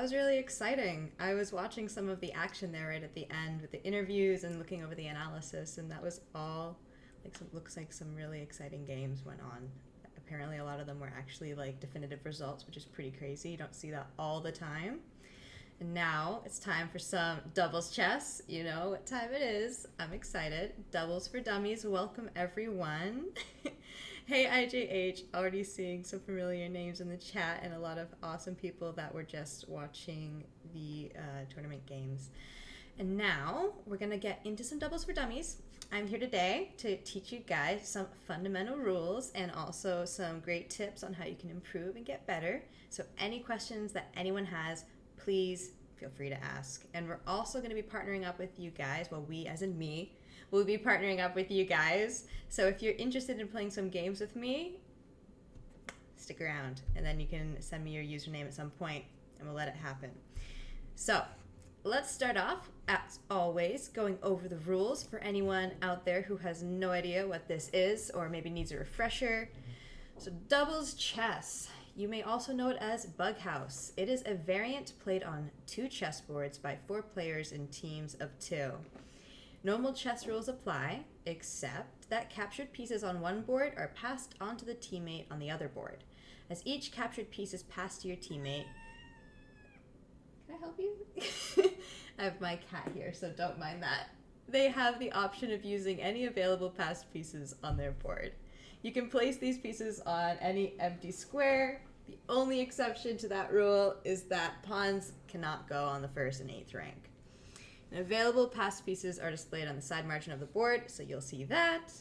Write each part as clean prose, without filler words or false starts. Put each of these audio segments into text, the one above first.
was really exciting. I was watching some of the action there right at the end with the interviews and looking over the analysis, and that was all looks like some really exciting games went on. Apparently a lot of them were actually like definitive results, which is pretty crazy. You don't see that all the time. And now it's time for some doubles chess. You know what time it is. I'm excited. Doubles for Dummies. Welcome everyone. Hey IJH, already seeing some familiar names in the chat and a lot of awesome people that were just watching the tournament games. And now we're going to get into some doubles for dummies. I'm here today to teach you guys some fundamental rules and also some great tips on how you can improve and get better. So any questions that anyone has, please feel free to ask. And we're also going to be partnering up with you guys, well, we as in me, will be partnering up with you guys. So if you're interested in playing some games with me, stick around and then you can send me your username at some point and we'll let it happen. So let's start off, as always, going over the rules for anyone out there who has no idea what this is or maybe needs a refresher. So doubles chess. You may also know it as Bug House. It is a variant played on 2 chessboards by 4 players in teams of 2. Normal chess rules apply, except that captured pieces on one board are passed on to the teammate on the other board. As each captured piece is passed to your teammate... Can I help you? I have my cat here, so don't mind that. They have the option of using any available passed pieces on their board. You can place these pieces on any empty square. The only exception to that rule is that pawns cannot go on the 1st and 8th rank. And available passed pieces are displayed on the side margin of the board, so you'll see that.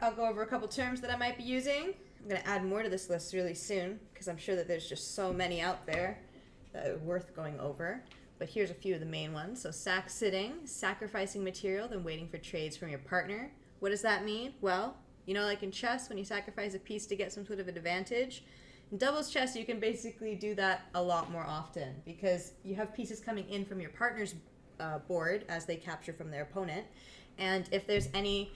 I'll go over a couple terms that I might be using. I'm going to add more to this list really soon, because I'm sure that there's just so many out there that are worth going over. But here's a few of the main ones. So sack sitting, sacrificing material, then waiting for trades from your partner. What does that mean? Well, you know, like in chess, when you sacrifice a piece to get some sort of an advantage, in doubles chess, you can basically do that a lot more often because you have pieces coming in from your partner's board as they capture from their opponent. And if there's any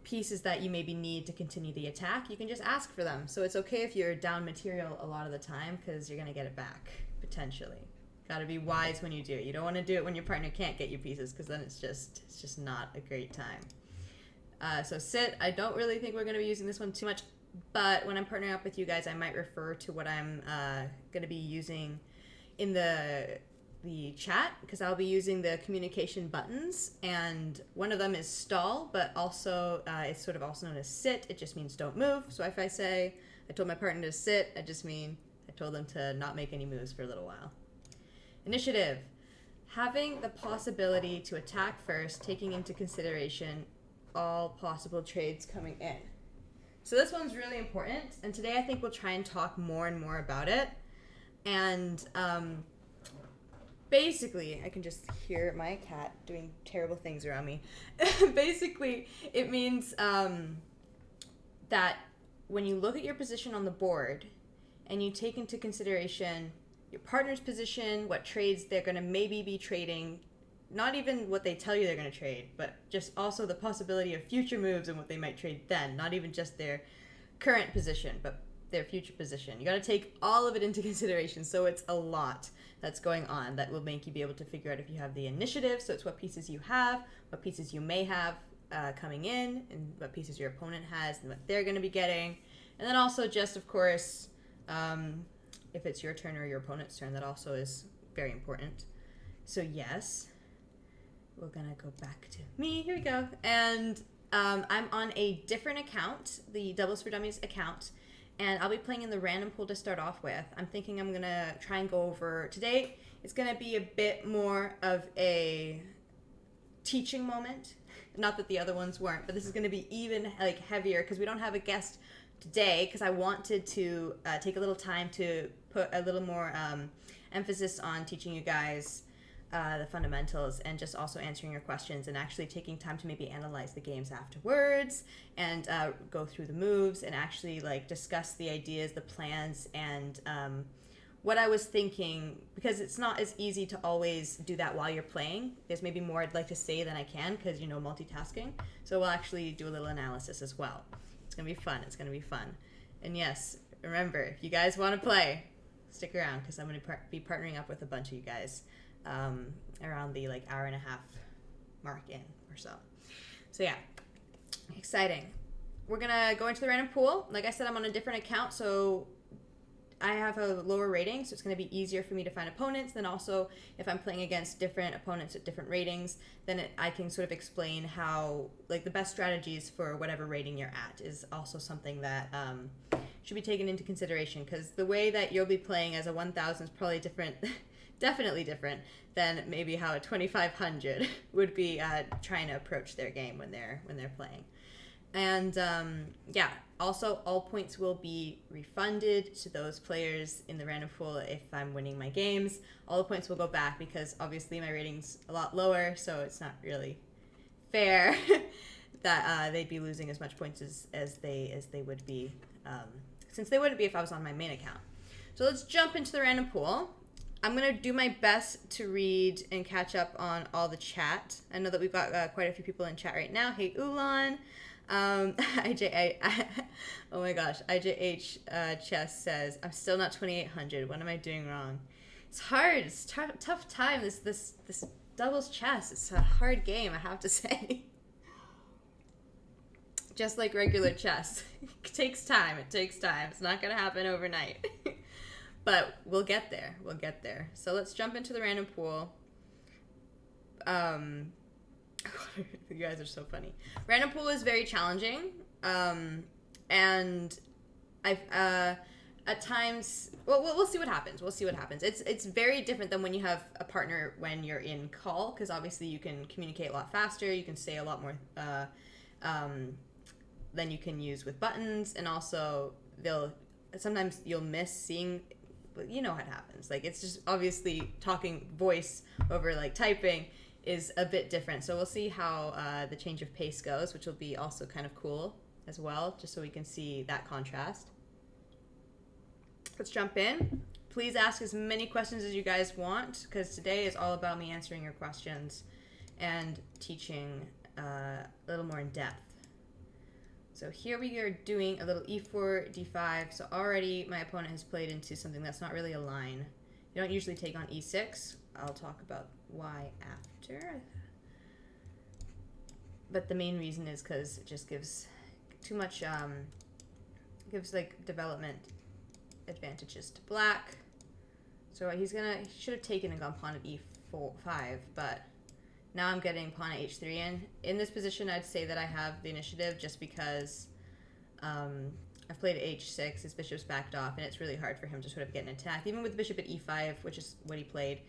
pieces that you maybe need to continue the attack, you can just ask for them. So it's okay if you're down material a lot of the time because you're going to get it back, potentially. Got to be wise when you do it. You don't want to do it when your partner can't get you pieces because then it's just not a great time. So sit, I don't really think we're going to be using this one too much. But when I'm partnering up with you guys, I might refer to what I'm going to be using in the chat because I'll be using the communication buttons. And one of them is stall, but also it's sort of also known as sit. It just means don't move. So if I say I told my partner to sit, I just mean I told them to not make any moves for a little while. Initiative. Having the possibility to attack first, taking into consideration all possible trades coming in. So this one's really important, and today I think we'll try and talk more and more about it. And basically, I can just hear my cat doing terrible things around me. Basically, it means that when you look at your position on the board and you take into consideration your partner's position, what trades they're going to maybe be trading, not even what they tell you they're going to trade, but just also the possibility of future moves and what they might trade then. Not even just their current position, but their future position. You got to take all of it into consideration. So it's a lot that's going on that will make you be able to figure out if you have the initiative. So it's what pieces you have, what pieces you may have coming in, and what pieces your opponent has and what they're going to be getting. And then also just, of course, if it's your turn or your opponent's turn, that also is very important. So yes. We're going to go back to me. Here we go. And I'm on a different account, the Doubles for Dummies account, and I'll be playing in the random pool to start off with. I'm thinking I'm going to try and go over today. It's going to be a bit more of a teaching moment. Not that the other ones weren't, but this is going to be even heavier because we don't have a guest today because I wanted to take a little time to put a little more emphasis on teaching you guys the fundamentals and just also answering your questions and actually taking time to maybe analyze the games afterwards and go through the moves and actually discuss the ideas, the plans, and what I was thinking, because it's not as easy to always do that while you're playing. There's maybe more I'd like to say than I can because, multitasking. So we'll actually do a little analysis as well. It's going to be fun. It's going to be fun. And yes, remember, if you guys want to play, stick around because I'm going to be partnering up with a bunch of you guys around the like hour and a half mark in or so. So yeah, exciting. We're going to go into the random pool. Like I said, I'm on a different account, so I have a lower rating, so it's going to be easier for me to find opponents. Then also, if I'm playing against different opponents at different ratings, then I can sort of explain how, like, the best strategies for whatever rating you're at is also something that should be taken into consideration, because the way that you'll be playing as a 1000 is probably different, definitely different than maybe how a 2500 would be trying to approach their game when they're playing. And yeah, also all points will be refunded to those players in the random pool if I'm winning my games. All the points will go back because obviously my rating's a lot lower, so it's not really fair that they'd be losing as much points as they would be, since they wouldn't be if I was on my main account. So let's jump into the random pool. I'm going to do my best to read and catch up on all the chat. I know that we've got quite a few people in chat right now. Hey, Ulan. Oh my gosh, IJH Chess says, I'm still not 2800. What am I doing wrong? It's hard. It's tough time. This doubles chess. It's a hard game, I have to say. Just like regular chess. It takes time. It's not going to happen overnight. But we'll get there. So let's jump into the random pool. You guys are so funny. Random pool is very challenging, and I've at times. Well, we'll see what happens. It's very different than when you have a partner when you're in call, because obviously you can communicate a lot faster. You can say a lot more than you can use with buttons, and also sometimes you'll miss seeing. You know what happens. Like, it's just obviously talking voice over like typing is a bit different. So we'll see how the change of pace goes, which will be also kind of cool as well, just so we can see that contrast. Let's jump in. Please ask as many questions as you guys want, because today is all about me answering your questions and teaching a little more in depth. So here we are doing a little e4, d5. So already my opponent has played into something that's not really a line. You don't usually take on e6. I'll talk about why after. But the main reason is because it just gives too much, gives like development advantages to black. So he should have taken and gone pawn at e5, but now I'm getting pawn at h3 in. In this position, I'd say that I have the initiative just because I've played h6, his bishop's backed off, and it's really hard for him to sort of get an attack, even with the bishop at e5, which is what he played.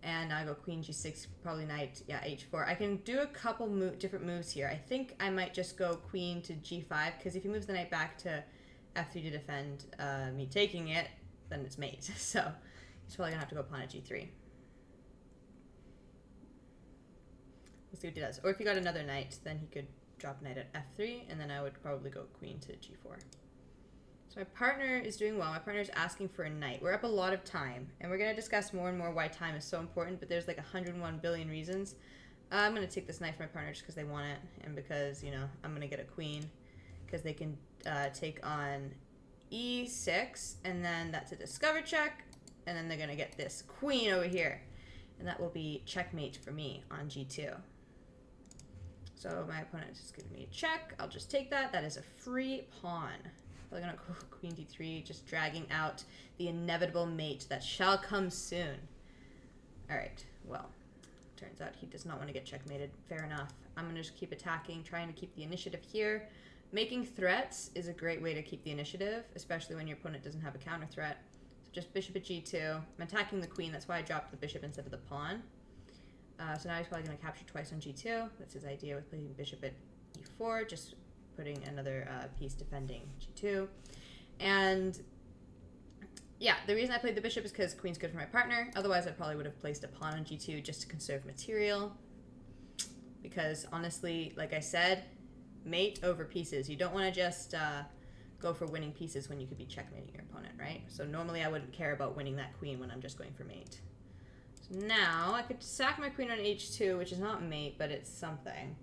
And now I go queen g6, probably knight, yeah, h4. I can do a couple different moves here. I think I might just go queen to g5, because if he moves the knight back to f3 to defend me taking it, then it's mate. So he's probably going to have to go pawn at g3. We'll see what he does. Or if he got another knight, then he could drop knight at f3, and then I would probably go queen to g4. So my partner is doing well. My partner is asking for a knight. We're up a lot of time, and we're going to discuss more and more why time is so important, but there's like 101 billion reasons. I'm going to take this knight from my partner just because they want it, and because, you know, I'm going to get a queen, because they can take on e6, and then that's a discover check, and then they're going to get this queen over here, and that will be checkmate for me on g2. So my opponent is giving me a check. I'll just take that. That is a free pawn. I'm going to go queen d3, just dragging out the inevitable mate that shall come soon. All right, well, turns out he does not want to get checkmated. Fair enough. I'm going to just keep attacking, trying to keep the initiative here. Making threats is a great way to keep the initiative, especially when your opponent doesn't have a counter threat. So just bishop at g2. I'm attacking the queen. That's why I dropped the bishop instead of the pawn. So now he's probably going to capture twice on g2. That's his idea with playing bishop at e4, just putting another piece defending g2. And yeah, the reason I played the bishop is because queen's good for my partner. Otherwise, I probably would have placed a pawn on g2 just to conserve material. Because honestly, like I said, mate over pieces. You don't want to just go for winning pieces when you could be checkmating your opponent, right? So normally I wouldn't care about winning that queen when I'm just going for mate. So now I could sack my queen on h2, which is not mate, but it's something.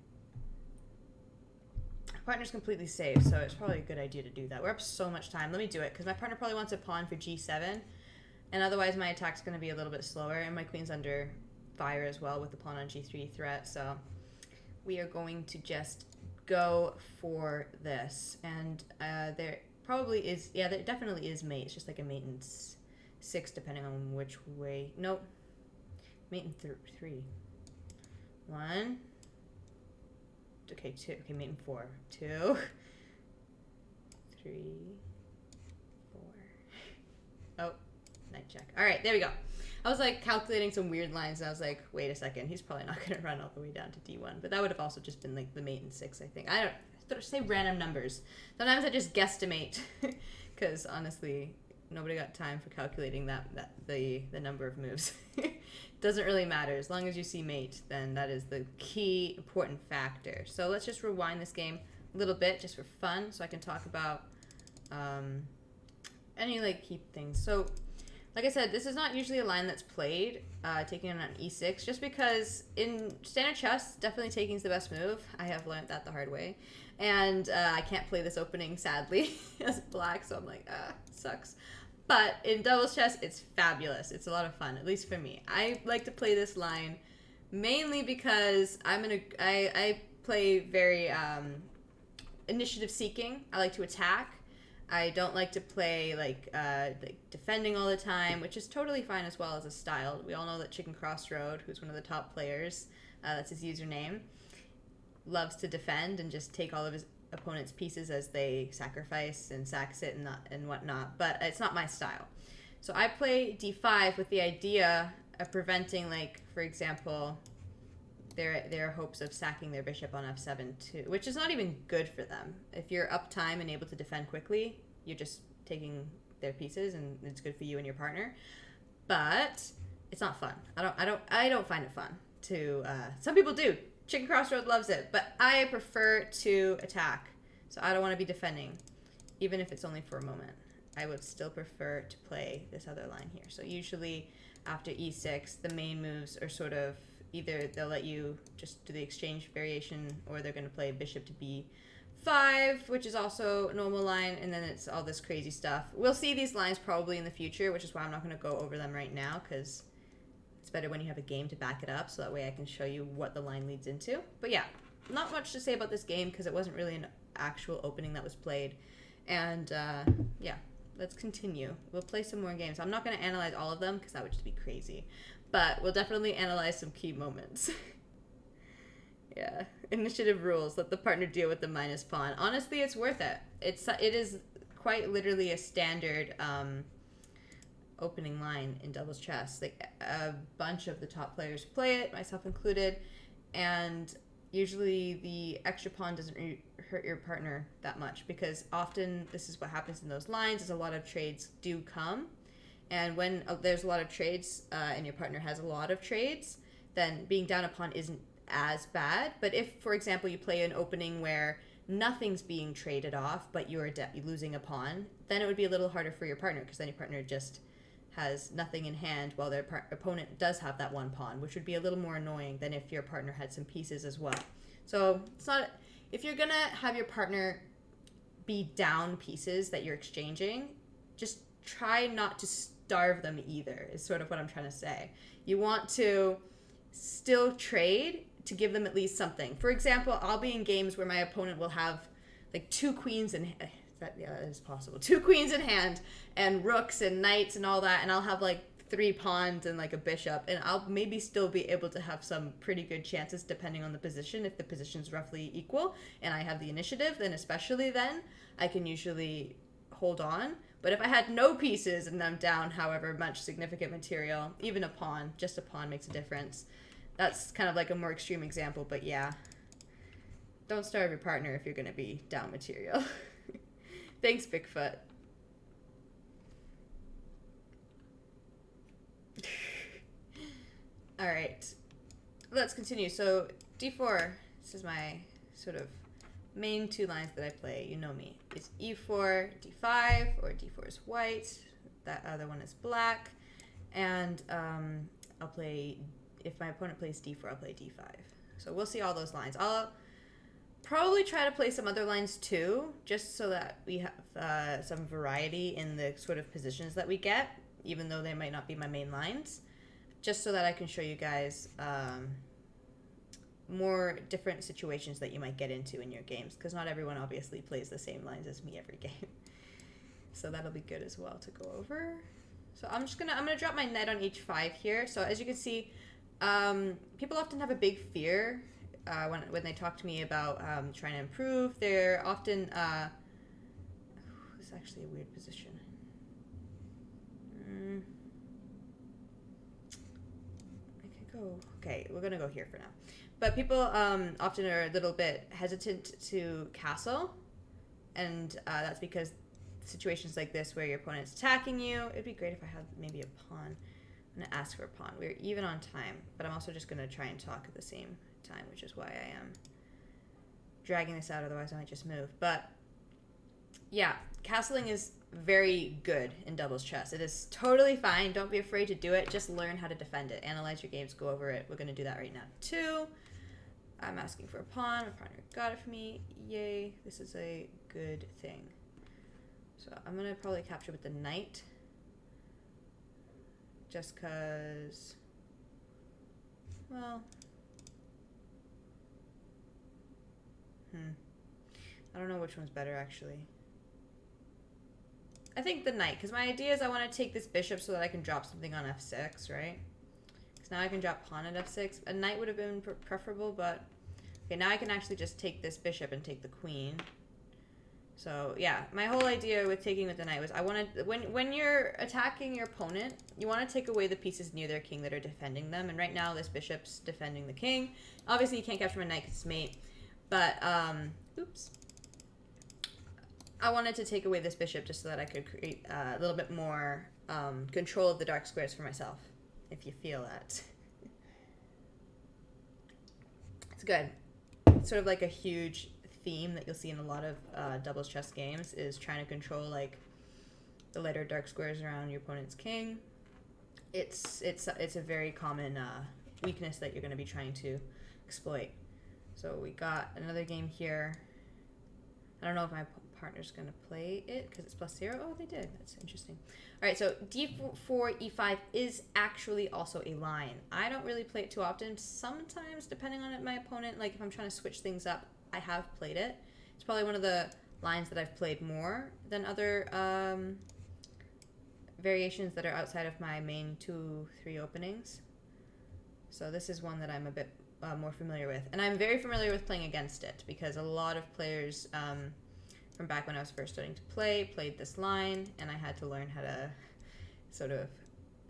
My partner's completely safe, so it's probably a good idea to do that. We're up so much time. Let me do it, because my partner probably wants a pawn for g7, And otherwise my attack's going to be a little bit slower, and my queen's under fire as well with the pawn on g3 threat. So we are going to just go for this. And there probably is, yeah, there definitely is mate. It's just like a mate in 6 depending on which way. Nope. Mate in 3. 1. Okay, 2. Okay, mate in 4. 2. 3. 4. Oh, knight check. All right, there we go. I was like calculating some weird lines, and I was like, wait a second, he's probably not going to run all the way down to d1. But that would have also just been like the mate in 6, I think. I don't say random numbers. Sometimes I just guesstimate, because honestly, nobody got time for calculating the number of moves. Doesn't really matter. As long as you see mate, then that is the key important factor. So let's just rewind this game a little bit just for fun, so I can talk about any like key things. So like I said, this is not usually a line that's played, taking on e6, just because in standard chess, definitely taking is the best move. I have learned that the hard way. And I can't play this opening, sadly, as black, so I'm like, sucks. But in doubles chess, it's fabulous. It's a lot of fun, at least for me. I like to play this line mainly because I play very initiative seeking. I like to attack. I don't like to play like defending all the time, which is totally fine as well as a style. We all know that Chicken Crossroad, who's one of the top players, that's his username, loves to defend and just take all of his opponent's pieces as they sacrifice and sacks it and whatnot. But it's not my style. So I play d5 with the idea of preventing, like, for example, their hopes of sacking their bishop on f7 too, which is not even good for them. If you're up time and able to defend quickly, you're just taking their pieces, and it's good for you and your partner. But it's not fun. I don't find it fun to. Some people do. Chicken Crossroad loves it, but I prefer to attack. So I don't want to be defending, even if it's only for a moment. I would still prefer to play this other line here. So usually after e6, the main moves are sort of either they'll let you just do the exchange variation, or they're going to play bishop to b5, which is also a normal line, and then it's all this crazy stuff. We'll see these lines probably in the future, which is why I'm not going to go over them right now, because it's better when you have a game to back it up, so that way I can show you what the line leads into. But yeah, not much to say about this game because it wasn't really an actual opening that was played. And yeah, let's continue. We'll play some more games. I'm not going to analyze all of them because that would just be crazy. But we'll definitely analyze some key moments. Yeah, initiative rules. Let the partner deal with the minus pawn. Honestly, it's worth it. It is quite literally a standard opening line in doubles chess. Like a bunch of the top players play it, myself included, and usually the extra pawn doesn't hurt your partner that much, because often this is what happens in those lines is a lot of trades do come, and when there's a lot of trades and your partner has a lot of trades, then being down a pawn isn't as bad. But if, for example, you play an opening where nothing's being traded off but you're losing a pawn, then it would be a little harder for your partner, because then your partner just has nothing in hand while their opponent does have that one pawn, which would be a little more annoying than if your partner had some pieces as well. So it's not, if you're gonna have your partner be down pieces that you're exchanging, just try not to starve them either, is sort of what I'm trying to say. You want to still trade to give them at least something. For example, I'll be in games where my opponent will have like 2 queens in that is possible. 2 queens in hand and rooks and knights and all that, and I'll have like 3 pawns and like a bishop, and I'll maybe still be able to have some pretty good chances depending on the position. If the position's roughly equal and I have the initiative, then especially then I can usually hold on. But if I had no pieces and I'm down however much significant material, even a pawn, just a pawn makes a difference. That's kind of like a more extreme example, but yeah. Don't starve your partner if you're going to be down material. Thanks, Bigfoot. All right, let's continue. So d4, this is my sort of main 2 lines that I play. You know me. It's e4, d5, or d4 is white. That other one is black. And I'll play, if my opponent plays d4, I'll play d5. So we'll see all those lines. I'll probably try to play some other lines too, just so that we have some variety in the sort of positions that we get. even though they might not be my main lines, just so that I can show you guys more different situations that you might get into in your games, because not everyone obviously plays the same lines as me every game. So that'll be good as well to go over. So I'm gonna drop my knight on h5 here. So as you can see, people often have a big fear when they talk to me about trying to improve. They're often this is actually a weird position. I could go. Okay, we're gonna go here for now. But people often are a little bit hesitant to castle, and that's because situations like this where your opponent's attacking you, it'd be great if I had maybe a pawn. I'm going to ask for a pawn. We're even on time, but I'm also just going to try and talk at the same time, which is why I am dragging this out, otherwise I might just move. But yeah, castling is very good in doubles chess. It is totally fine. Don't be afraid to do it. Just learn how to defend it. Analyze your games, go over it. We're going to do that right now too. I'm asking for a pawn. My partner got it for me. Yay. This is a good thing. So I'm going to probably capture with the knight. Just because, well, I don't know which one's better, actually. I think the knight, because my idea is I want to take this bishop so that I can drop something on f6, right? Because now I can drop pawn at f6. A knight would have been preferable, but okay, now I can actually just take this bishop and take the queen. So yeah, my whole idea with taking with the knight was I want to, when you're attacking your opponent, you want to take away the pieces near their king that are defending them. And right now this bishop's defending the king. Obviously you can't capture my knight because it's mate, but oops. I wanted to take away this bishop just so that I could create a little bit more control of the dark squares for myself, if you feel that. It's good. It's sort of like a huge theme that you'll see in a lot of doubles chess games is trying to control like the lighter dark squares around your opponent's king. It's a very common weakness that you're going to be trying to exploit. So we got another game here. I don't know if my partner's going to play it because it's +0. Oh, they did. That's interesting. All right, so d4, e5 is actually also a line. I don't really play it too often. Sometimes, depending on my opponent, like if I'm trying to switch things up, I have played it. It's probably one of the lines that I've played more than other variations that are outside of my main 2-3 openings. So this is one that I'm a bit more familiar with. And I'm very familiar with playing against it because a lot of players from back when I was first starting to played this line, and I had to learn how to sort of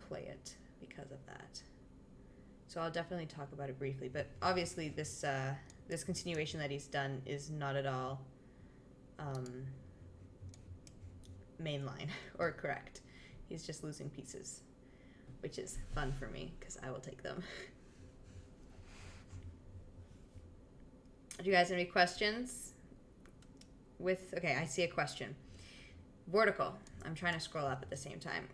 play it because of that. So I'll definitely talk about it briefly, but obviously this this continuation that he's done is not at all mainline or correct. He's just losing pieces, which is fun for me because I will take them. Do you guys have any questions? Okay, I see a question. Vortical. I'm trying to scroll up at the same time.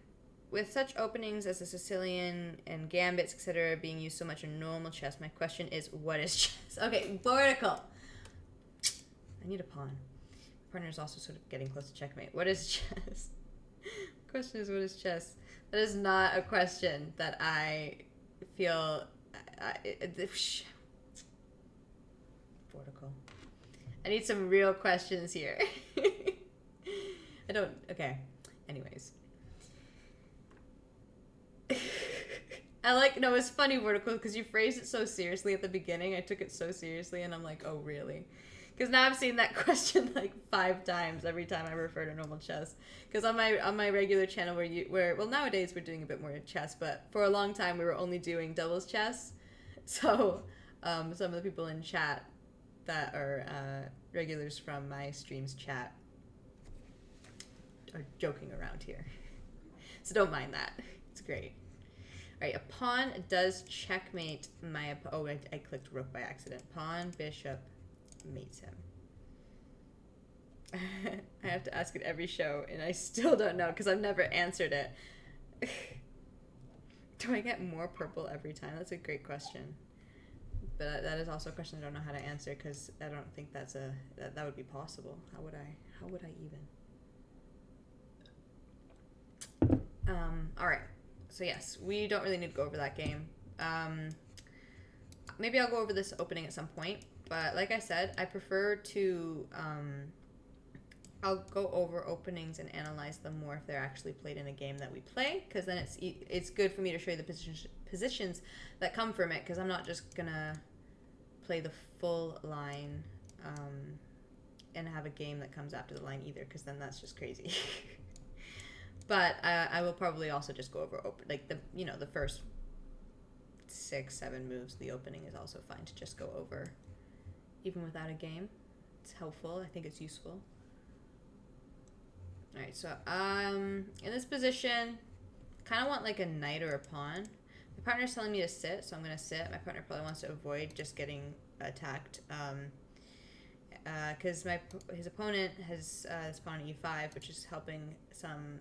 With such openings as the Sicilian and gambits, etc., being used so much in normal chess, my question is, what is chess? Okay, vortical. I need a pawn. My partner is also sort of getting close to checkmate. What is chess? The question is, what is chess? That is not a question that I feel... Vortical. I need some real questions here. I don't... Okay. Anyways. No, it's funny, Vortical, because you phrased it so seriously at the beginning. I took it so seriously, and I'm like, oh, really? Because now I've seen that question like 5 times every time I refer to normal chess. Because on my regular channel well, nowadays we're doing a bit more chess, but for a long time we were only doing doubles chess. So some of the people in chat that are regulars from my streams chat are joking around here. So don't mind that. It's great. All right, a pawn does checkmate my... Oh, I clicked rook by accident. Pawn, bishop, mates him. I have to ask it every show, and I still don't know because I've never answered it. Do I get more purple every time? That's a great question. But that is also a question I don't know how to answer because I don't think that would be possible. How would I even? All right. So yes, we don't really need to go over that game. Maybe I'll go over this opening at some point. But like I said, I prefer to. I'll go over openings and analyze them more if they're actually played in a game that we play, because then it's good for me to show you the positions that come from it, because I'm not just gonna play the full line and have a game that comes after the line either, because then that's just crazy. But I will probably also just go over like the first 6-7 moves. The opening is also fine to just go over, even without a game. It's helpful. I think it's useful. All right, so in this position, kind of want like a knight or a pawn. My partner's telling me to sit, so I'm gonna sit. My partner probably wants to avoid just getting attacked, because his opponent has this pawn on e5, which is helping some.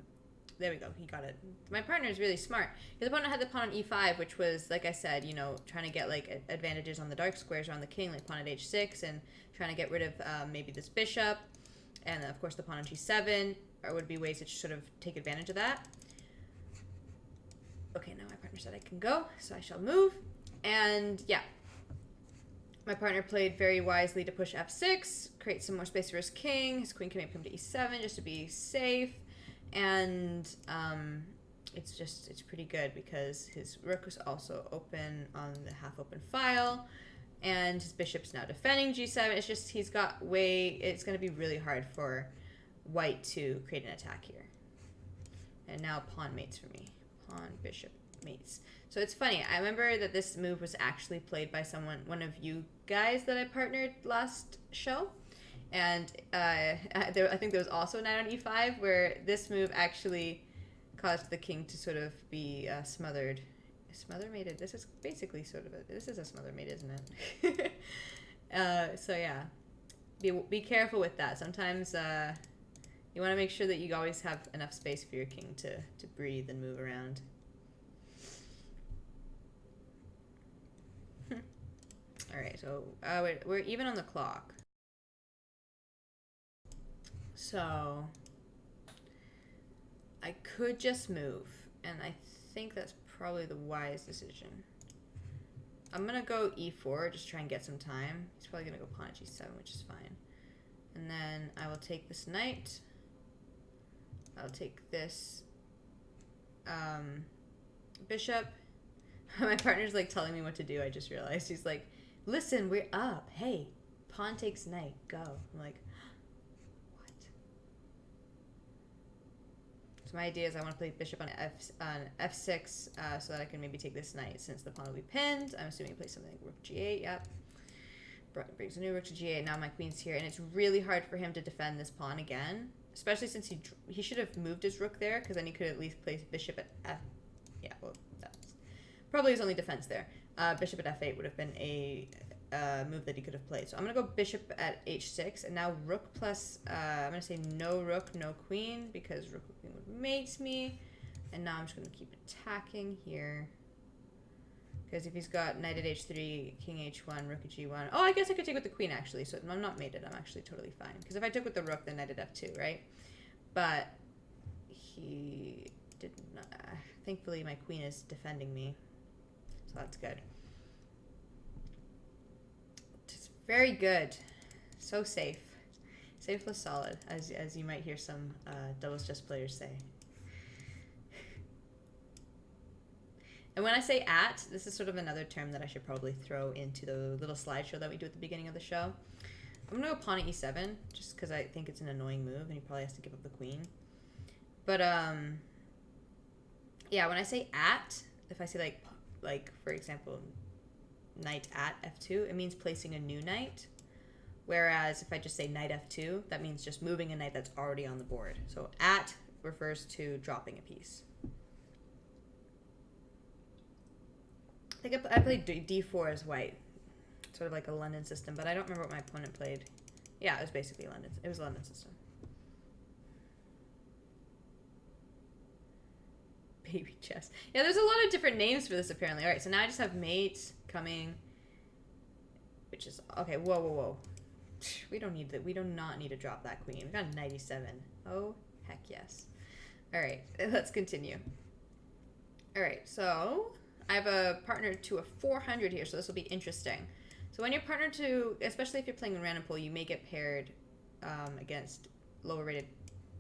There we go, he got it. My partner is really smart. His opponent had the pawn on e5, which was, like I said, trying to get like advantages on the dark squares around the king, like pawn at h6, and trying to get rid of maybe this bishop, and then of course the pawn on g7. Or would be ways to sort of take advantage of that. Okay, now my partner said I can go, so I shall move. And yeah, my partner played very wisely to push f6, create some more space for his king. His queen can maybe come to e7 just to be safe. And it's pretty good because his rook was also open on the half-open file. And his bishop's now defending g7. It's just it's going to be really hard for white to create an attack here. And now pawn mates for me. Pawn, bishop, mates. So it's funny. I remember that this move was actually played by one of you guys that I partnered last show. And I think there was also a knight on e5 where this move actually caused the king to sort of be smothered. Smother mated? This is basically this is a smother mate, isn't it? So yeah. Be careful with that. Sometimes you want to make sure that you always have enough space for your king to breathe and move around. All right, so we're even on the clock. So I could just move, and I think that's probably the wise decision. I'm going to go e4, just try and get some time. He's probably going to go pawn at g7, which is fine. And then I will take this knight. I'll take this bishop. My partner's like telling me what to do. I just realized. He's like, listen, we're up. Hey, pawn takes knight. Go. I'm like, what? So my idea is I want to play bishop on f6 so that I can maybe take this knight since the pawn will be pinned. I'm assuming he plays something like rook g8. Yep. Brings a new rook to g8. Now my queen's here. And it's really hard for him to defend this pawn again. Especially since he should have moved his rook there, because then he could at least place bishop at f. Yeah, well, that's probably his only defense there. Bishop at f8 would have been a move that he could have played. So I'm going to go bishop at h6, and now rook plus, I'm going to say no rook, no queen, because rook queen would mate me. And now I'm just going to keep attacking here. Because if he's got knight at h3, king h1, rook at g1. Oh, I guess I could take with the queen, actually. So I'm not mated. I'm actually totally fine. Because if I took with the rook, then knight at f2, right? But he did not. Thankfully, my queen is defending me. So that's good. It's very good. So safe. Safe plus solid, as you might hear some doubles chess players say. And when I say at, this is sort of another term that I should probably throw into the little slideshow that we do at the beginning of the show. I'm going to go pawn at e7, just because I think it's an annoying move, and he probably has to give up the queen. But, yeah, when I say at, if I say, like for example, knight at f2, it means placing a new knight. Whereas if I just say knight f2, that means just moving a knight that's already on the board. So at refers to dropping a piece. I think I played d4 as white, sort of like a London system, but I don't remember what my opponent played. Yeah, it was basically London. It was a London system. Baby chess. Yeah, there's a lot of different names for this apparently. All right, so now I just have mate coming, which is okay. Whoa, whoa, whoa. We don't need that. We do not need to drop that queen. We got a 97. Oh heck yes. All right, let's continue. All right, so I have a partner to a 400 here, so this will be interesting. So when you're partnered to, especially if you're playing in random pool, you may get paired against lower rated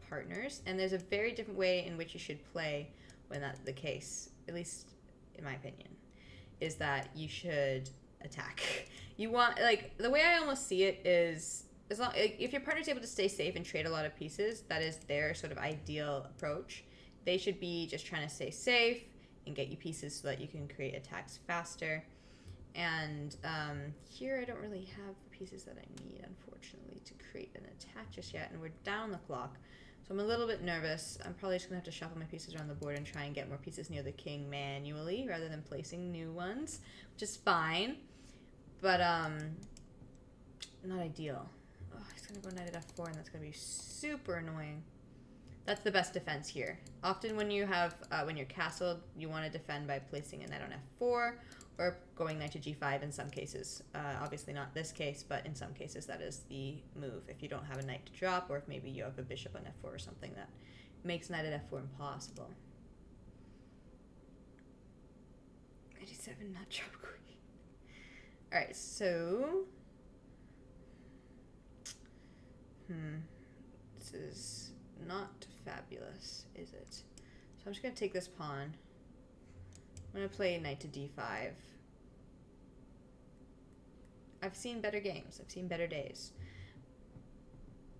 partners, and there's a very different way in which you should play when that's the case, at least in my opinion, is that you should attack. You want, like, the way I almost see it is, as long, if your partner's able to stay safe and trade a lot of pieces, that is their sort of ideal approach. They should be just trying to stay safe and get you pieces so that you can create attacks faster. And here I don't really have the pieces that I need, unfortunately, to create an attack just yet, and we're down the clock. So I'm a little bit nervous. I'm probably just going to have to shuffle my pieces around the board and try and get more pieces near the king manually rather than placing new ones, which is fine, but not ideal. Oh, he's going to go knight at f4, and that's going to be super annoying. That's the best defense here. Often when you have, when you're castled, you want to defend by placing a knight on f4 or going knight to g5 in some cases. Obviously not this case, but in some cases that is the move. If you don't have a knight to drop, or if maybe you have a bishop on f4 or something that makes knight at f4 impossible. 87, not drop queen. Alright, so... This is not fabulous, is it? So I'm just going to take this pawn. I'm going to play knight to d5. I've seen better games. I've seen better days.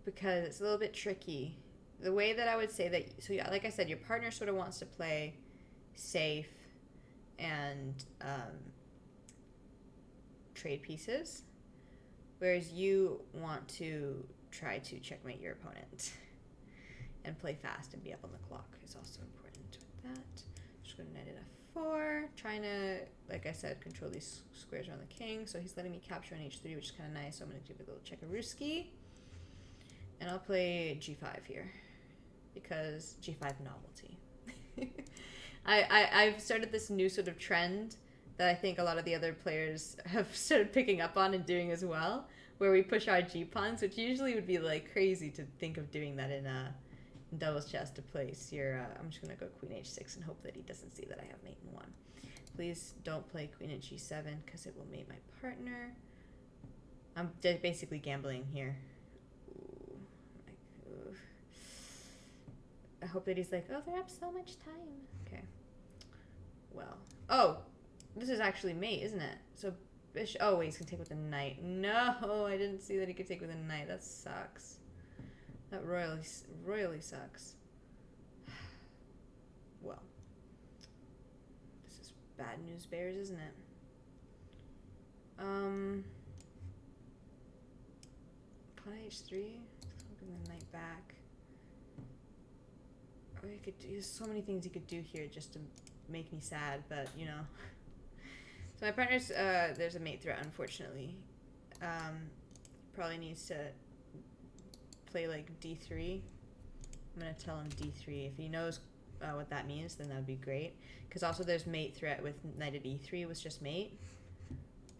Because it's a little bit tricky. The way that I would say that... So yeah, like I said, your partner sort of wants to play safe and trade pieces. Whereas you want to try to checkmate your opponent. And play fast and be up on the clock is also important with that. Just going to knight at f4. Trying to, like I said, control these squares around the king. So he's letting me capture on h3, which is kind of nice. So I'm going to do a little checkarooski. And I'll play g5 here. Because g5 novelty. I've started this new sort of trend that I think a lot of the other players have started picking up on and doing as well. Where we push our g-pawns, which usually would be like crazy to think of doing that in doubles chess to place your, I'm just going to go queen h6 and hope that he doesn't see that I have mate in 1. Please don't play queen at g7 because it will mate my partner. I'm basically gambling here. Ooh. I hope that he's like, oh, they have so much time. Okay. Well. Oh, this is actually mate, isn't it? So bishop. Oh, wait, he's going to take with a knight. No, I didn't see that he could take with a knight. That sucks. That royally sucks. Well, this is bad news bears, isn't it? Pawn h3. Bring the knight back. Or he could do, there's so many things he could do here just to make me sad, but you know. So my partner's there's a mate threat, unfortunately. Probably needs to play like d3. I'm gonna tell him d3. If he knows what that means, then that would be great. Because also there's mate threat with knight at e3 was just mate.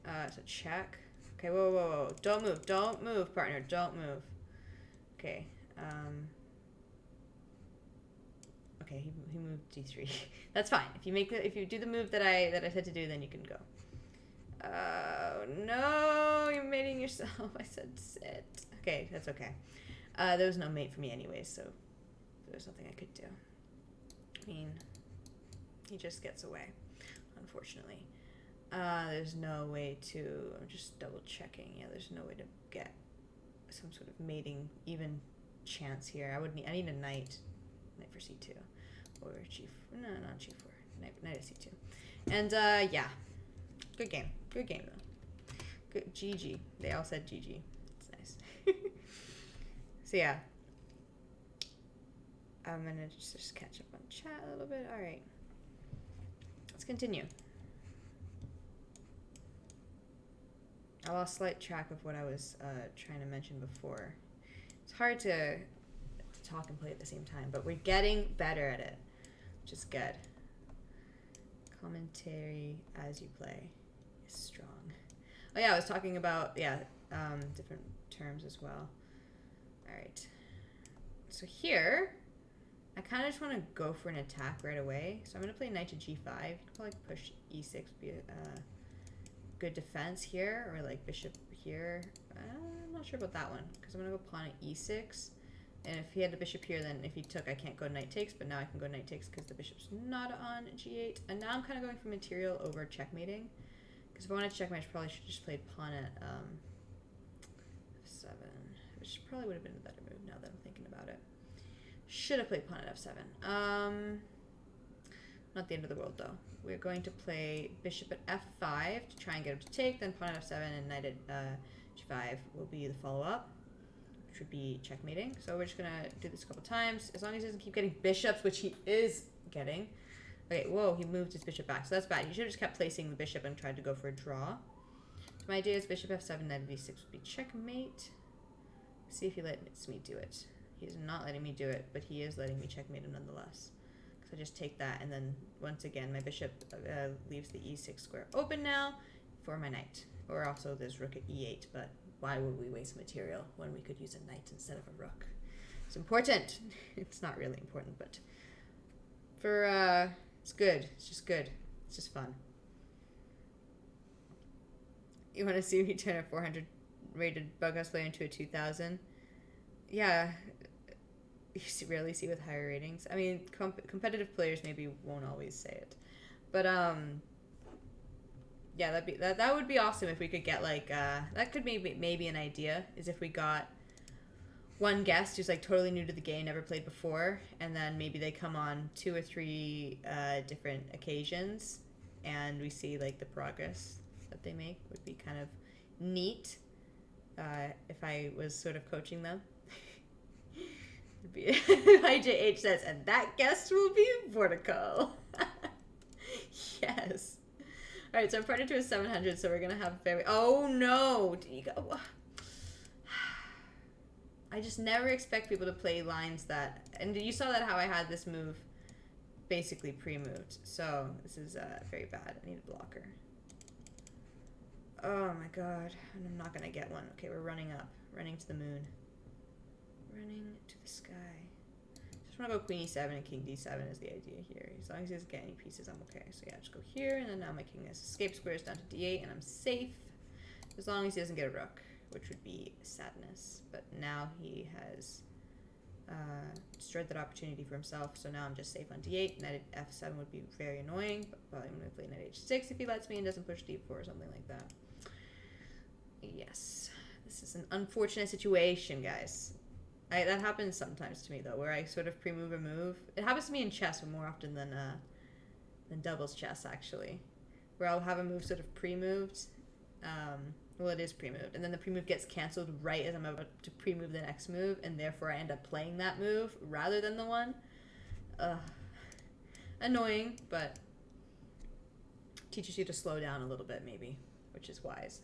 So check. Okay, whoa, whoa, whoa! Don't move! Don't move, partner! Don't move. Okay. Okay, he moved d3. That's fine. If you do the move that I said to do, then you can go. Oh no! You're mating yourself. I said sit. Okay, that's okay. There was no mate for me anyways, so there was nothing I could do. I mean, he just gets away, unfortunately. There's no way to, I'm just double checking. Yeah, there's no way to get some sort of mating even chance here. I need a knight for c2 or no, not g4. Knight at c2. And yeah, good game though. Good GG. They all said GG. It's nice. So yeah, I'm gonna just catch up on chat a little bit. All right, let's continue. I lost slight track of what I was trying to mention before. It's hard to talk and play at the same time, but we're getting better at it, which is good. Commentary as you play is strong. Oh yeah, I was talking about different terms as well. All right. So here, I kind of just want to go for an attack right away. So I'm going to play knight to g5. You could probably push e6 would be a good defense here. Or like bishop here. I'm not sure about that one. Because I'm going to go pawn at e6. And if he had the bishop here, then if he took, I can't go knight takes. But now I can go knight takes because the bishop's not on g8. And now I'm kind of going for material over checkmating. Because if I wanted to checkmate, I probably should just play pawn at f7. Which probably would have been a better move now that I'm thinking about it. Should have played pawn at f7. Not the end of the world though. We're going to play bishop at f5 to try and get him to take, then pawn at f7 and knight at g5 will be the follow-up, which would be checkmating. So we're just going to do this a couple times. As long as he doesn't keep getting bishops, which he is getting. Okay, whoa, he moved his bishop back. So that's bad. You should have just kept placing the bishop and tried to go for a draw. So my idea is bishop f7, knight b6 would be checkmate. See if he lets me do it. He is not letting me do it, but he is letting me checkmate him nonetheless. So I just take that, and then once again, my bishop leaves the e6 square open now for my knight. Or also there's rook at e8, but why would we waste material when we could use a knight instead of a rook? It's important. It's not really important, but for, it's good. It's just good. It's just fun. You want to see me turn a 400 rated Bughouse player into a 2000? Yeah. You rarely see with higher ratings. I mean, competitive players maybe won't always say it, but yeah, that would be awesome if we could get like that could maybe an idea is if we got one guest who's like totally new to the game, never played before, and then maybe they come on 2 or 3 different occasions, and we see like the progress that they make. Would be kind of neat if I was sort of coaching them. IJH says, and that guest will be Vortico. Yes. All right, so I'm partnered to a 700, so we're gonna have very. Oh no! I just never expect people to play lines that. And you saw that how I had this move, basically pre-moved. So this is very bad. I need a blocker. Oh my god, and I'm not gonna get one. Okay, we're running up, running to the moon. Running to the sky. Just want to go queen e7 and king d7 is the idea here. As long as he doesn't get any pieces, I'm okay. So yeah, just go here, and then now my king has escape squares down to d8, and I'm safe. As long as he doesn't get a rook, which would be sadness. But now he has destroyed that opportunity for himself, so now I'm just safe on d8. Knight at f7 would be very annoying, but probably I'm going to play knight h6 if he lets me and doesn't push d4 or something like that. Yes. This is an unfortunate situation, guys. That happens sometimes to me though, where I sort of pre-move a move. It happens to me in chess more often than doubles chess actually, where I'll have a move sort of pre-moved. Well, it is pre-moved, and then the pre-move gets canceled right as I'm about to pre-move the next move, and therefore I end up playing that move rather than the one. Annoying, but teaches you to slow down a little bit maybe, which is wise.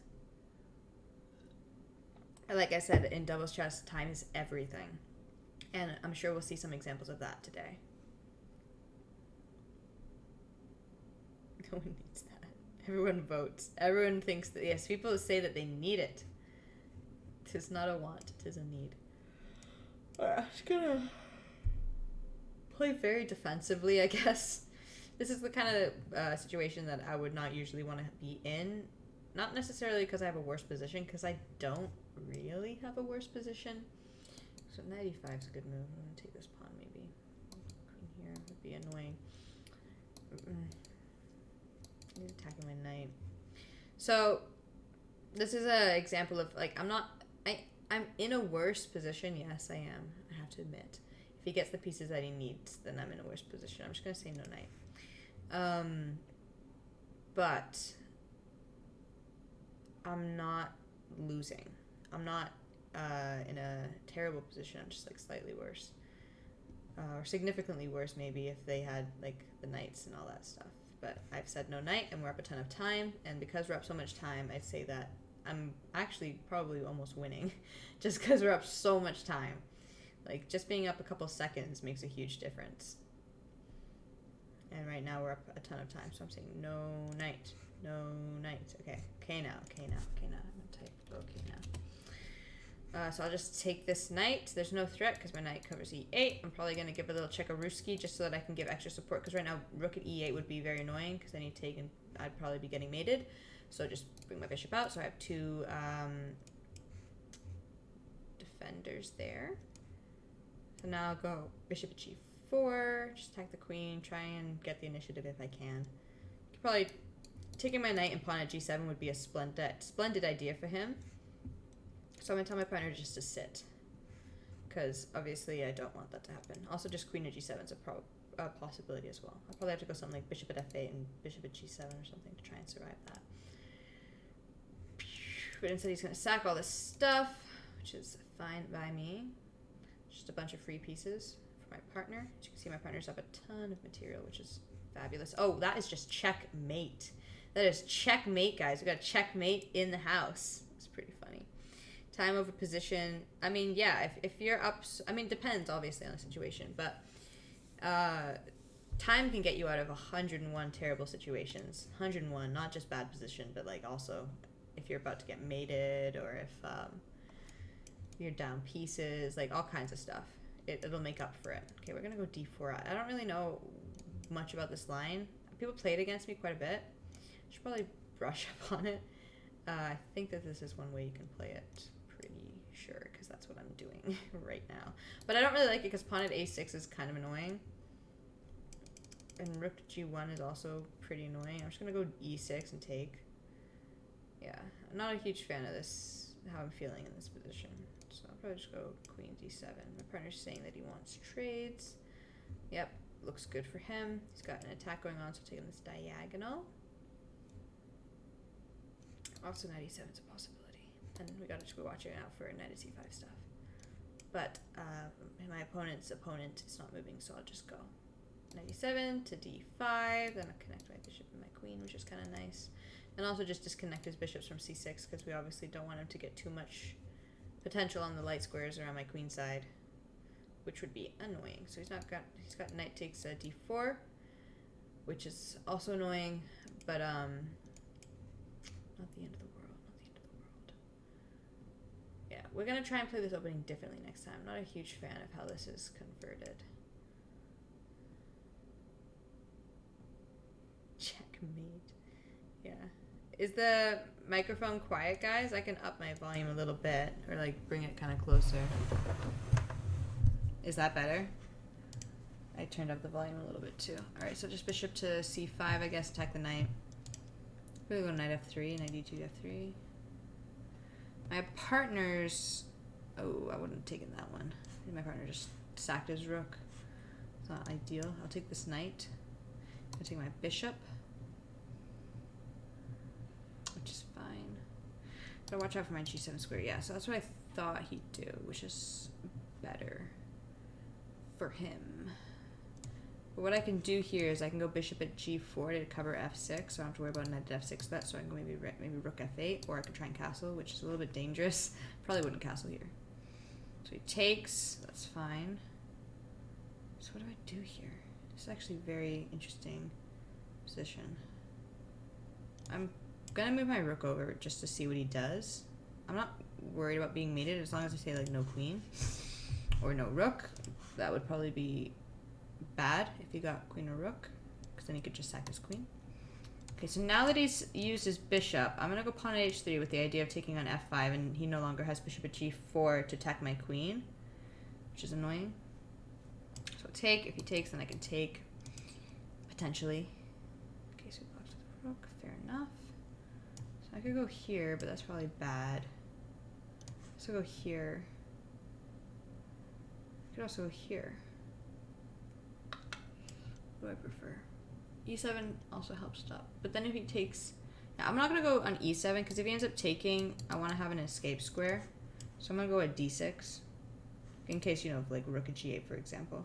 Like I said, in doubles chess, time is everything. And I'm sure we'll see some examples of that today. No one needs that. Everyone votes. Everyone thinks that, yes, people say that they need it. Tis not a want, tis a need. I'm just gonna play very defensively, I guess. This is the kind of situation that I would not usually want to be in. Not necessarily because I have a worse position, because I don't really have a worse position. So 95 is a good move. I'm going to take this pawn maybe. Queen here would be annoying. He's attacking my knight. So this is an example of like I'm in a worse position. Yes, I am. I have to admit. If he gets the pieces that he needs, then I'm in a worse position. I'm just going to say no knight. But I'm not losing. I'm not in a terrible position. I'm just like slightly worse. Or significantly worse maybe if they had like the knights and all that stuff. But I've said no knight and we're up a ton of time. And because we're up so much time, I'd say that I'm actually probably almost winning just because we're up so much time. Like just being up a couple seconds makes a huge difference. And right now we're up a ton of time. So I'm saying no knight. No knight. Okay. Okay now. Okay now. Okay now. I'm going to type okay now. So I'll just take this knight. There's no threat because my knight covers e8. I'm probably going to give a little Chekaruski just so that I can give extra support, because right now rook at e8 would be very annoying because then he'd take and I'd probably be getting mated. So just bring my bishop out. So I have two defenders there. So now I'll go bishop at g4, just attack the queen, try and get the initiative if I can. Probably taking my knight and pawn at g7 would be a splendid idea for him. So I'm going to tell my partner just to sit, because obviously I don't want that to happen. Also, just queen at g7 is a possibility as well. I'll probably have to go something like bishop at f8 and bishop at g7 or something to try and survive that. But instead he's going to sack all this stuff, which is fine by me. Just a bunch of free pieces for my partner. As you can see, my partner's up a ton of material, which is fabulous. Oh, that is just checkmate. That is checkmate, guys. We got checkmate in the house. It's pretty funny. Time over position. I mean, yeah, if you're up... I mean, depends, obviously, on the situation. But time can get you out of 101 terrible situations. 101, not just bad position, but, like, also if you're about to get mated or if you're down pieces, like, all kinds of stuff. It'll make up for it. Okay, we're going to go d4. I don't really know much about this line. People played against me quite a bit. I should probably brush up on it. I think that this is one way you can play it. Sure, because that's what I'm doing right now. But I don't really like it because pawn at a6 is kind of annoying. And rook g1 is also pretty annoying. I'm just going to go e6 and take. Yeah, I'm not a huge fan of this, how I'm feeling in this position. So I'll probably just go queen d7. My partner's saying that he wants trades. Yep, looks good for him. He's got an attack going on, so taking this diagonal. Also, knight e7 is a possibility. And we gotta just be watching out for knight at c5 stuff. But my opponent's opponent is not moving, so I'll just go knight e7 to d5. Then I'll connect my bishop and my queen, which is kind of nice. And also just disconnect his bishops from c6, because we obviously don't want him to get too much potential on the light squares around my queen side, which would be annoying. So he's got knight takes d4, which is also annoying, but not the end of the world. Yeah, we're going to try and play this opening differently next time. I'm not a huge fan of how this is converted. Checkmate. Yeah. Is the microphone quiet, guys? I can up my volume a little bit, or like bring it kind of closer. Is that better? I turned up the volume a little bit too. Alright, so just bishop to c5, I guess, attack the knight. We're going to go knight f3, knight d2, f3. My partner's... Oh, I wouldn't have taken that one. I think my partner just sacked his rook. It's not ideal. I'll take this knight. I'll take my bishop, which is fine. Gotta watch out for my g7 square. Yeah, so that's what I thought he'd do, which is better for him. But what I can do here is I can go bishop at g4 to cover f6, so I don't have to worry about knight at f6 that, so I can go maybe rook f8, or I could try and castle, which is a little bit dangerous. Probably wouldn't castle here. So he takes, that's fine. So what do I do here? This is actually a very interesting position. I'm gonna move my rook over just to see what he does. I'm not worried about being mated as long as I say like no queen or no rook. That would probably be bad if he got queen or rook, because then he could just sack his queen. Okay, so now that he's used his bishop, I'm going to go pawn at h3 with the idea of taking on f5, and he no longer has bishop at g4 to attack my queen, which is annoying. So take. If he takes, then I can take, potentially. Okay, so he blocks with the rook. Fair enough. So I could go here, but that's probably bad. So go here. I could also go here. What do I prefer? e7 also helps stop. But then if he takes... Now, I'm not going to go on e7, because if he ends up taking, I want to have an escape square. So I'm going to go at d6. In case, you know, like rook at g8, for example.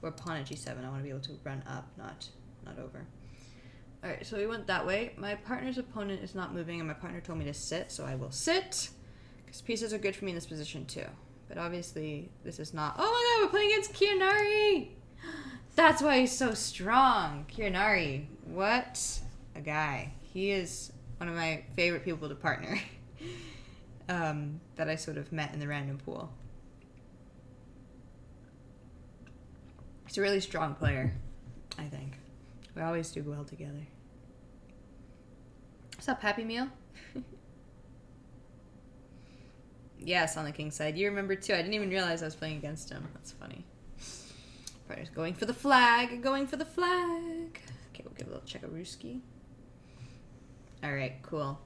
Or pawn at g7. I want to be able to run up, not over. Alright, so we went that way. My partner's opponent is not moving, and my partner told me to sit, so I will sit. Because pieces are good for me in this position, too. But obviously, this is not... Oh my god, we're playing against Kianari! That's why he's so strong. Kianari. What a guy. He is one of my favorite people to partner. that I sort of met in the random pool. He's a really strong player, I think. We always do well together. What's up, Happy Meal? Yes, on the king side. You remember too. I didn't even realize I was playing against him. That's funny. Probably going for the flag. Going for the flag. Okay, we'll give a little check-a-rooski. Alright, cool.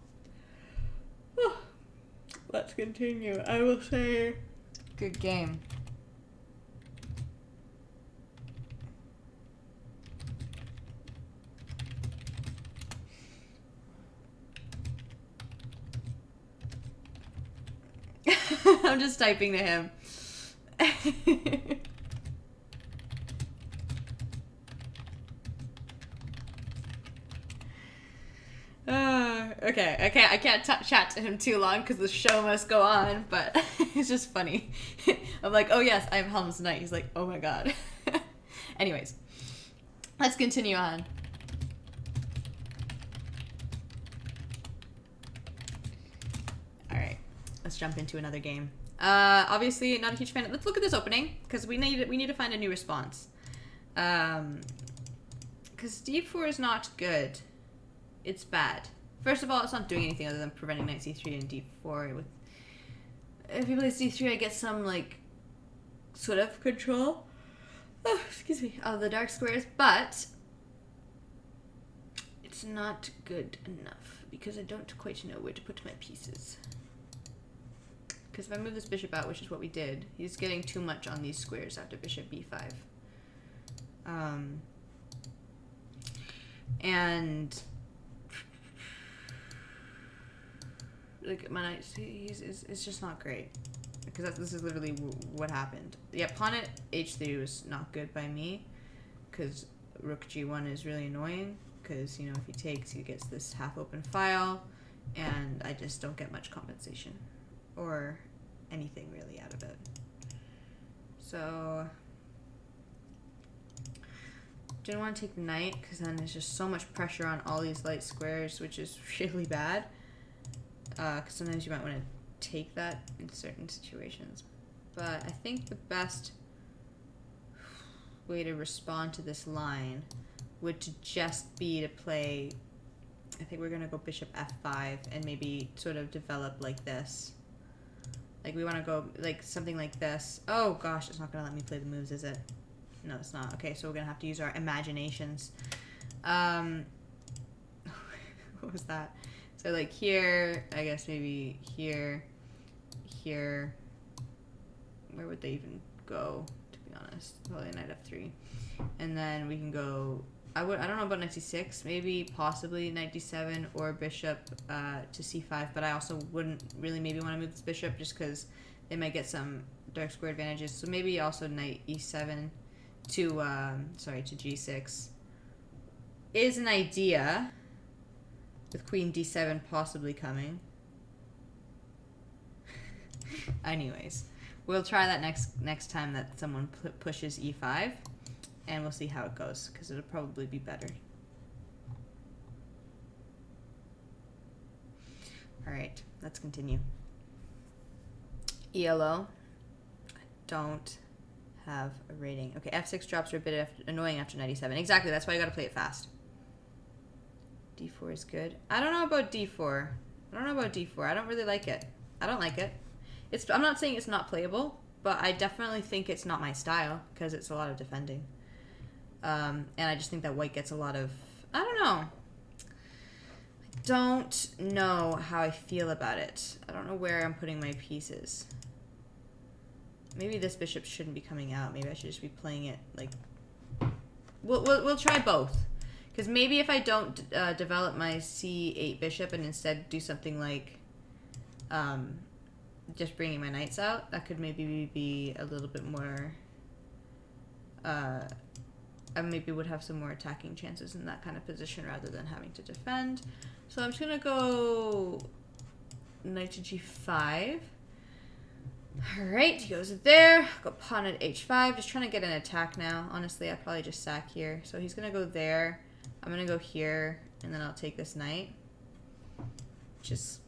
Let's continue. I will say, good game. I'm just typing to him. Okay, I can't chat to him too long because the show must go on, but it's just funny. I'm like, oh yes, I'm Helmsknight. He's like, oh my god. Anyways, let's continue on. Alright, let's jump into another game. Obviously, not a huge fan. Let's look at this opening, because we need to find a new response. Because d4 is not good. It's bad. First of all, it's not doing anything other than preventing knight c3 and d4. With if he plays d3, I get some, like, sort of control. Oh, excuse me. Of the dark squares, but it's not good enough because I don't quite know where to put my pieces. Because if I move this bishop out, which is what we did, he's getting too much on these squares after bishop b5. And like my knight, it's just not great because this is literally what happened. Yeah, pawn at h3 was not good by me because rook g1 is really annoying because, you know, if he takes, he gets this half open file, and I just don't get much compensation or anything really out of it. So didn't want to take the knight because then there's just so much pressure on all these light squares, which is really bad. Because sometimes you might want to take that in certain situations. But I think the best way to respond to this line would to just be to play, I think we're going to go bishop f5 and maybe sort of develop like this. Like we want to go like something like this. Oh gosh, it's not going to let me play the moves, is it? No, it's not. Okay, so we're going to have to use our imaginations. What was that? So like here, I guess maybe here, here. Where would they even go, to be honest? Probably knight f3. And then we can go, I don't know about knight c6, maybe possibly knight d7 or bishop to c5, but I also wouldn't really maybe want to move this bishop just because they might get some dark square advantages. So maybe also knight e7 to, sorry, to g6 is an idea, with queen d7 possibly coming. Anyways, we'll try that next time that someone pushes e5, and we'll see how it goes, because it'll probably be better. Alright, let's continue. ELO. I don't have a rating. Okay, f6 drops are a bit annoying after knight e7. Exactly, that's why you gotta play it fast. d4 is good. I don't know about d4. I don't really like it. I don't like it. I'm not saying it's not playable, but I definitely think it's not my style because it's a lot of defending. And I just think that white gets a lot of, I don't know. I don't know how I feel about it. I don't know where I'm putting my pieces. Maybe this bishop shouldn't be coming out. Maybe I should just be playing it like, we'll try both. Because maybe if I don't develop my c8 bishop and instead do something like just bringing my knights out, that could maybe be a little bit more, I maybe would have some more attacking chances in that kind of position rather than having to defend. So I'm just going to go knight to g5. Alright, he goes there. Go pawn at h5. Just trying to get an attack now. Honestly, I'd probably just sack here. So he's going to go there. I'm going to go here, and then I'll take this knight. Which is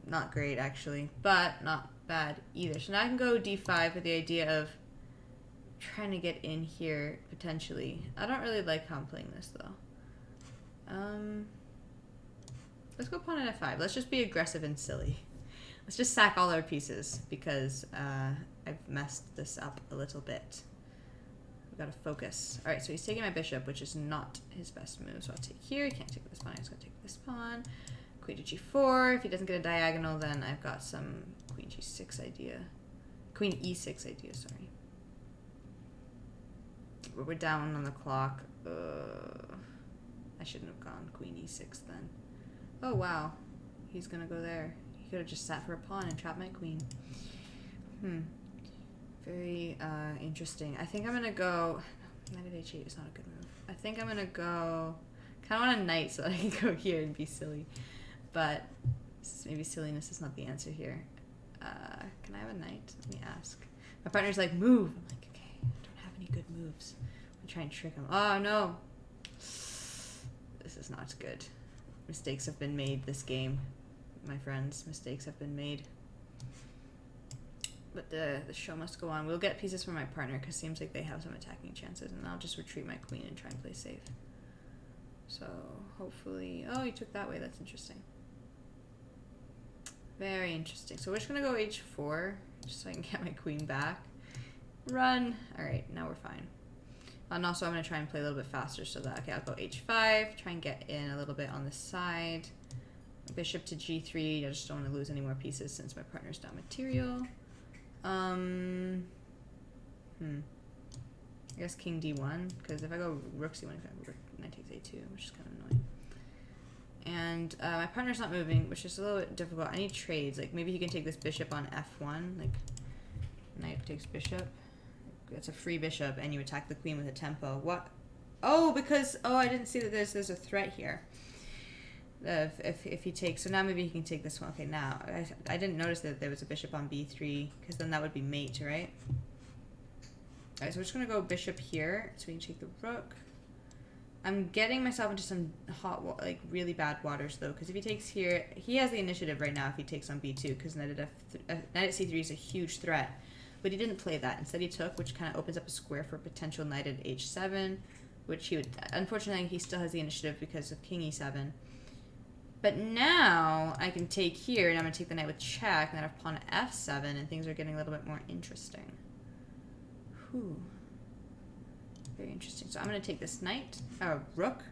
Not great, actually, but not bad either. So now I can go d5 with the idea of trying to get in here, potentially. I don't really like how I'm playing this, though. Let's go pawn at f5. Let's just be aggressive and silly. Let's just sack all our pieces, because I've messed this up a little bit. We've got to focus. Alright, so he's taking my bishop, which is not his best move. So I'll take here. He can't take this pawn. I'm just going to take this pawn. Queen to g4. If he doesn't get a diagonal, then I've got some queen g6 idea. Queen e6 idea, sorry. We're down on the clock. I shouldn't have gone queen e6 then. Oh, wow. He's going to go there. He could have just sat for a pawn and trapped my queen. Very interesting. I think I'm going to go... Knight at h8 is not a good move. I think I'm going to go... kind of want a knight so that I can go here and be silly. But maybe silliness is not the answer here. Can I have a knight? Let me ask. My partner's like, move. I'm like, okay, I don't have any good moves. I'm trying to trick him. Oh, no. This is not good. Mistakes have been made this game, my friends. Mistakes have been made. But the show must go on. We'll get pieces from my partner because it seems like they have some attacking chances. And I'll just retreat my queen and try and play safe. So hopefully... Oh, you took that way. That's interesting. Very interesting. So we're just going to go h4 just so I can get my queen back. Run. All right, now we're fine. And also I'm going to try and play a little bit faster so that... Okay, I'll go h5. Try and get in a little bit on the side. Bishop to g3. I just don't want to lose any more pieces since my partner's down material. I guess king d1. Because if I go rook c1, if I go rook, knight takes a2, which is kind of annoying. And my partner's not moving, which is a little bit difficult. I need trades. Like, maybe he can take this bishop on f1. Like, knight takes bishop. That's a free bishop, and you attack the queen with a tempo. What? Oh, because... Oh, I didn't see that there's a threat here. If he takes... So now maybe he can take this one. Okay, now. I didn't notice that there was a bishop on b3, because then that would be mate, right? Alright, so we're just going to go bishop here, so we can take the rook. I'm getting myself into some hot, like, really bad waters, though, because if he takes here, he has the initiative right now if he takes on b2, because knight at c3 is a huge threat. But he didn't play that. Instead he took, which kind of opens up a square for potential knight at h7, which he would... Unfortunately, he still has the initiative because of king e7. But now I can take here, and I'm going to take the knight with check, and then I have pawn at f7, and things are getting a little bit more interesting. Whew. Very interesting. So I'm going to take this knight, rook.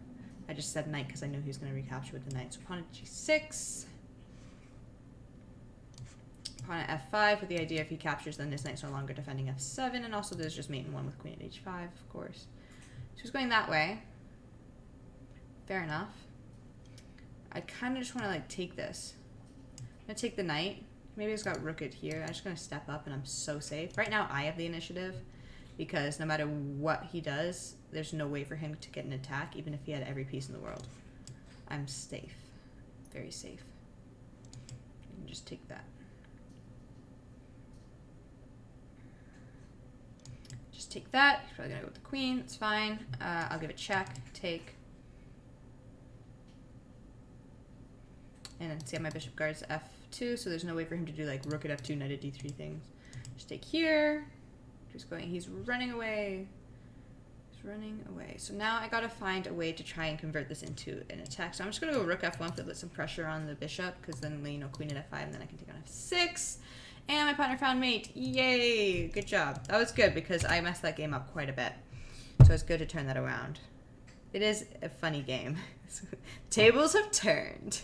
I just said knight because I knew he was going to recapture with the knight. So pawn at g6. Pawn at f5 with the idea if he captures, then this knight's no longer defending f7. And also there's just mate in one with queen at h5, of course. So he's going that way. Fair enough. I kind of just want to, like, take this. I'm going to take the knight. Maybe he's got rook at here. I'm just going to step up, and I'm so safe. Right now, I have the initiative, because no matter what he does, there's no way for him to get an attack, even if he had every piece in the world. I'm safe. Very safe. You can just take that. Just take that. He's probably going to go with the queen. It's fine. I'll give it check. Take. And then see how my bishop guards f2, so there's no way for him to do, like, rook at f2, knight at d3 things. Just take here. Just going, he's running away. He's running away. So now I gotta find a way to try and convert this into an attack. So I'm just gonna go rook f1 to put some pressure on the bishop, because then, you know, queen at f5, and then I can take on f6. And my partner found mate. Yay! Good job. That was good, because I messed that game up quite a bit. So it's good to turn that around. It is a funny game. Tables have turned.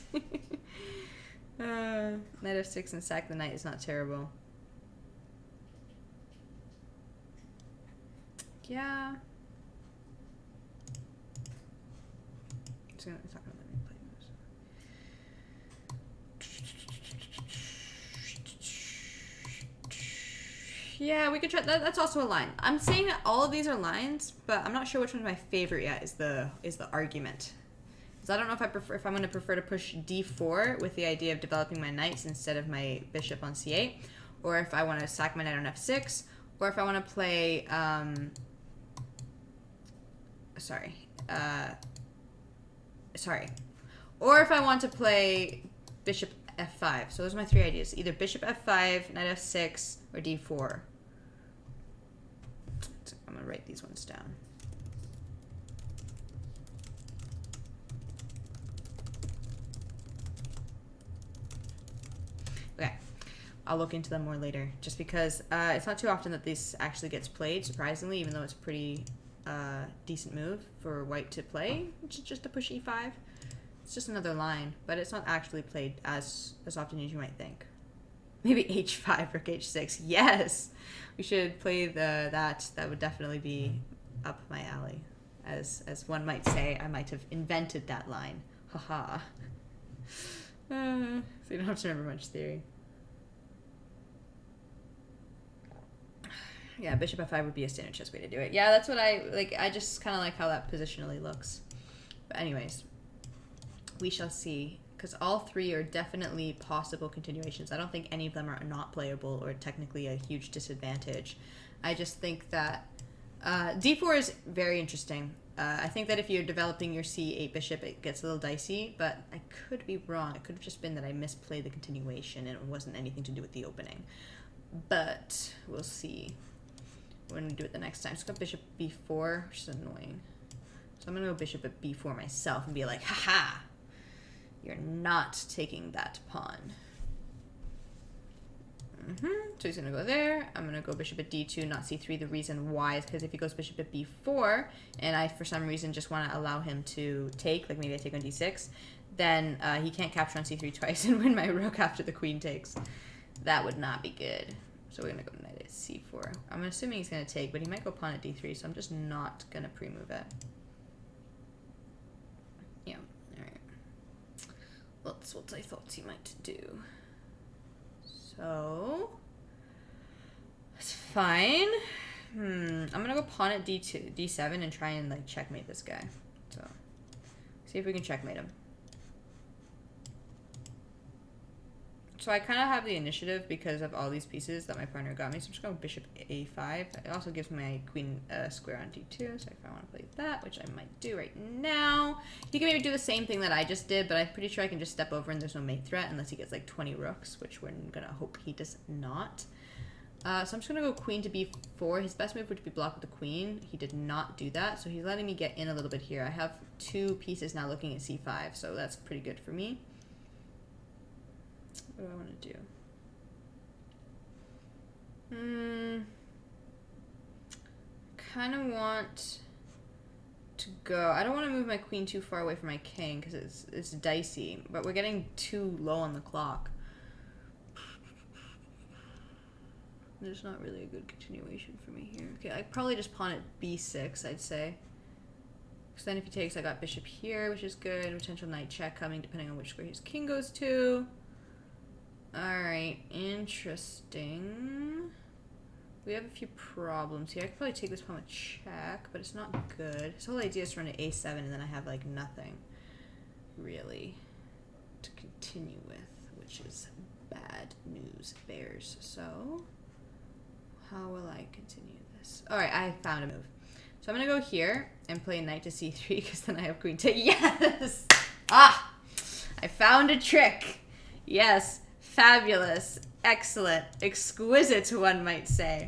Knight f6 and sack the knight is not terrible. Yeah. It's not gonna let me play moves. Yeah, we could try that. That's also a line. I'm saying that all of these are lines, but I'm not sure which one's my favorite yet. Is the argument. Because I don't know if I'm going to prefer to push d4 with the idea of developing my knights instead of my bishop on c8, or if I want to sack my knight on f6, or if I want to play or if I want to play bishop f5. So those are my three ideas. Either bishop f5, knight f6, or d4. So I'm going to write these ones down. Okay. I'll look into them more later, just because it's not too often that this actually gets played, surprisingly, even though it's a pretty decent move for white to play, which is just to push e5. It's just another line, but it's not actually played as often as you might think. Maybe h5, rook h6. Yes! We should play that. That would definitely be up my alley. As one might say, I might have invented that line. Haha. So you don't have to remember much theory. Yeah, bishop f5 would be a standard chess way to do it. Yeah, that's what I like. I just kind of like how that positionally looks. But anyways, we shall see. Because all three are definitely possible continuations. I don't think any of them are not playable or technically a huge disadvantage. I just think that d4 is very interesting. I think that if you're developing your c8 bishop, it gets a little dicey, but I could be wrong. It could have just been that I misplayed the continuation and it wasn't anything to do with the opening. But we'll see when we do it the next time. So got bishop b4, which is annoying. So I'm going to go bishop at b4 myself and be like, haha, you're not taking that pawn. So he's going to go there. I'm going to go bishop at d2, not c3. The reason why is because if he goes bishop at b4, and I, for some reason, just want to allow him to take, like maybe I take on d6, then he can't capture on c3 twice and win my rook after the queen takes. That would not be good. So we're going to go knight at c4. I'm assuming he's going to take, but he might go pawn at d3, so I'm just not going to pre-move it. Yeah, alright. That's what I thought he might do. So that's fine. I'm gonna go pawn at d2, d7, and try and like checkmate this guy. So see if we can checkmate him. So I kind of have the initiative because of all these pieces that my partner got me. So I'm just going bishop a5. It also gives my queen a square on d2. So if I want to play that, which I might do right now, he can maybe do the same thing that I just did, but I'm pretty sure I can just step over and there's no mate threat unless he gets like 20 rooks, which we're going to hope he does not. So I'm just going to go queen to b4. His best move would be block with the queen. He did not do that, so he's letting me get in a little bit here. I have two pieces now looking at c5, so that's pretty good for me. What do I want to do? Kind of want to go. I don't want to move my queen too far away from my king because it's dicey, but we're getting too low on the clock. There's not really a good continuation for me here. Okay, I'd probably just pawn at b6, I'd say. Because then if he takes, I got bishop here, which is good. Potential knight check coming depending on which square his king goes to. Alright, interesting. We have a few problems here. I could probably take this pawn with check, but it's not good. His whole idea is to run an a7, and then I have, like, nothing, really, to continue with, which is bad news bears. So, how will I continue this? Alright, I found a move. So I'm going to go here and play knight to c3, because then I have queen to... Yes! Ah! I found a trick! Yes! Fabulous, excellent, exquisite, one might say.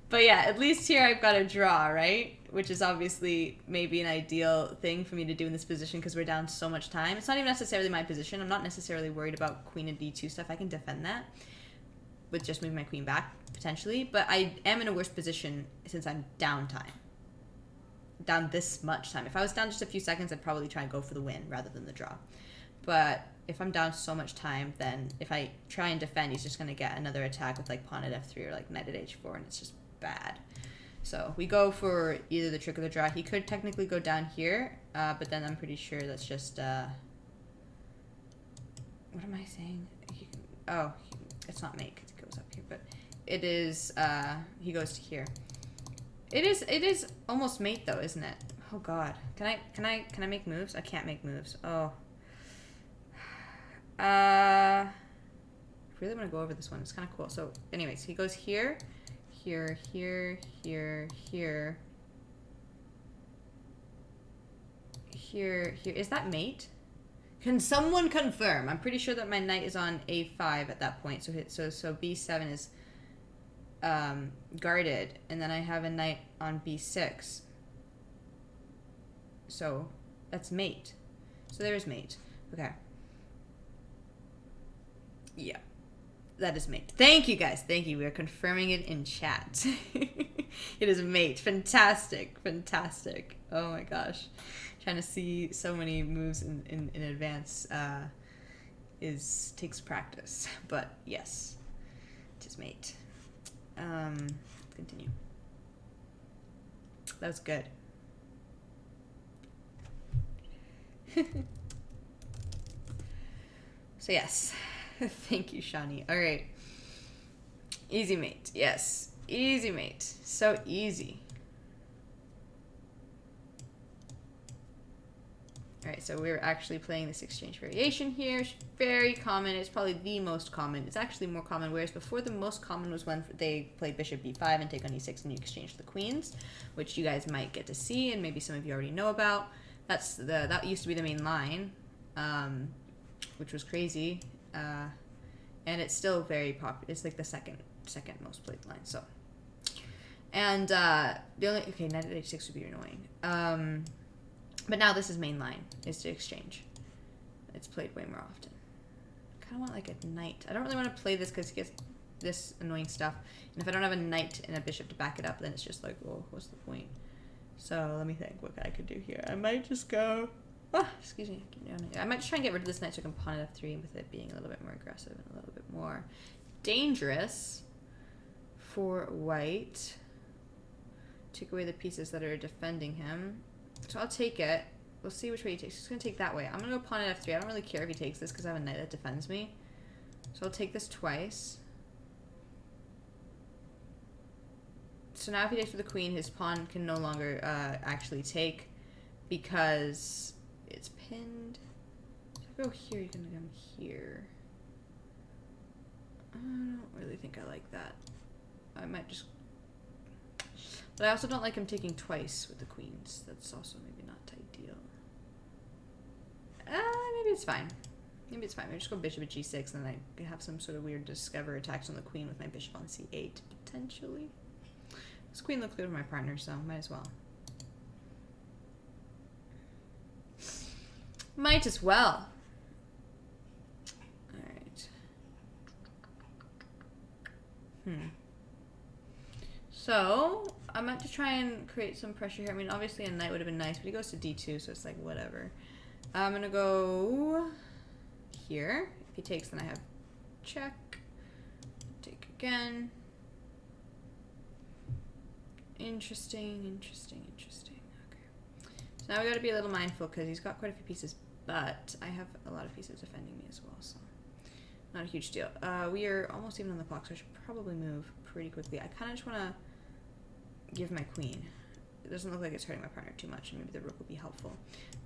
But yeah, at least here I've got a draw, right? Which is obviously maybe an ideal thing for me to do in this position because we're down so much time. It's not even necessarily my position. I'm not necessarily worried about queen and d2 stuff. I can defend that with just moving my queen back, potentially. But I am in a worse position since I'm down time. Down this much time. If I was down just a few seconds, I'd probably try and go for the win rather than the draw. But if I'm down so much time, then if I try and defend, he's just going to get another attack with like pawn at f3 or like knight at h4, and it's just bad. So we go for either the trick or the draw. He could technically go down here, but then I'm pretty sure that's just... what am I saying? It's not mate because it goes up here, but it is... he goes to here. It is almost mate though, isn't it? Oh god. Can I make moves? I can't make moves. Oh. I really want to go over this one. It's kind of cool. So, anyways, he goes here, here, here, here, here, here, here. Is that mate? Can someone confirm? I'm pretty sure that my knight is on a5 at that point. So b7 is guarded, and then I have a knight on b6. So that's mate. So there's mate. Okay. Yeah. That is mate. Thank you, guys. Thank you. We are confirming it in chat. It is mate. Fantastic. Fantastic. Oh my gosh. Trying to see so many moves in advance takes practice. But yes, it is mate. Continue. That was good. So yes. Thank you, Shani. All right. Easy mate. Yes. Easy mate. So easy. All right, so we're actually playing this exchange variation here. It's very common. It's probably the most common. It's actually more common, whereas before the most common was when they played bishop b5 and take on e6 and you exchange the queens, which you guys might get to see and maybe some of you already know about. That used to be the main line, which was crazy, and it's still very popular. It's like the second most played line. So, and knight at h6 would be annoying. But now this is main line, is to exchange. It's played way more often. I kind of want like a knight. I don't really want to play this because he gets this annoying stuff. And if I don't have a knight and a bishop to back it up, then it's just like, well, what's the point? So let me think what I could do here. I might just go... excuse me. I might just try and get rid of this knight so I can pawn at f3 with it being a little bit more aggressive and a little bit more dangerous for white. Take away the pieces that are defending him. So I'll take it. We'll see which way he takes. He's going to take that way. I'm going to go pawn at f3. I don't really care if he takes this because I have a knight that defends me. So I'll take this twice. So now if he takes with the queen, his pawn can no longer actually take because it's pinned. So if I go here, you can come here. I don't really think I like that. I might just... But I also don't like him taking twice with the queens. That's also maybe not ideal. Maybe it's fine. Maybe it's fine. Maybe just go bishop at g6 and then I have some sort of weird discover attacks on the queen with my bishop on c8, potentially. This queen looks good with my partner, so might as well. Might as well. Alright. So, I might just try and create some pressure here. I mean, obviously a knight would have been nice, but he goes to d2, so it's like, whatever. I'm going to go here. If he takes, then I have check. Take again. Interesting, interesting, interesting. Okay. So now we got to be a little mindful because he's got quite a few pieces, but I have a lot of pieces defending me as well, so not a huge deal. We are almost even on the clock, so I should probably move pretty quickly. I kind of just want to give my queen. It doesn't look like it's hurting my partner too much, and maybe the rook will be helpful.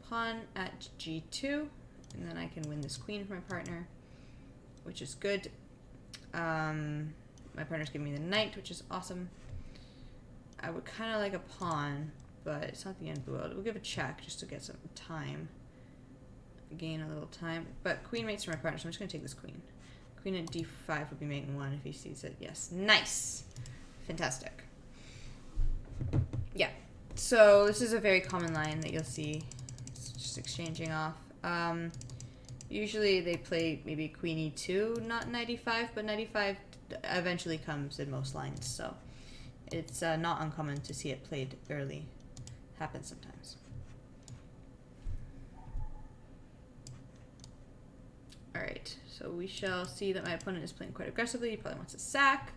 Pawn at g2, and then I can win this queen for my partner, which is good. My partner's giving me the knight, which is awesome. I would kind of like a pawn, but it's not the end of the world. We'll give a check just to get some time. Gain a little time. But queen mates for my partner, so I'm just going to take this queen. Queen at d5 would be mate in 1 if he sees it. Yes. Nice. Fantastic. Yeah. So this is a very common line that you'll see. It's just exchanging off. Usually they play maybe queen e2, not knight e5, but knight e5 eventually comes in most lines, so it's not uncommon to see it played early. Happens sometimes. Alright, so we shall see that my opponent is playing quite aggressively. He probably wants a sack,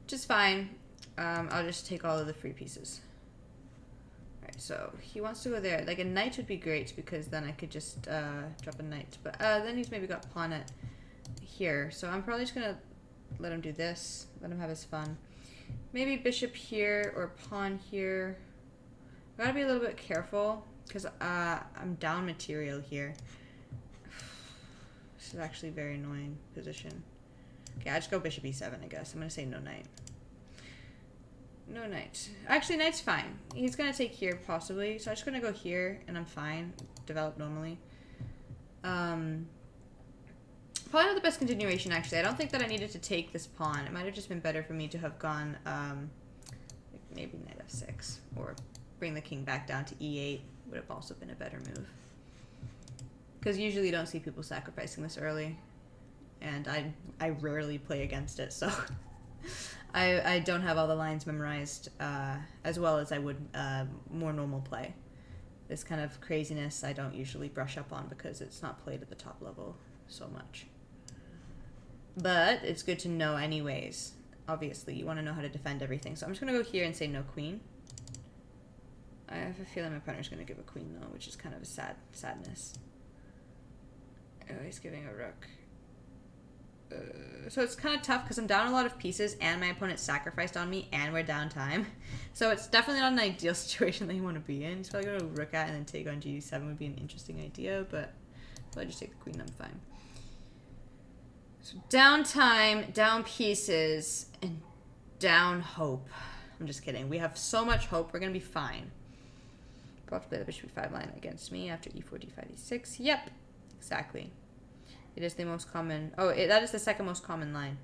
which is fine. I'll just take all of the free pieces. Alright, so he wants to go there. Like a knight would be great because then I could just drop a knight. But then he's maybe got pawn at here. So I'm probably just going to let him do this. Let him have his fun. Maybe bishop here or pawn here. I gotta be a little bit careful because I'm down material here. This is actually a very annoying position. Okay, I just go bishop e7, I guess. I'm gonna say no knight. No knight. Actually, knight's fine. He's gonna take here possibly, so I'm just gonna go here and I'm fine. Develop normally. Probably not the best continuation, actually. I don't think that I needed to take this pawn. It might have just been better for me to have gone, maybe knight f6, or bring the king back down to e8 would have also been a better move. Because usually you don't see people sacrificing this early, and I rarely play against it, so I don't have all the lines memorized as well as I would more normal play. This kind of craziness I don't usually brush up on because it's not played at the top level so much. But it's good to know anyways. Obviously, you want to know how to defend everything. So I'm just going to go here and say no queen. I have a feeling my partner's going to give a queen, though, which is kind of a sadness. Oh, he's giving a rook. So it's kind of tough because I'm down a lot of pieces and my opponent sacrificed on me and we're down time. So it's definitely not an ideal situation that you want to be in. He's probably going to rook at and then take on g7 would be an interesting idea, but if I just take the queen, I'm fine. So down time, down pieces, and down hope. I'm just kidding. We have so much hope. We're going to be fine. I'll have to play the bishop e5 line against me after e4, d5, e6. Yep, exactly. It is the most common... Oh, that is the second most common line.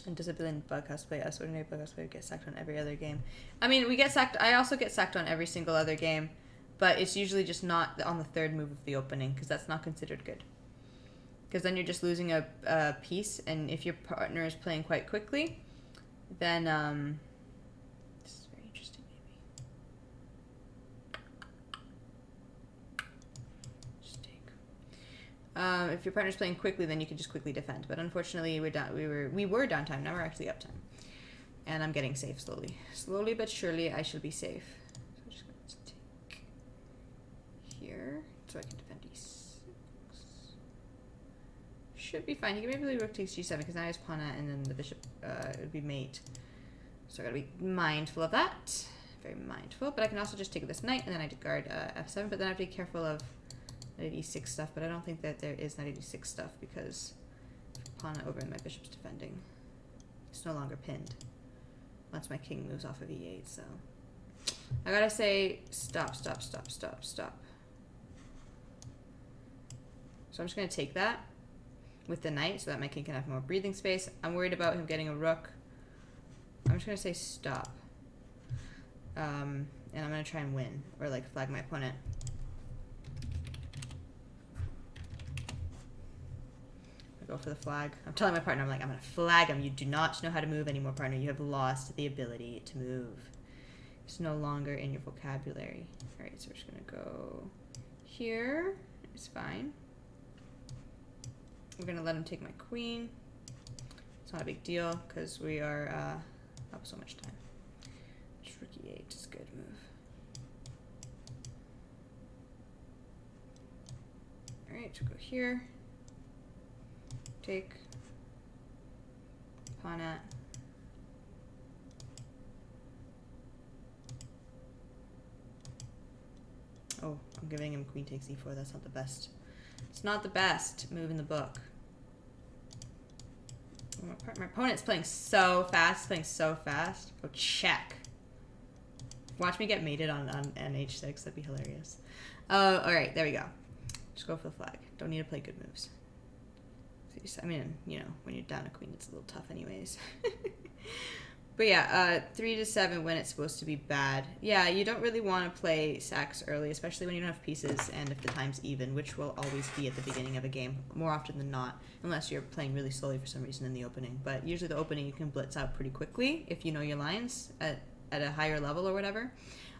And disciplined bughouse play. Us ordinary bughouse play get sacked on every other game. I mean, we get sacked... I also get sacked on every single other game. But it's usually just not on the third move of the opening, because that's not considered good. Because then you're just losing a piece, and if your partner is playing quite quickly, then, this is very interesting, maybe. Just take. If your partner's playing quickly, then you can just quickly defend. But unfortunately, we were downtime, now we're actually uptime. And I'm getting safe slowly. Slowly but surely, I shall be safe. Here, so I can defend e6. Should be fine. He can maybe rook takes g7 because now he has pawn at, and then the bishop would be mate. So I gotta be mindful of that. Very mindful. But I can also just take this knight and then I guard f7. But then I have to be careful of knight e6 stuff. But I don't think that there is knight e6 stuff because pawn over and my bishop's defending. It's no longer pinned once my king moves off of e8. So I gotta say stop, stop, stop, stop, stop. So I'm just going to take that with the knight so that my king can have more breathing space. I'm worried about him getting a rook. I'm just going to say stop. And I'm going to try and win or like flag my opponent. I go for the flag. I'm telling my partner, I'm like, I'm going to flag him. You do not know how to move anymore, partner. You have lost the ability to move. It's no longer in your vocabulary. All right, so we're just going to go here. It's fine. We're going to let him take my queen. It's not a big deal because we are up so much time. Rook e8 is a good move. Alright, so go here. Take. Pawn at. Oh, I'm giving him queen takes e4. That's not the best. It's not the best move in the book. My opponent's playing so fast. Oh, check. Watch me get mated on nh6. That'd be hilarious. Alright, there we go. Just go for the flag. Don't need to play good moves. I mean, you know, when you're down a queen, it's a little tough anyways. But yeah, 3 to 7 when it's supposed to be bad. Yeah, you don't really want to play sacks early, especially when you don't have pieces and if the time's even, which will always be at the beginning of a game, more often than not, unless you're playing really slowly for some reason in the opening. But usually the opening you can blitz out pretty quickly if you know your lines at a higher level or whatever.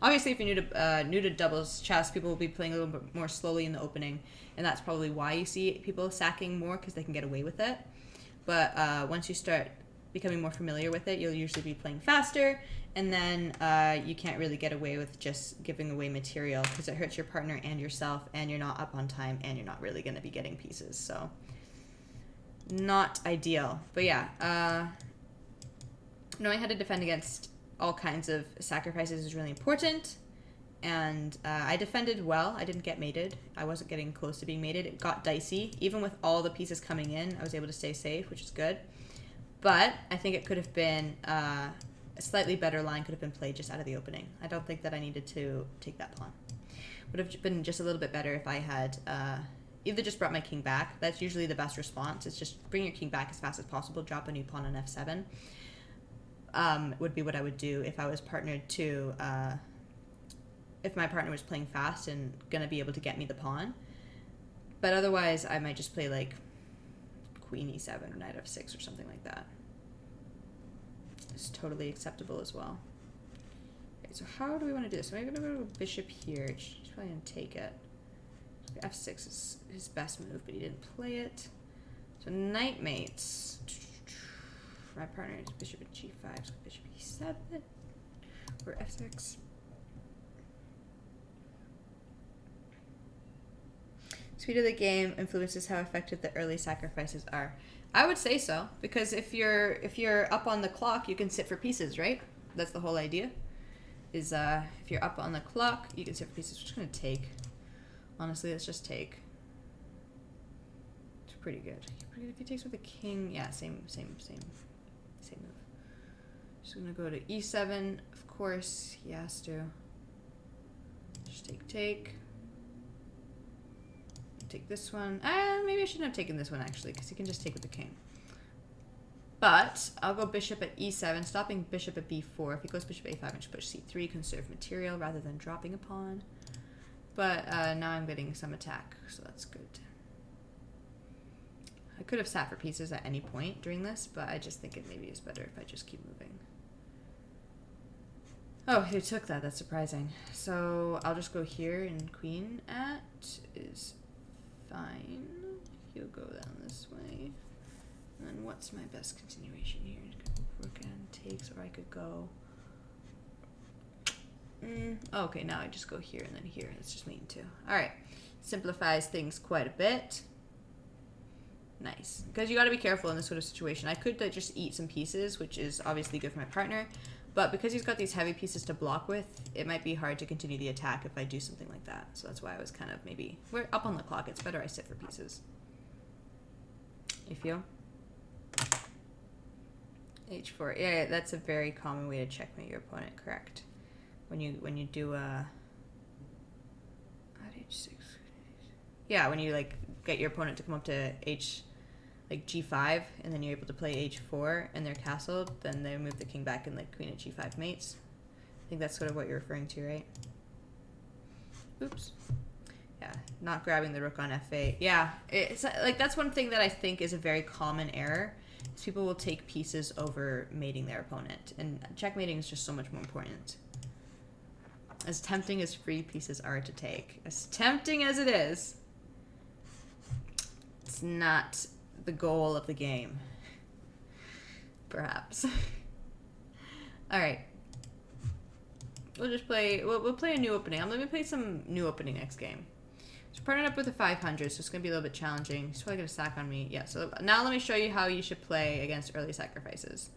Obviously, if you're new to doubles chess, people will be playing a little bit more slowly in the opening, and that's probably why you see people sacking more, because they can get away with it. But once you start becoming more familiar with it, you'll usually be playing faster, and then you can't really get away with just giving away material because it hurts your partner and yourself, and you're not up on time, and you're not really going to be getting pieces. So not ideal. But yeah, knowing how to defend against all kinds of sacrifices is really important, and I defended well. I didn't get mated. I wasn't getting close to being mated. It got dicey. Even with all the pieces coming in, I was able to stay safe, which is good. But I think it could have been a slightly better line could have been played just out of the opening. I don't think that I needed to take that pawn. Would have been just a little bit better if I had either just brought my king back. That's usually the best response. It's just bring your king back as fast as possible, drop a new pawn on f7. Would be what I would do if I was partnered to, if my partner was playing fast and gonna be able to get me the pawn. But otherwise, I might just play like queen e7 or knight f6 or something like that. It's totally acceptable as well. Okay, so how do we want to do this? So I'm gonna go bishop here. She's probably gonna take it. f6 is his best move, but he didn't play it. So knight mates. My partner is bishop at g5, so bishop e7 or f6. Speed of the game influences how effective the early sacrifices are. I would say so, because if you're up on the clock, you can sit for pieces, right? That's the whole idea. Is if you're up on the clock, you can sit for pieces. We're just gonna take. Honestly, let's just take. It's pretty good. If he takes with the king, yeah, same move. Just gonna go to e7. Of course, he has to. Just take. Take this one. Maybe I shouldn't have taken this one actually, because he can just take with the king. But I'll go bishop at e7, stopping bishop at b4. If he goes bishop at a5, I should push c3, conserve material rather than dropping a pawn. But now I'm getting some attack, so that's good. I could have sat for pieces at any point during this, but I just think it maybe is better if I just keep moving. Oh, he took that. That's surprising. So I'll just go here, and queen at is fine. He'll go down this way. And then what's my best continuation here? Rook and takes, or I could go... Oh, okay, now I just go here and then here. That's just mean too. Alright. Simplifies things quite a bit. Nice. Because you got to be careful in this sort of situation. I could just eat some pieces, which is obviously good for my partner. But because he's got these heavy pieces to block with, it might be hard to continue the attack if I do something like that. So that's why I was kind of maybe... We're up on the clock. It's better I sit for pieces. You feel? h4. Yeah, that's a very common way to checkmate your opponent, correct? When you do a... h6. Yeah, when you like get your opponent to come up to g5, and then you're able to play h4 and they're castled, then they move the king back and like queen at g5 mates. I think that's sort of what you're referring to, right? Oops. Yeah, not grabbing the rook on f8. Yeah, it's like that's one thing that I think is a very common error. Is people will take pieces over mating their opponent, and checkmating is just so much more important. As tempting as free pieces are to take, as tempting as it is, it's not the goal of the game. Perhaps. All right. We'll just play. We'll play a new opening. Let me play some new opening next game. So partnered up with a 500, so it's gonna be a little bit challenging. He's probably gonna sack on me. Yeah. So now let me show you how you should play against early sacrifices.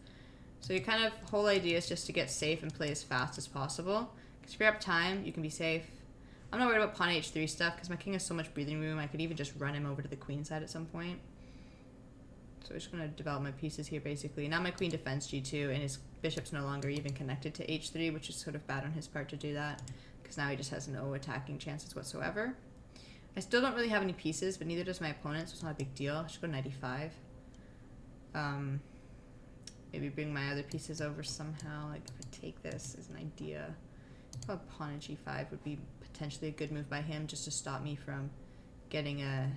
So your kind of whole idea is just to get safe and play as fast as possible. Because if you're up time, you can be safe. I'm not worried about pawn h3 stuff because my king has so much breathing room. I could even just run him over to the queen side at some point. So I'm just going to develop my pieces here basically. Now my queen defends g2 and his bishop's no longer even connected to h3, which is sort of bad on his part to do that because now he just has no attacking chances whatsoever. I still don't really have any pieces, but neither does my opponent, so it's not a big deal. I should go knight e5. Maybe bring my other pieces over somehow. Like if I take this as an idea, probably pawn at g5 would be potentially a good move by him just to stop me from getting a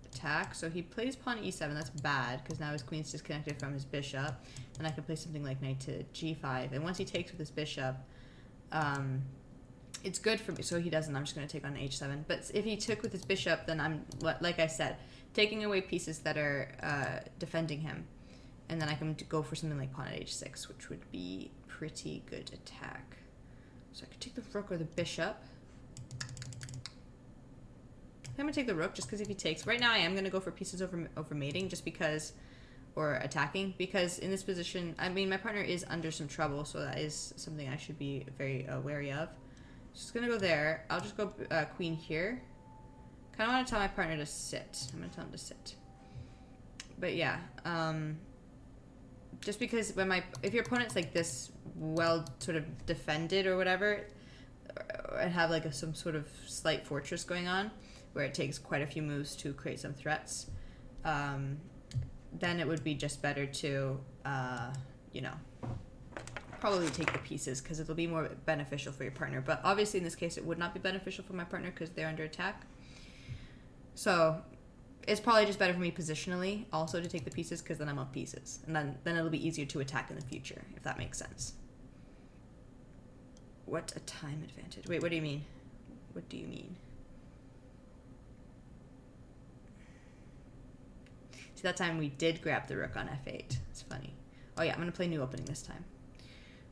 attack. So he plays pawn e7. That's bad because now his queen's disconnected from his bishop, and I can play something like knight to g5. And once he takes with his bishop, it's good for me. So he doesn't. I'm just going to take on h7. But if he took with his bishop, then I'm, like I said, taking away pieces that are defending him. And then I can go for something like pawn at h6, which would be pretty good attack. So I could take the rook or the bishop. I'm going to take the rook just because if he takes... Right now I am going to go for pieces over mating just because... Or attacking. Because in this position... I mean, my partner is under some trouble, so that is something I should be very wary of. Just going to go there. I'll just go queen here. Kind of want to tell my partner to sit. I'm going to tell him to sit. But yeah. Just because when if your opponent's like this well sort of defended or whatever, I'd have like some sort of slight fortress going on where it takes quite a few moves to create some threats, then it would be just better to, you know, probably take the pieces because it'll be more beneficial for your partner. But obviously in this case, it would not be beneficial for my partner because they're under attack. So it's probably just better for me positionally also to take the pieces because then I'm up pieces. And then it'll be easier to attack in the future, if that makes sense. What a time advantage. Wait, what do you mean? What do you mean? See, that time we did grab the rook on f8. It's funny. Oh yeah, I'm going to play new opening this time.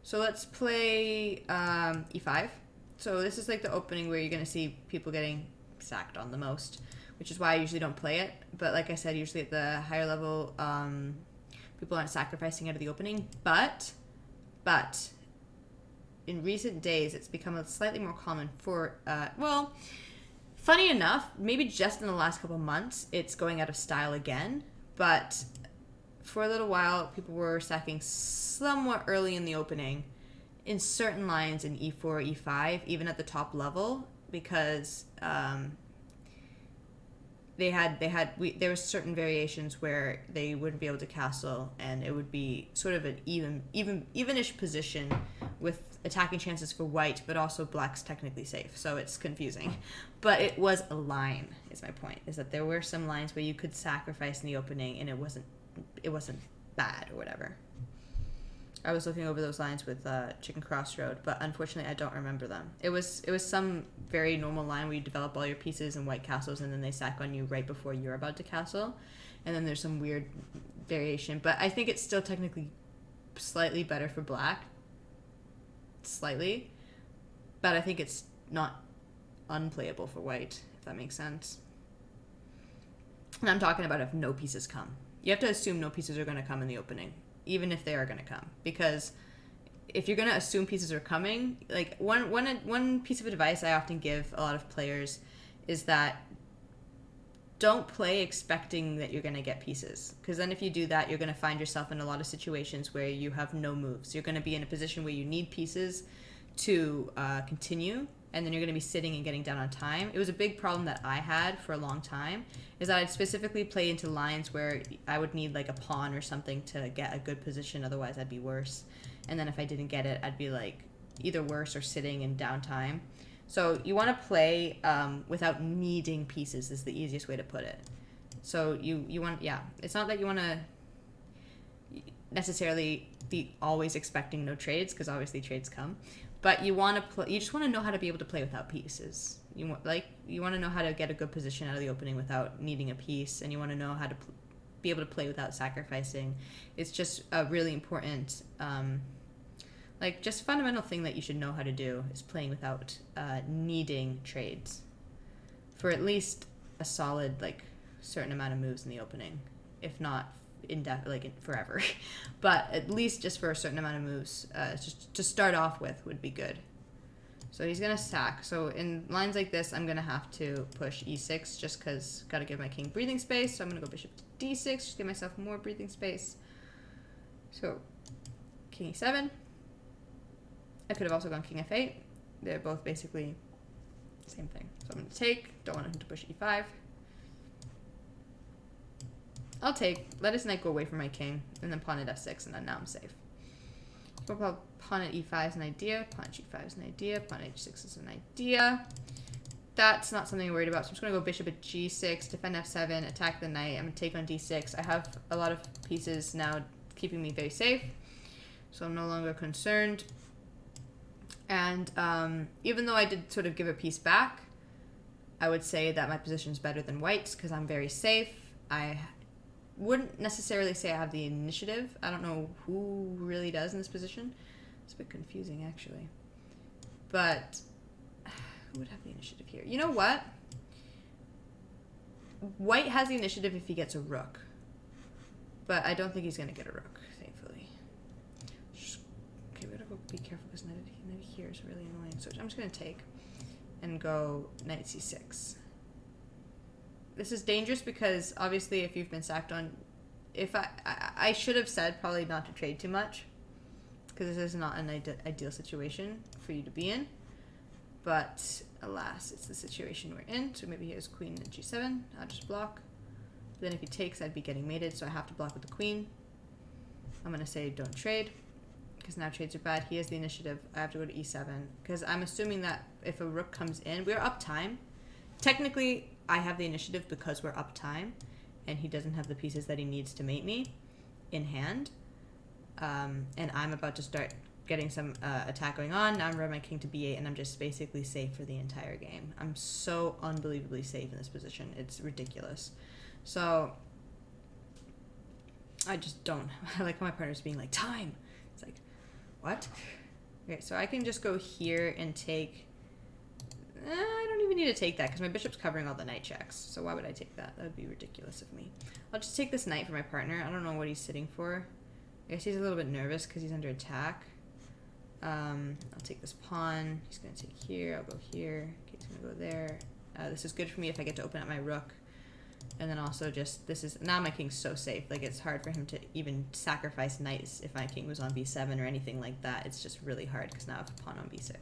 So let's play e5. So this is like the opening where you're going to see people getting sacked on the most, which is why I usually don't play it. But like I said, usually at the higher level, people aren't sacrificing out of the opening. But in recent days, it's become slightly more common for, well, funny enough, maybe just in the last couple months, it's going out of style again. But for a little while, people were sacking somewhat early in the opening in certain lines in e4, e5, even at the top level, because there were certain variations where they wouldn't be able to castle, and it would be sort of an evenish position with attacking chances for white, but also black's technically safe, so it's confusing. But it was a line, is my point, is that there were some lines where you could sacrifice in the opening, and it wasn't bad or whatever. I was looking over those lines with Chicken Crossroad, but unfortunately I don't remember them. It was some very normal line where you develop all your pieces in white castles and then they sack on you right before you're about to castle. And then there's some weird variation, but I think it's still technically slightly better for black. Slightly. But I think it's not unplayable for white, if that makes sense. And I'm talking about if no pieces come. You have to assume no pieces are going to come in the opening, even if they are going to come. Because if you're going to assume pieces are coming, like one piece of advice I often give a lot of players is that don't play expecting that you're going to get pieces. Because then if you do that, you're going to find yourself in a lot of situations where you have no moves. You're going to be in a position where you need pieces to continue, and then you're going to be sitting and getting down on time. It was a big problem that I had for a long time, is that I'd specifically play into lines where I would need like a pawn or something to get a good position, otherwise I'd be worse. And then if I didn't get it, I'd be like either worse or sitting in downtime. So you want to play without needing pieces is the easiest way to put it. So you want, yeah, it's not that you want to necessarily be always expecting no trades, because obviously trades come. But you want to play. You just want to know how to be able to play without pieces. You want to know how to get a good position out of the opening without needing a piece, and you want to know how to be able to play without sacrificing. It's just a really important, like just fundamental thing that you should know how to do is playing without needing trades for at least a solid like certain amount of moves in the opening, if not forever, but at least just for a certain amount of moves, just to start off with would be good. So he's gonna sack. So in lines like this, I'm gonna have to push e6 just because gotta give my king breathing space. So I'm gonna go bishop to d6, just give myself more breathing space. So king e7. I could have also gone king f8. They're both basically the same thing. So I'm gonna take. Don't want him to push e5. I'll take. Let his knight go away from my king, and then pawn at f6, and then now I'm safe. So pawn at e5 is an idea. Pawn at g5 is an idea. Pawn at h6 is an idea. That's not something I'm worried about. So I'm just going to go bishop at g6, defend f7, attack the knight. I'm going to take on d6. I have a lot of pieces now keeping me very safe, so I'm no longer concerned. And even though I did sort of give a piece back, I would say that my position is better than white's because I'm very safe. I wouldn't necessarily say I have the initiative. I don't know who really does in this position. It's a bit confusing, actually. But who would have the initiative here? You know what? White has the initiative if he gets a rook. But I don't think he's going to get a rook, thankfully. Okay, we gotta go be careful because knight here is really annoying. So I'm just going to take and go knight c6. This is dangerous because obviously if you've been sacked on, if I should have said probably not to trade too much because this is not an ideal situation for you to be in. But alas, it's the situation we're in. So maybe he has queen at g7. I'll just block. But then if he takes, I'd be getting mated, so I have to block with the queen. I'm going to say don't trade, because now trades are bad. He has the initiative. I have to go to e7, because I'm assuming that if a rook comes in, we're up time. Technically, I have the initiative because we're up time, and he doesn't have the pieces that he needs to mate me in hand. And I'm about to start getting some attack going on. Now I'm running my king to b8, and I'm just basically safe for the entire game. I'm so unbelievably safe in this position. It's ridiculous. So I just don't. I like how my partner's being like, time. It's like, what? Okay, so I can just go here and take... I don't even need to take that because my bishop's covering all the knight checks. So why would I take that? That would be ridiculous of me. I'll just take this knight for my partner. I don't know what he's sitting for. I guess he's a little bit nervous because he's under attack. I'll take this pawn. He's going to take here. I'll go here. Okay, he's going to go there. This is good for me if I get to open up my rook. And then also just, this is, now my king's so safe. Like, it's hard for him to even sacrifice knights if my king was on b7 or anything like that. It's just really hard because now I have a pawn on b6.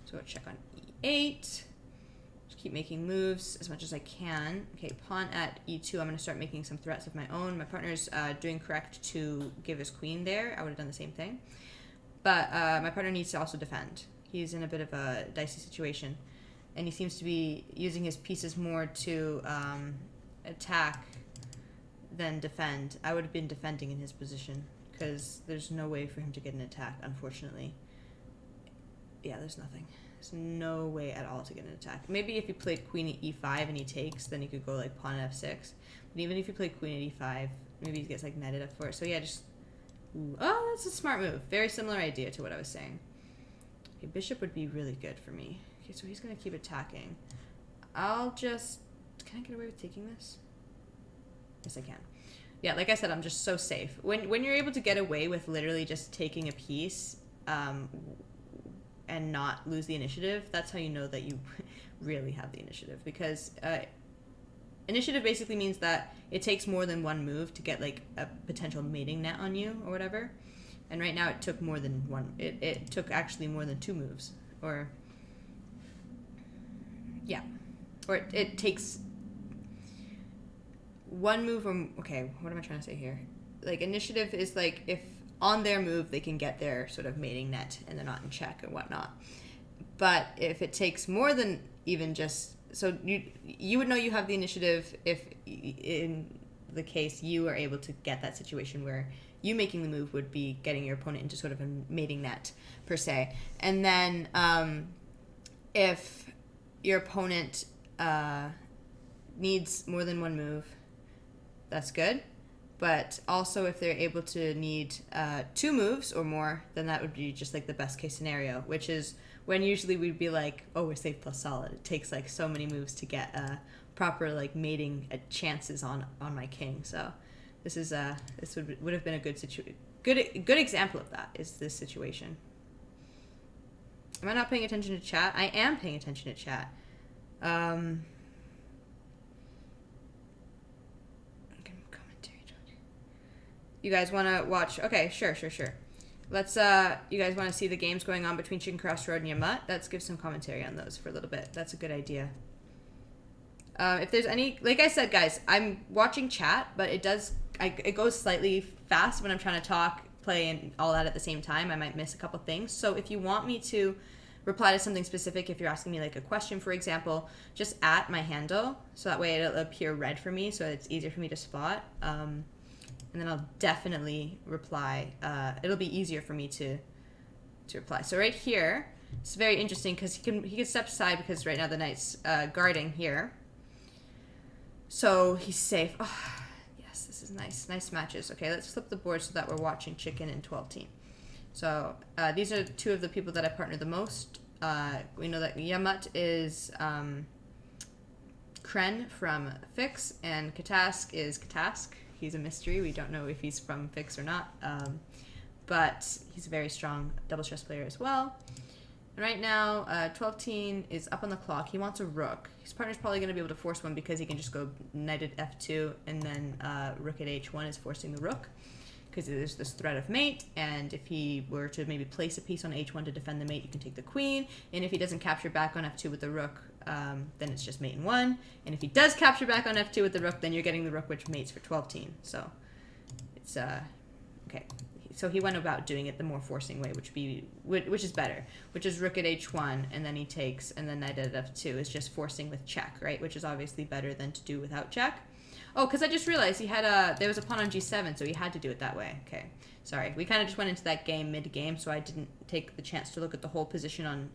So I'll check on e8. Just keep making moves as much as I can. Okay, pawn at e2. I'm going to start making some threats of my own. My partner's doing correct to give his queen there. I would have done the same thing. But my partner needs to also defend. He's in a bit of a dicey situation. And he seems to be using his pieces more to attack than defend. I would have been defending in his position because there's no way for him to get an attack, unfortunately. Yeah, there's nothing. There's no way at all to get an attack. Maybe if he played queen at e5 and he takes, then he could go like pawn at f6. But even if he played queen at e5, maybe he gets like knighted up for it. So yeah, just... Ooh. Oh, that's a smart move. Very similar idea to what I was saying. Okay, bishop would be really good for me. Okay, so he's going to keep attacking. I'll just... Can I get away with taking this? Yes, I can. Yeah, like I said, I'm just so safe. When you're able to get away with literally just taking a piece and not lose the initiative, that's how you know that you really have the initiative. Because initiative basically means that it takes more than one move to get like a potential mating net on you or whatever. And right now it took more than one. It took actually more than two moves. Or, yeah. Or it takes... one move or... Okay, what am I trying to say here? Like, initiative is like if on their move they can get their sort of mating net and they're not in check and whatnot. But if it takes more than even just... So you would know you have the initiative if in the case you are able to get that situation where you making the move would be getting your opponent into sort of a mating net, per se. And then if your opponent needs more than one move, that's good. But also if they're able to need two moves or more, then that would be just like the best case scenario, which is when usually we'd be like, oh, we're safe plus solid. It takes like so many moves to get proper like mating chances on my king. So this is this would have been a good example of that is this situation. Am I not paying attention to chat? I am paying attention to chat. You guys want to watch? Okay, sure. Let's, you guys want to see the games going on between Chicken Crossroad and Yamut? Let's give some commentary on those for a little bit. That's a good idea. If there's any, like I said, guys, I'm watching chat, but it goes slightly fast when I'm trying to talk, play, and all that at the same time. I might miss a couple things. So if you want me to reply to something specific, if you're asking me like a question, for example, just at my handle, so that way it'll appear red for me, so it's easier for me to spot. And then I'll definitely reply. It'll be easier for me to reply. So right here, it's very interesting because he can step aside because right now the knight's guarding here. So he's safe. Oh, yes, this is nice. Nice matches. Okay, let's flip the board so that we're watching Chicken and 12 Team. So these are two of the people that I partner the most. We know that Yamut is Kren from Fix, and Katask is Katask. He's a mystery. We don't know if he's from Fix or not, but he's a very strong double chess player as well. And right now, 12 Teen is up on the clock. He wants a rook. His partner's probably going to be able to force one because he can just go knight at f2, and then rook at h1 is forcing the rook. because there's this threat of mate, and if he were to maybe place a piece on h1 to defend the mate, you can take the queen, and if he doesn't capture back on f2 with the rook, then it's just mate in 1, and if he does capture back on f2 with the rook, then you're getting the rook which mates for 12-teen. So it's okay. So he went about doing it the more forcing way, which is better, which is rook at h1, and then he takes, and then knight at f2 is just forcing with check, right? Which is obviously better than to do without check. Oh, because I just realized he had there was a pawn on g7, so he had to do it that way. Okay, sorry. We kind of just went into that game mid-game, so I didn't take the chance to look at the whole position on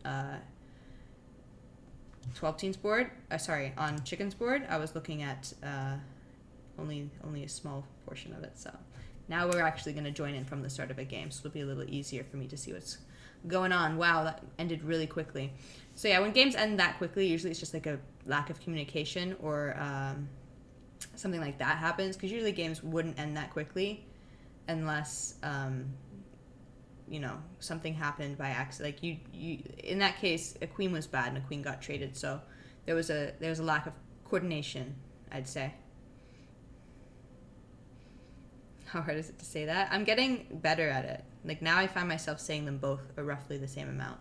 12-teen's board. Sorry, on Chicken's board. I was looking at only a small portion of it, so... Now we're actually going to join in from the start of a game, so it'll be a little easier for me to see what's going on. Wow, that ended really quickly. So yeah, when games end that quickly, usually it's just like a lack of communication or something like that happens, because usually games wouldn't end that quickly unless, you know, something happened by accident. Like you in that case, a queen was bad and a queen got traded, so there was a lack of coordination, I'd say. How hard is it to say that? I'm getting better at it. Like now I find myself saying them both roughly the same amount.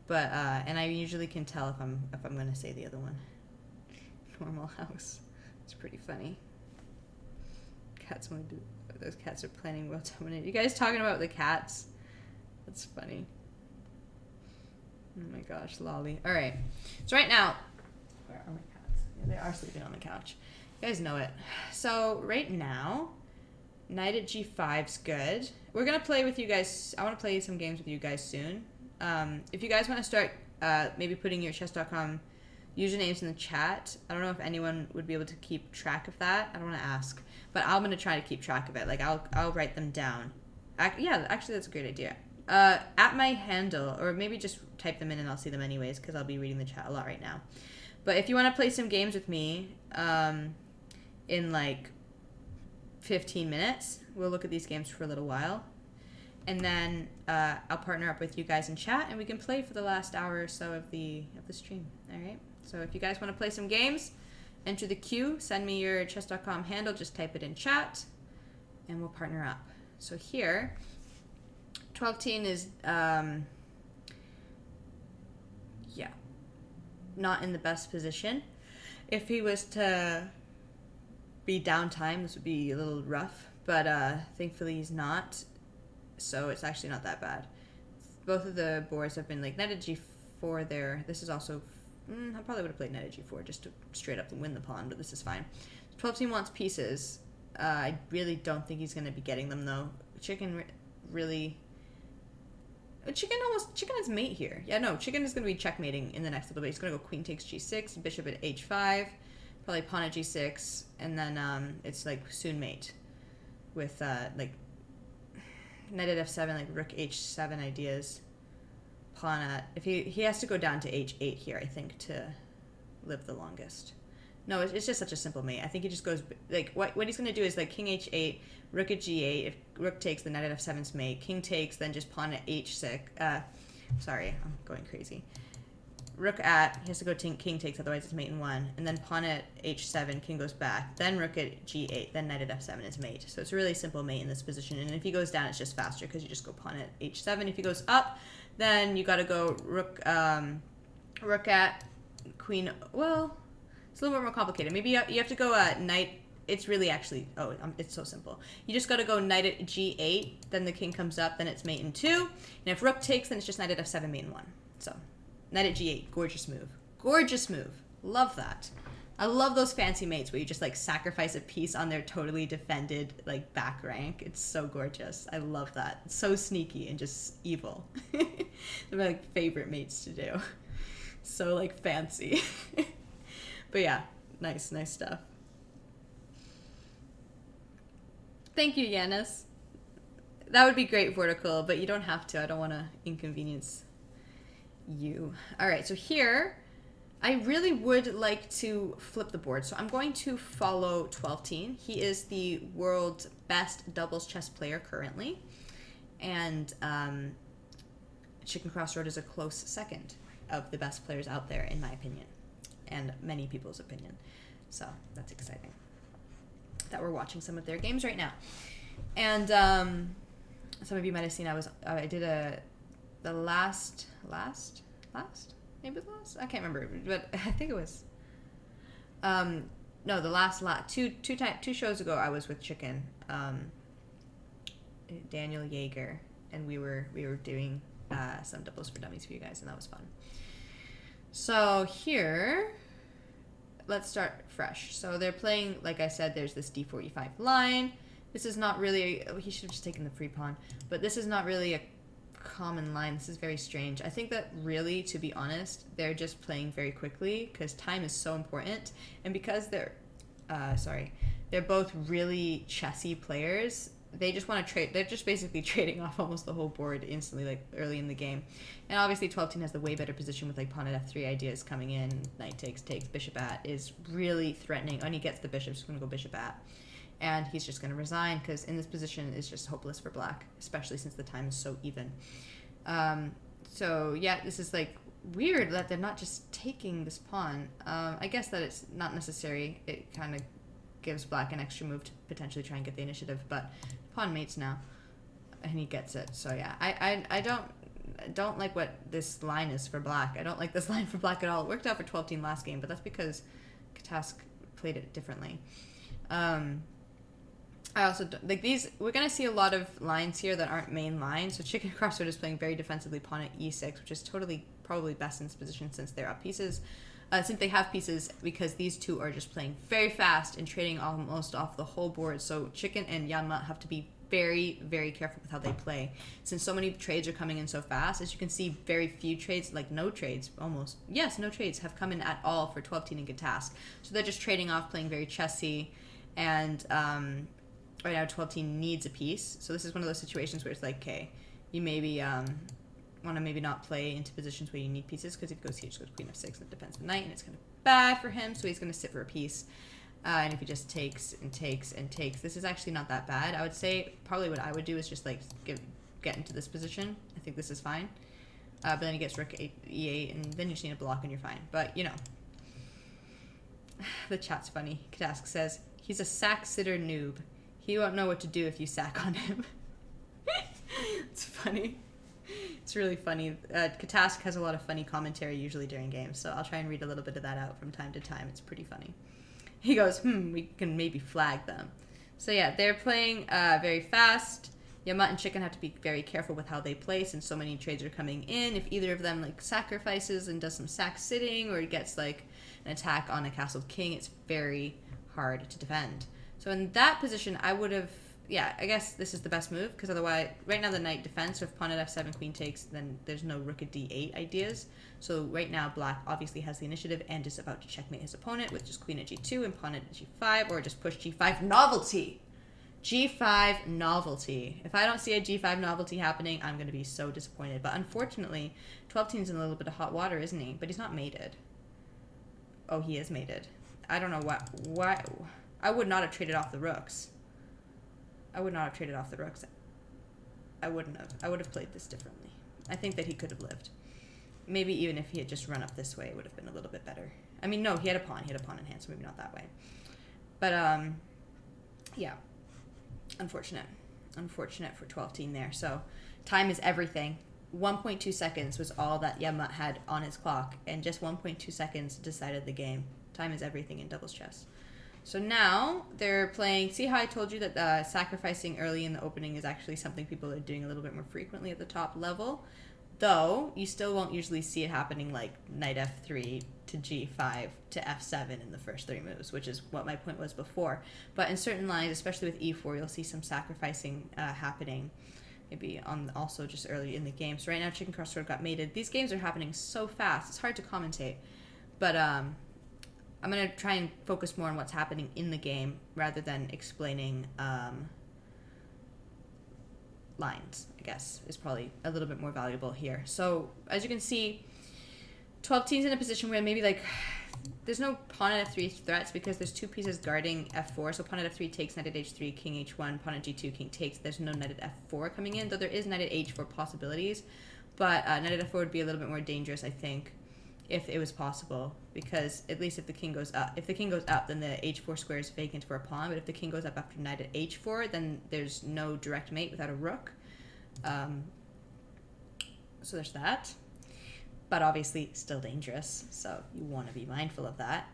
But and I usually can tell if I'm going to say the other one. Normal house. It's pretty funny. Cats want to do. Those cats are planning world domination. You guys talking about the cats? That's funny. Oh my gosh, lolly. All right. So right now, where are my cats? Yeah, they are sleeping on the couch. You guys know it. So right now, knight at g5's good. We're going to play with you guys. I want to play some games with you guys soon. If you guys want to start maybe putting your chess.com usernames in the chat, I don't know if anyone would be able to keep track of that. I don't want to ask, but I'm going to try to keep track of it. Like I'll write them down. Yeah, actually that's a great idea. At my handle, or maybe just type them in and I'll see them anyways, because I'll be reading the chat a lot right now. But if you want to play some games with me in like 15 minutes, we'll look at these games for a little while, and then I'll partner up with you guys in chat and we can play for the last hour or so of the stream. All right, so if you guys want to play some games, enter the queue, send me your chess.com handle, just type it in chat and we'll partner up. So here 12-teen is yeah, not in the best position. If he was to be downtime, this would be a little rough, but thankfully he's not, so it's actually not that bad. Both of the boards have been like knight at g4 there. This is also I probably would have played knight at g4 just to straight up win the pawn, but this is fine. 12-teen wants pieces. I really don't think he's going to be getting them though. Chicken really... Chicken has mate here. Yeah, no, Chicken is going to be checkmating in the next little bit. He's going to go queen takes g6, bishop at h5, probably pawn at g6, and then it's like soon mate with like knight at f7, like rook h7 ideas. Pawn at, if he has to go down to h8 here, I think, to live the longest. No, it's just such a simple mate. I think he just goes, like, what he's going to do is, like, king h8, rook at g8. If rook takes, the knight at f7's mate. King takes, then just pawn at h6. Sorry, I'm going crazy. Rook at, he has to go king takes, otherwise it's mate in 1. And then pawn at h7, king goes back. Then rook at g8, then knight at f7 is mate. So it's a really simple mate in this position. And if he goes down, it's just faster, because you just go pawn at h7. If he goes up, then you got to go rook at queen, well... It's a little bit more complicated. Maybe you have to go knight. It's really actually, it's so simple. You just got to go knight at g8, then the king comes up, then it's mate in 2. And if rook takes, then it's just knight at f7, mate in 1. So, knight at g8, gorgeous move. Gorgeous move. Love that. I love those fancy mates where you just like sacrifice a piece on their totally defended like back rank. It's so gorgeous. I love that. It's so sneaky and just evil. They're my like favorite mates to do. So like fancy. But yeah, nice stuff. Thank you, Yanis. That would be great, Vertical, but you don't have to. I don't want to inconvenience you. All right, so here, I really would like to flip the board. So I'm going to follow 12-teen. He is the world's best doubles chess player currently. And Chicken Crossroad is a close second of the best players out there, in my opinion. And many people's opinion. So that's exciting that we're watching some of their games right now. And some of you might have seen I did the last maybe the last, I can't remember, but I think it was no, the last two shows ago I was with Chicken, Daniel Yeager, and we were doing some doubles for dummies for you guys, and that was fun. So here, let's start fresh. So they're playing, like I said, there's this d4, e5 line. This is not really, he should have just taken the free pawn, but this is not really a common line. This is very strange. I think that really, to be honest, they're just playing very quickly because time is so important, and because they're both really chessy players, they just want to trade. They're just basically trading off almost the whole board instantly, like early in the game. And obviously 12-team has the way better position with like pawn at f3 ideas coming in. Knight takes, bishop at is really threatening. And he gets the bishop, so he's going to go bishop at. And he's just going to resign because in this position is just hopeless for black, especially since the time is so even. So yeah, this is like weird that they're not just taking this pawn. I guess that it's not necessary. It kind of gives black an extra move to potentially try and get the initiative, but pawn mates now, and he gets it. So yeah, I don't like what this line is for black. I don't like this line for black at all. It worked out for 12-team last game, but that's because Katask played it differently. I also like these. We're gonna see a lot of lines here that aren't main lines. So Chicken Crossroad is playing very defensively pawn at e6, which is totally probably best in this position since they're up pieces. Since they have pieces, because these two are just playing very fast and trading almost off the whole board. So Chicken and Yanma have to be very, very careful with how they play. Since so many trades are coming in so fast, as you can see, very few trades, like no trades, almost. Yes, no trades have come in at all for 12-team and Katask. So they're just trading off, playing very chessy, and right now 12-team needs a piece. So this is one of those situations where it's like, okay, you maybe want to maybe not play into positions where you need pieces, because if he goes here, just goes queen f6 and it defends the knight, and it's kind of bad for him, so he's going to sit for a piece. And if he just takes and takes and takes, this is actually not that bad. I would say probably what I would do is just like get into this position. I think this is fine. But then he gets rook e8, and then you just need a block and you're fine. But, you know, the chat's funny. Katask says, he's a sack sitter noob. He won't know what to do if you sack on him. It's funny. It's really funny. Katask has a lot of funny commentary usually during games, so I'll try and read a little bit of that out from time to time. It's pretty funny. He goes, we can maybe flag them. So yeah, they're playing very fast. Yamut and Chicken have to be very careful with how they play, since so many trades are coming in. If either of them like sacrifices and does some sack sitting, or gets like an attack on a castled king, it's very hard to defend. So in that position, I would have, yeah, I guess this is the best move, because otherwise, right now the knight defends, so if pawn at f7, queen takes, then there's no rook at d8 ideas. So right now, black obviously has the initiative and is about to checkmate his opponent with just queen at g2 and pawn at g5, or just push g5 novelty. G5 novelty. If I don't see a G5 novelty happening, I'm going to be so disappointed. But unfortunately, 12-team's in a little bit of hot water, isn't he? But he's not mated. Oh, he is mated. I don't know why. I would not have traded off the rooks. I would not have traded off the rooks. I wouldn't have. I would have played this differently. I think that he could have lived. Maybe even if he had just run up this way, it would have been a little bit better. I mean, no, he had a pawn. He had a pawn in hand, so maybe not that way. But, yeah. Unfortunate. Unfortunate for 12-team there. So, time is everything. 1.2 seconds was all that Yamut had on his clock, and just 1.2 seconds decided the game. Time is everything in doubles chess. So now they're playing, see how I told you that sacrificing early in the opening is actually something people are doing a little bit more frequently at the top level, though you still won't usually see it happening like knight f3 to g5 to f7 in the first 3 moves, which is what my point was before. But in certain lines, especially with e4, you'll see some sacrificing happening, maybe on also just early in the game. So right now Chicken Crossroad got mated. These games are happening so fast, it's hard to commentate. But I'm going to try and focus more on what's happening in the game rather than explaining lines, I guess, is probably a little bit more valuable here. So, as you can see, 12-team's in a position where maybe, like, there's no pawn at f3 threats because there's 2 pieces guarding f4. So pawn at f3 takes, knight at h3, king h1, pawn at g2, king takes. There's no knight at f4 coming in, though there is knight at h4 possibilities. But knight at f4 would be a little bit more dangerous, I think, if it was possible, because at least if the king goes up, then the h4 square is vacant for a pawn, but if the king goes up after knight at h4, then there's no direct mate without a rook. So there's that. But obviously still dangerous, so you want to be mindful of that.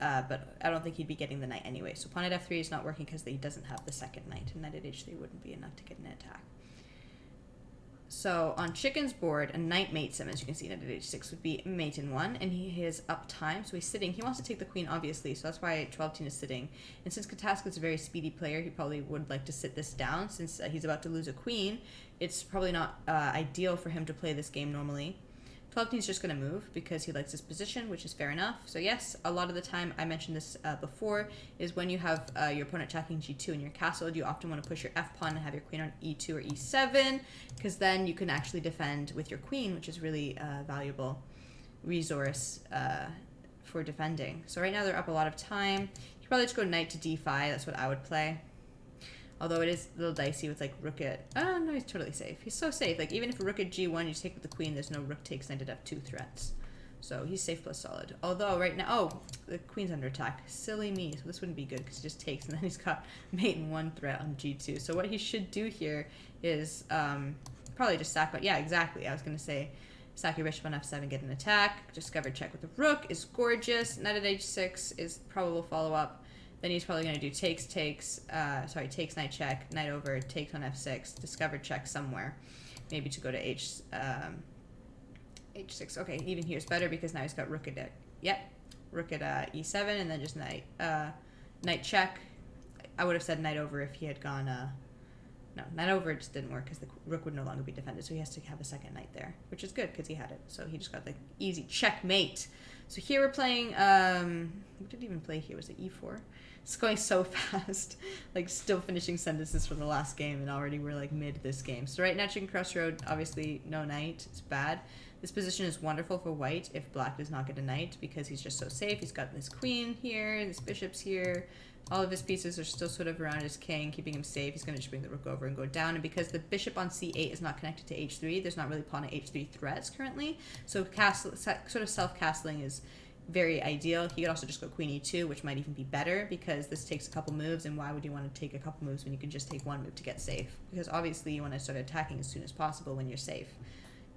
But I don't think he'd be getting the knight anyway. So pawn at f3 is not working because he doesn't have the second knight, and knight at h3 wouldn't be enough to get an attack. So on Chicken's board, a knight mates him, as you can see, knight at h6 would be mate in 1, and he is up time, so he's sitting. He wants to take the queen, obviously, so that's why 12-10 is sitting. And since Kataska is a very speedy player, he probably would like to sit this down. Since he's about to lose a queen, it's probably not ideal for him to play this game normally. 12-10 is just going to move because he likes his position, which is fair enough. So yes, a lot of the time, I mentioned this before, is when you have your opponent attacking g2 in your castle, you often want to push your f-pawn and have your queen on e2 or e7, because then you can actually defend with your queen, which is really valuable resource for defending. So right now they're up a lot of time. You probably just go knight to d5. That's what I would play. Although it is a little dicey with like rook at... Oh, no, he's totally safe. He's so safe. Like, even if a rook at g1, you take with the queen, there's no rook takes knight at f2 threats. So he's safe plus solid. Although right now... Oh, the queen's under attack. Silly me. So this wouldn't be good because he just takes, and then he's got mate in 1 threat on g2. So what he should do here is probably just sack... Yeah, exactly. I was going to say sack your bishop on f7, get an attack. Discover check with the rook is gorgeous. Knight at h6 is probable follow-up. Then he's probably going to do takes, knight check, knight over, takes on f6, discovered check somewhere. Maybe to go to h6. Okay, even here's better because now he's got rook at, rook at e7, and then just knight check. I would have said knight over if he had gone, no, knight over just didn't work because the rook would no longer be defended, so he has to have a second knight there, which is good because he had it. So he just got the easy checkmate. So here we're playing, what did he even play here? Was it e4? It's going so fast, like still finishing sentences from the last game, and already we're like mid this game. So right now, Chicken Crossroad, obviously no knight, it's bad. This position is wonderful for white if black does not get a knight because he's just so safe. He's got this queen here, this bishop's here. All of his pieces are still sort of around his king, keeping him safe. He's going to just bring the rook over and go down. And because the bishop on c8 is not connected to h3, there's not really pawn at h3 threats currently. So sort of self-castling is very ideal. He could also just go queen e2, which might even be better because this takes a couple moves, and why would you want to take a couple moves when you can just take one move to get safe? Because obviously you want to start attacking as soon as possible when you're safe,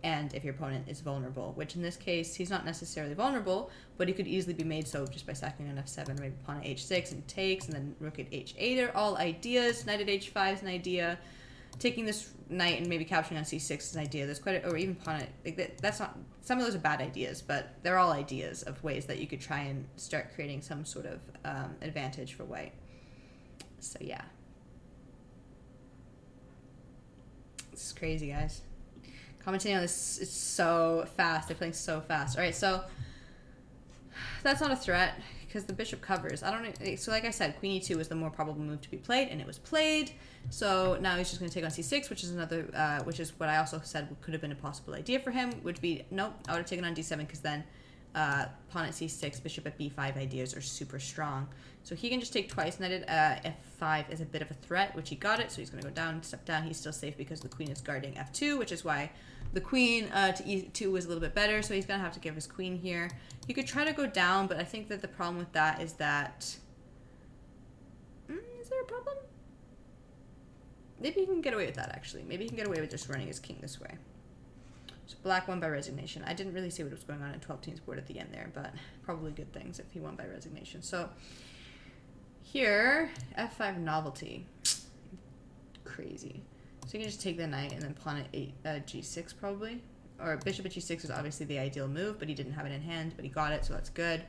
and if your opponent is vulnerable, which in this case he's not necessarily vulnerable, but he could easily be made so just by sacking on f7, or maybe pawn at h6 and takes, and then rook at h8 are all ideas. Knight at h5 is an idea. Taking this knight and maybe capturing on c6 is an idea. There's quite a, or even pawn at, like that's not, some of those are bad ideas, but they're all ideas of ways that you could try and start creating some sort of advantage for white. So yeah. This is crazy, guys. Commenting on this, it's so fast. They're playing so fast. All right, so that's not a threat because the bishop covers. I don't know. So like I said, queen e2 was the more probable move to be played, and it was played. So now he's just going to take on c6, which is another, which is what I also said could have been a possible idea for him. Would be nope. I would have taken on d7 because then pawn at c6, bishop at b5 ideas are super strong. So he can just take twice. Knight at f5 is a bit of a threat, which he got it. So he's going to go down, step down. He's still safe because the queen is guarding f2, which is why the queen to e2 was a little bit better. So he's going to have to give his queen here. He could try to go down, but I think that the problem with that is that... is there a problem? Maybe he can get away with that, actually. Maybe he can get away with just running his king this way. So black won by resignation. I didn't really see what was going on at 12-team's board at the end there, but probably good things if he won by resignation. So here, f5 novelty. Crazy. So you can just take the knight and then pawn at g6 probably. Or bishop at g6 is obviously the ideal move, but he didn't have it in hand, but he got it, so that's good.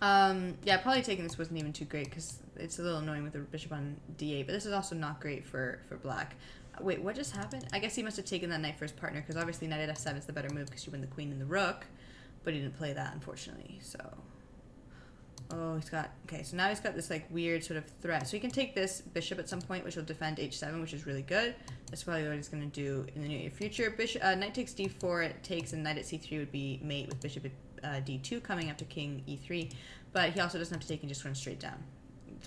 Yeah, probably taking this wasn't even too great because it's a little annoying with the bishop on d8, but this is also not great for black. Wait, what just happened? I guess he must have taken that knight for his partner because obviously knight at f7 is the better move because you win the queen and the rook, but he didn't play that, unfortunately, so... Oh, he's got... Okay, so now he's got this, like, weird sort of threat. So he can take this bishop at some point, which will defend h7, which is really good. That's probably what he's going to do in the near future. Bishop, knight takes d4, it takes, and knight at c3 would be mate with bishop at d2 coming after king e3. But he also doesn't have to take and just run straight down.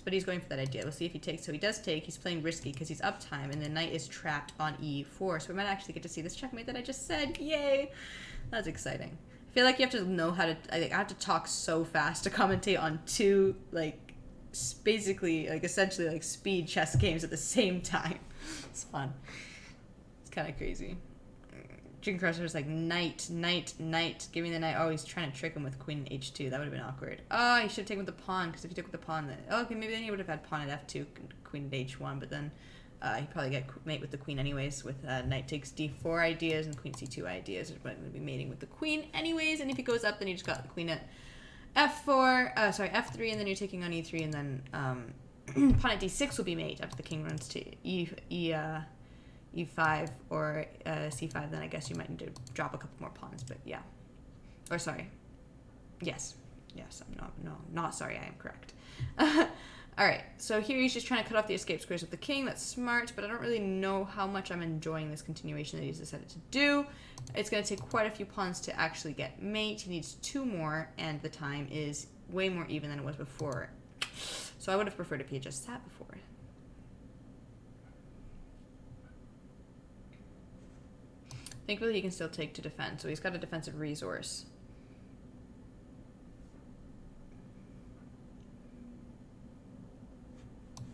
But he's going for that idea. We'll see if he takes. So he does take. He's playing risky because he's up time, and the knight is trapped on e4. So we might actually get to see this checkmate that I just said. Yay! That's exciting. I feel like you have to know how to. I have to talk so fast to commentate on two like basically like essentially like speed chess games at the same time. It's fun. It's kind of crazy. Chicken Crusher is like knight. Give me the knight. Oh, he's trying to trick him with queen h2. That would have been awkward. Oh, he should have taken with the pawn, because if he took with the pawn, then okay, maybe then he would have had pawn at f2, queen at h1, but then he'd probably get mate with the queen anyways. With knight takes d4 ideas and queen c2 ideas, is going to be mating with the queen anyways. And if he goes up, then he just got the queen at f4. Sorry, f3, and then you're taking on e3, and then pawn at d6 will be mate after the king runs to e5 or c5, then I guess you might need to drop a couple more pawns, but yeah. Or sorry. Yes, I'm not sorry, I am correct. Alright, so here he's just trying to cut off the escape squares with the king. That's smart, but I don't really know how much I'm enjoying this continuation that he's decided to do. It's going to take quite a few pawns to actually get mate. He needs 2 more, and the time is way more even than it was before. So I would have preferred if he had just sat before. Thankfully, he can still take to defend, so he's got a defensive resource.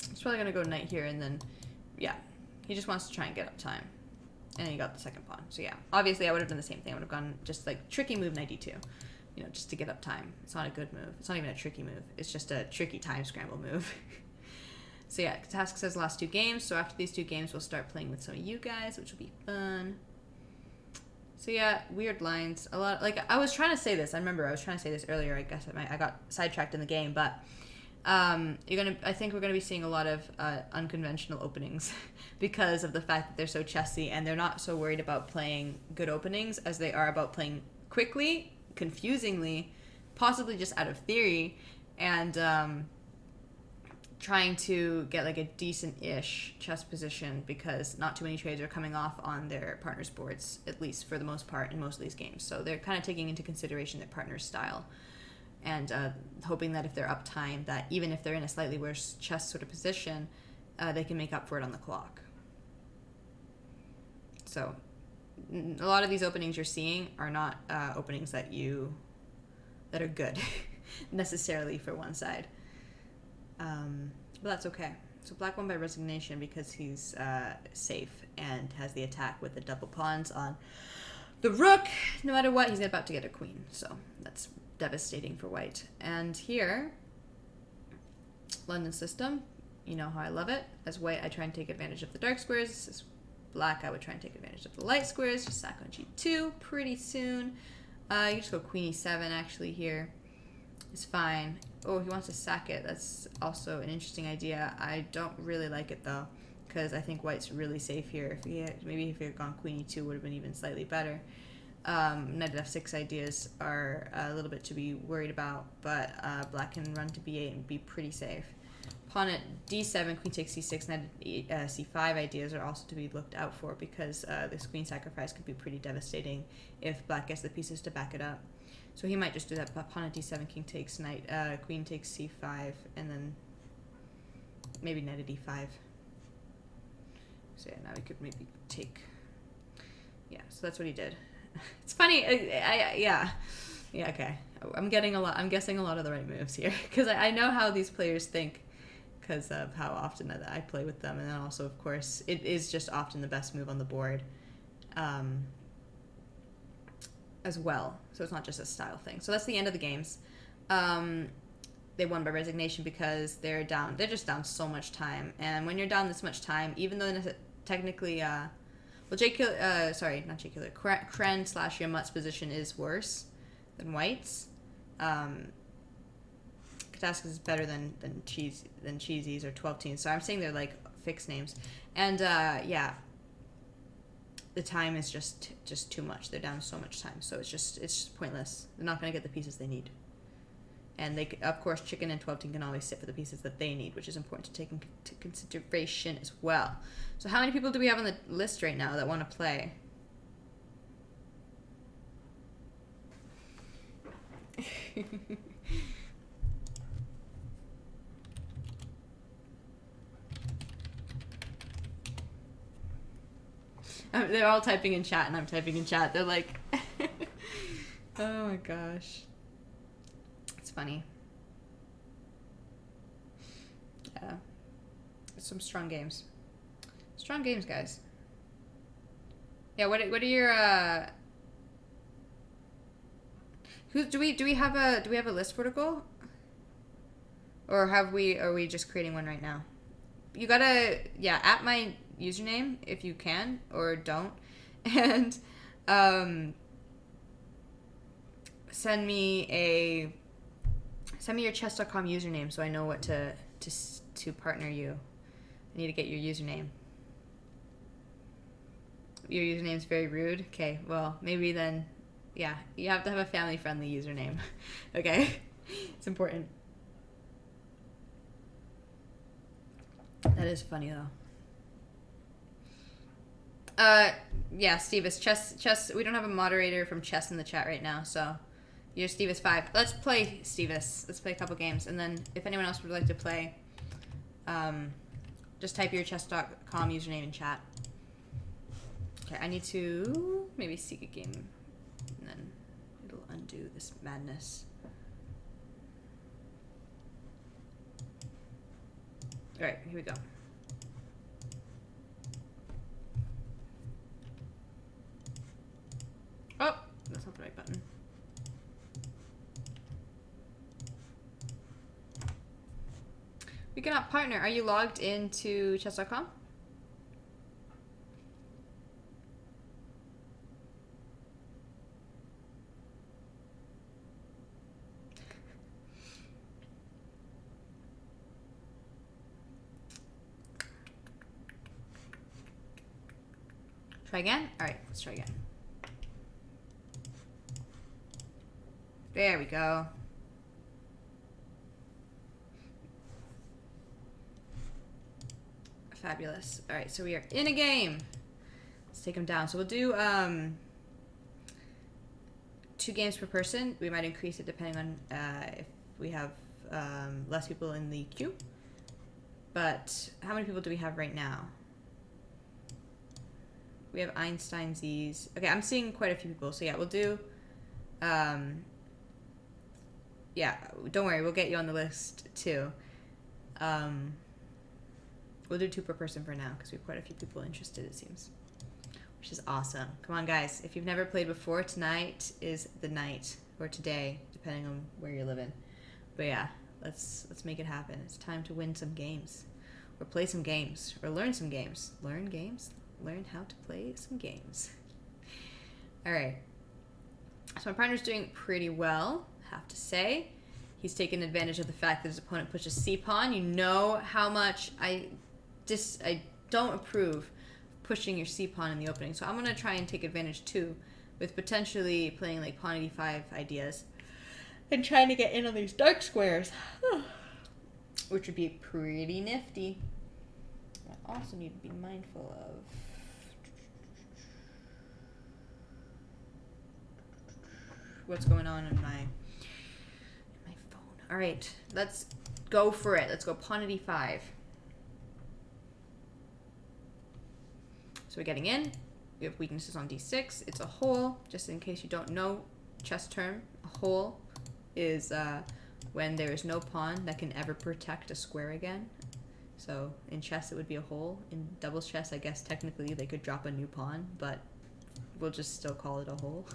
He's probably going to go knight here, and then, yeah, he just wants to try and get up time. And he got the second pawn. So, yeah, obviously, I would have done the same thing. I would have gone just, like, tricky move knight d2, you know, just to get up time. It's not a good move. It's not even a tricky move. It's just a tricky time scramble move. So, yeah, task says last 2 games. So, after these 2 games, we'll start playing with some of you guys, which will be fun. So yeah, weird lines. A lot. Like I was trying to say this. I remember I was trying to say this earlier. I guess I got sidetracked in the game, but I think we're gonna be seeing a lot of unconventional openings because of the fact that they're so chessy and they're not so worried about playing good openings as they are about playing quickly, confusingly, possibly just out of theory, and trying to get like a decent-ish chess position because not too many trades are coming off on their partners' boards, at least for the most part in most of these games. So they're kind of taking into consideration their partner's style and hoping that if they're up time, that even if they're in a slightly worse chess sort of position, they can make up for it on the clock. So a lot of these openings you're seeing are not openings that are good necessarily for one side. But that's okay. So black won by resignation because he's safe and has the attack with the double pawns on the rook. No matter what, he's about to get a queen. So that's devastating for white. And here, London system, you know how I love it. As white, I try and take advantage of the dark squares. As black, I would try and take advantage of the light squares. Just sack on g2 pretty soon. You just go queen e7 actually here. It's fine. Oh, he wants to sack it. That's also an interesting idea. I don't really like it though, because I think white's really safe here. Maybe if he had gone queen e2 would have been even slightly better. Knight at f6 ideas are a little bit to be worried about, but black can run to b8 and be pretty safe. Pawn at d7, queen takes c6, knight at c5 ideas are also to be looked out for because this queen sacrifice could be pretty devastating if black gets the pieces to back it up. So he might just do that. Pawn at d7, king takes knight, queen takes c5, and then maybe knight at d5. So yeah, now he could maybe take. Yeah, so that's what he did. It's funny. Yeah, okay. I'm guessing a lot of the right moves here because I know how these players think because of how often I play with them, and then also, of course, it is just often the best move on the board. As well, so it's not just a style thing. So that's the end of the games. They won by resignation because they're just down so much time, and when you're down this much time, even though technically Kren / Yamut's position is worse than white's, Kataska's is better than Cheesy's or 12 teens, so I'm saying they're like fixed names, and yeah, the time is just too much. They're down so much time, so it's just pointless. They're not going to get the pieces they need. And they, of course, chicken and 12 team can always sit for the pieces that they need, which is important to take into consideration as well. So how many people do we have on the list right now that want to play? They're all typing in chat, and I'm typing in chat. They're like, Oh my gosh. It's funny. Yeah. Some strong games. Strong games, guys. Yeah, what are your do we have a list vertical? Or are we just creating one right now? You gotta, yeah, at my username if you can, or don't. And send me your chess.com username so I know what to partner you. I need to get your username. Your username's very rude? Okay, well, maybe then, yeah, you have to have a family-friendly username. Okay? It's important. That is funny, though. Yeah, Steve, is chess, we don't have a moderator from chess in the chat right now, so you're Stevis 5. Let's play, Stevis. Let's play a couple games, and then if anyone else would like to play, just type your chess.com username in chat. Okay, I need to maybe seek a game, and then it'll undo this madness. Alright, here we go. Oh, that's not the right button. We cannot partner. Are you logged into chess.com? Try again? Alright, let's try again. There we go. Fabulous. Alright, so we are in a game. Let's take them down. So we'll do 2 games per person. We might increase it depending on if we have less people in the queue. But how many people do we have right now? We have Einstein Z's. Okay, I'm seeing quite a few people. So yeah, we'll do... yeah, don't worry. We'll get you on the list too. We'll do 2 per person for now because we have quite a few people interested, it seems. Which is awesome. Come on, guys. If you've never played before, tonight is the night. Or today, depending on where you're living. But yeah, let's make it happen. It's time to win some games. Or play some games. Or learn some games. Learn games? Learn how to play some games. Alright. So my partner's doing pretty well, have to say. He's taken advantage of the fact that his opponent pushes c-pawn. You know how much I don't approve pushing your c-pawn in the opening. So I'm going to try and take advantage too with potentially playing like pawn e5 ideas and trying to get in on these dark squares, which would be pretty nifty. I also need to be mindful of what's going on in my phone. All right, let's go for it. Let's go pawn at e5. So we're getting in. We have weaknesses on d6. It's a hole. Just in case you don't know chess term, a hole is when there is no pawn that can ever protect a square again. So in chess it would be a hole. In doubles chess, I guess technically they could drop a new pawn, but we'll just still call it a hole.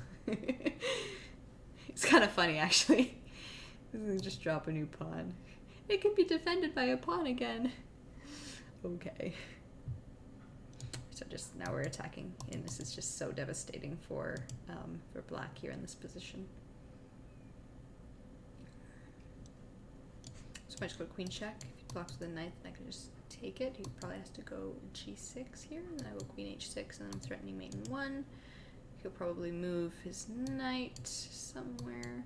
It's kind of funny, actually. Just drop a new pawn. It can be defended by a pawn again. Okay. So just now we're attacking, and this is just so devastating for black here in this position. So I just go queen check. If he blocks with a knight, then I can just take it. He probably has to go g6 here, and then I go queen h6, and then I'm threatening mate in 1. He'll probably move his knight somewhere.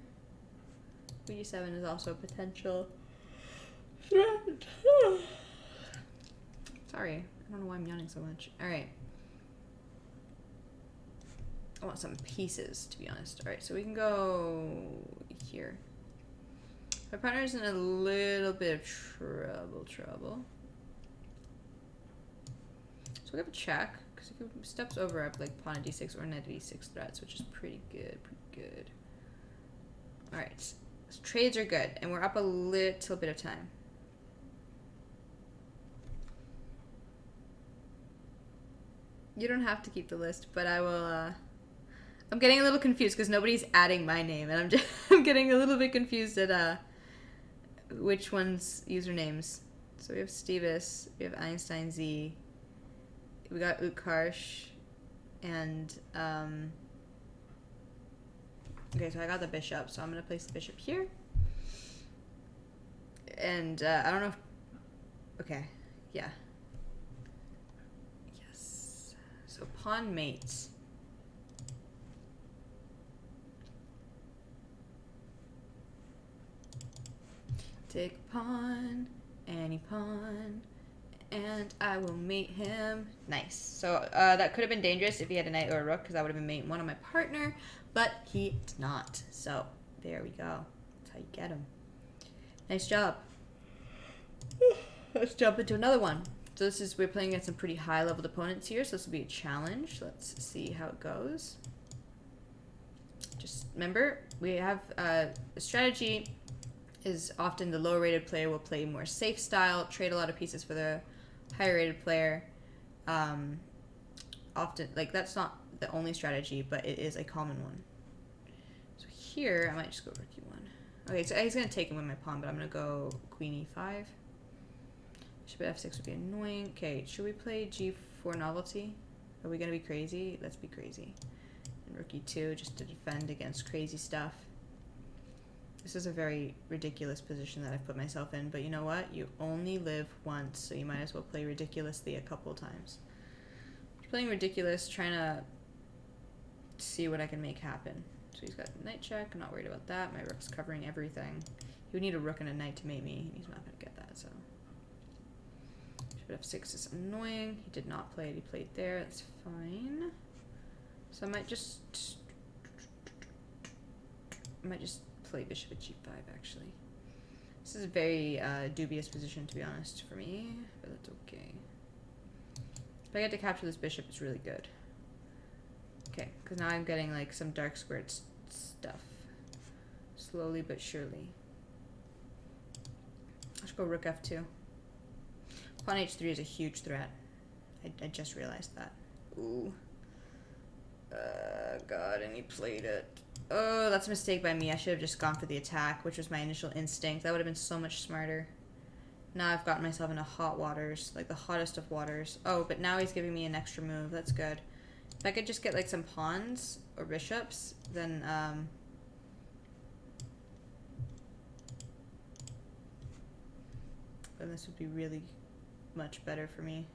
Queen e7 is also a potential threat. Sorry, I don't know why I'm yawning so much. Alright. I want some pieces, to be honest. Alright, so we can go here. My partner's in a little bit of trouble. So we have a check. Because if he steps over, I have like pawn at d6 or knight at e6 threats, which is pretty good, Alright. So trades are good, and we're up a little bit of time. You don't have to keep the list, but I will, I'm getting a little confused because nobody's adding my name, and I'm getting a little bit confused at, which one's usernames. So we have Stevis, we have Einstein Z, we got Utkarsh, and, okay, so I got the bishop, so I'm going to place the bishop here. And, I don't know if, okay, yeah. Yes. So pawn mates. Take pawn, any pawn, and I will mate him. Nice. So that could have been dangerous if he had a knight or a rook, because I would have been mating one on my partner, but he did not. So there we go. That's how you get him. Nice job. Let's jump into another one. So this is, we're playing against some pretty high leveled opponents here, so this will be a challenge. Let's see how it goes. Just remember, we have a strategy is often the lower rated player will play more safe style, trade a lot of pieces for the higher rated player. Often, like, that's not the only strategy, but it is a common one. So here, I might just go rook e1. Okay, so he's going to take him with my pawn, but I'm going to go queen e5. Bishop at f6 would be annoying. Okay, should we play g4 novelty? Are we going to be crazy? Let's be crazy. And rook e2 just to defend against crazy stuff. This is a very ridiculous position that I've put myself in, but you know what? You only live once, so you might as well play ridiculously a couple times. Playing ridiculous, trying to see what I can make happen. So he's got knight check. I'm not worried about that. My rook's covering everything. He would need a rook and a knight to mate me, and he's not going to get that, so. Bishop at f6 is annoying. He did not play it. He played there. That's fine. So I might just play bishop at g5, actually. This is a very dubious position, to be honest, for me, but that's okay. If I get to capture this bishop, it's really good. Okay, because now I'm getting like some dark squared stuff. Slowly but surely. I should go rook f2. Pawn h3 is a huge threat. I just realized that. Ooh. God, and he played it. Oh, that's a mistake by me. I should have just gone for the attack, which was my initial instinct. That would have been so much smarter. Now I've gotten myself into hot waters, like the hottest of waters. Oh, but now he's giving me an extra move. That's good. If I could just get like some pawns or bishops, then this would be really much better for me.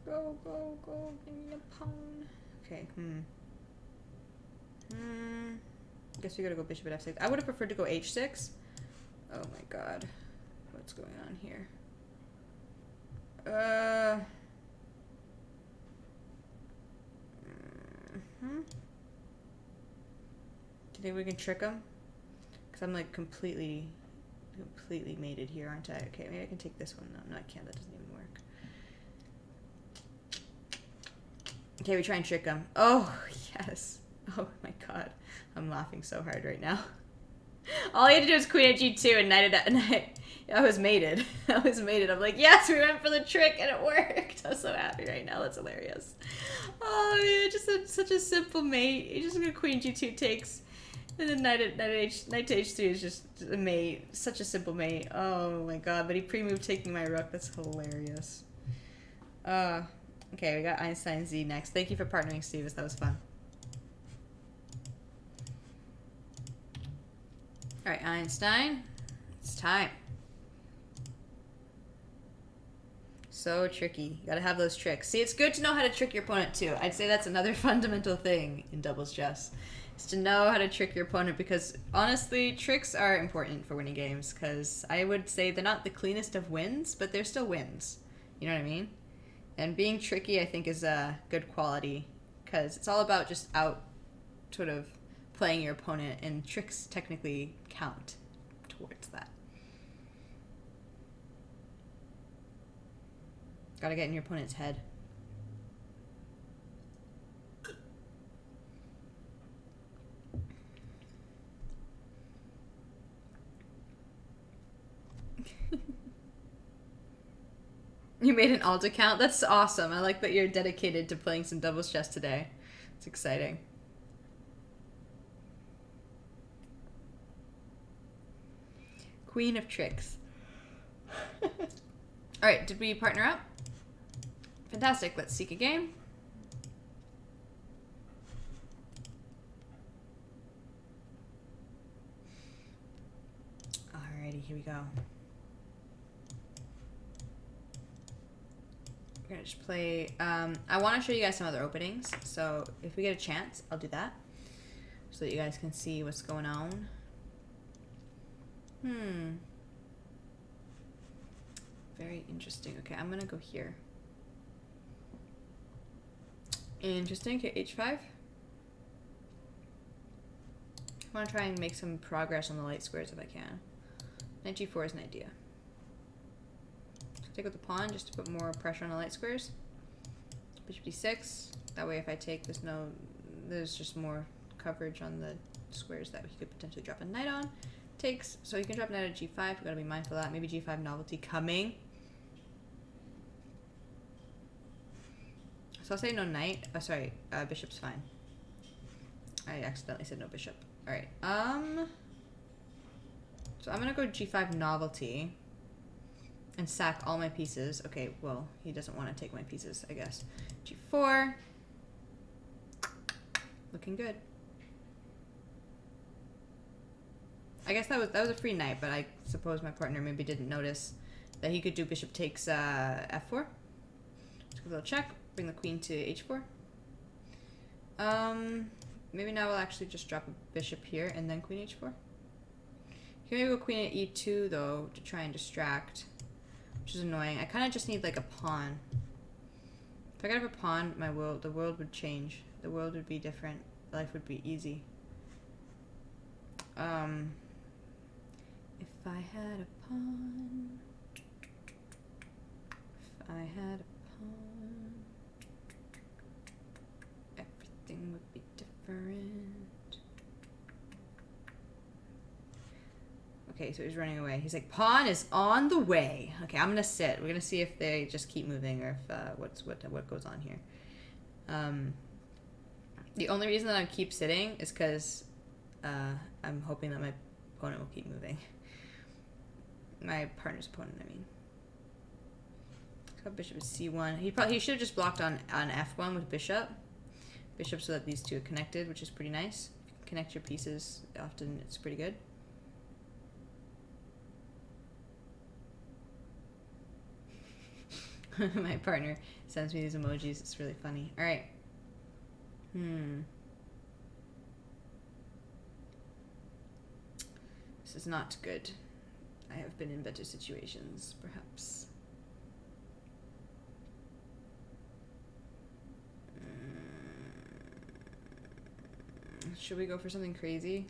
Go, go, go, give me a pawn. Okay, guess we gotta go bishop at f6. I would have preferred to go h6. Oh my god. What's going on here? Do you think we can trick him? Because I'm like completely mated here, aren't I? Okay, maybe I can take this one. No, I can't. That doesn't even work. Okay, we try and trick him. Oh, yes. Oh my god. I'm laughing so hard right now. All I had to do was queen at g2 and knight at knight. I was mated. I was mated. I'm like, yes, we went for the trick and it worked. I'm so happy right now. That's hilarious. Oh, yeah, just such a simple mate. You just go queen g2 takes. And then knight to h3 is just a mate. Such a simple mate. Oh my god. But he pre-moved taking my rook. That's hilarious. Okay, we got Einstein Z next. Thank you for partnering, Steve. That was fun. Alright, Einstein. It's time. So tricky. You gotta have those tricks. See, it's good to know how to trick your opponent too. I'd say that's another fundamental thing in doubles chess. Is to know how to trick your opponent, because honestly, tricks are important for winning games, because I would say they're not the cleanest of wins, but they're still wins. You know what I mean? And being tricky, I think, is a good quality, because it's all about just sort of playing your opponent, and tricks technically count towards that. Gotta get in your opponent's head. You made an alt account? That's awesome. I like that you're dedicated to playing some doubles chess today. It's exciting. Queen of tricks. Alright, did we partner up? Fantastic. Let's seek a game. Alrighty, here we go. We're gonna just play, I want to show you guys some other openings, so if we get a chance, I'll do that, so that you guys can see what's going on. Very interesting. Okay, I'm gonna go here. Interesting. Okay, h5. I want to try and make some progress on the light squares if I can. Knight g4 is an idea. Take with the pawn just to put more pressure on the light squares. Bishop d6. That way if I take, there's just more coverage on the squares that he could potentially drop a knight on. Takes, so he can drop knight at g5. We've got to be mindful of that. Maybe g5 novelty coming. So I'll say no knight. Oh, sorry, bishop's fine. I accidentally said no bishop. Alright, so I'm gonna go g5 novelty and sack all my pieces. Okay, well, he doesn't want to take my pieces, I guess. g4. Looking good. I guess that was a free knight, but I suppose my partner maybe didn't notice that he could do bishop takes f4. Let's go a little check. Bring the queen to h4. Maybe now we'll actually just drop a bishop here and then queen h4. Can maybe go queen at e2 though to try and distract, which is annoying. I kind of just need like a pawn. If I could have a pawn, the world would change. The world would be different. Life would be easy. If I had a pawn, if I had a pawn, everything would be different. Okay, so he's running away. He's like, pawn is on the way. Okay, I'm gonna sit. We're gonna see if they just keep moving or if what goes on here. The only reason that I keep sitting is because I'm hoping that my opponent will keep moving. My partner's opponent, I mean. Let's go bishop c1. He should have just blocked on f1 with bishop. Bishop so that these two are connected, which is pretty nice. If you connect your pieces, often it's pretty good. My partner sends me these emojis. It's really funny. All right. This is not good. I have been in better situations, perhaps. Should we go for something crazy?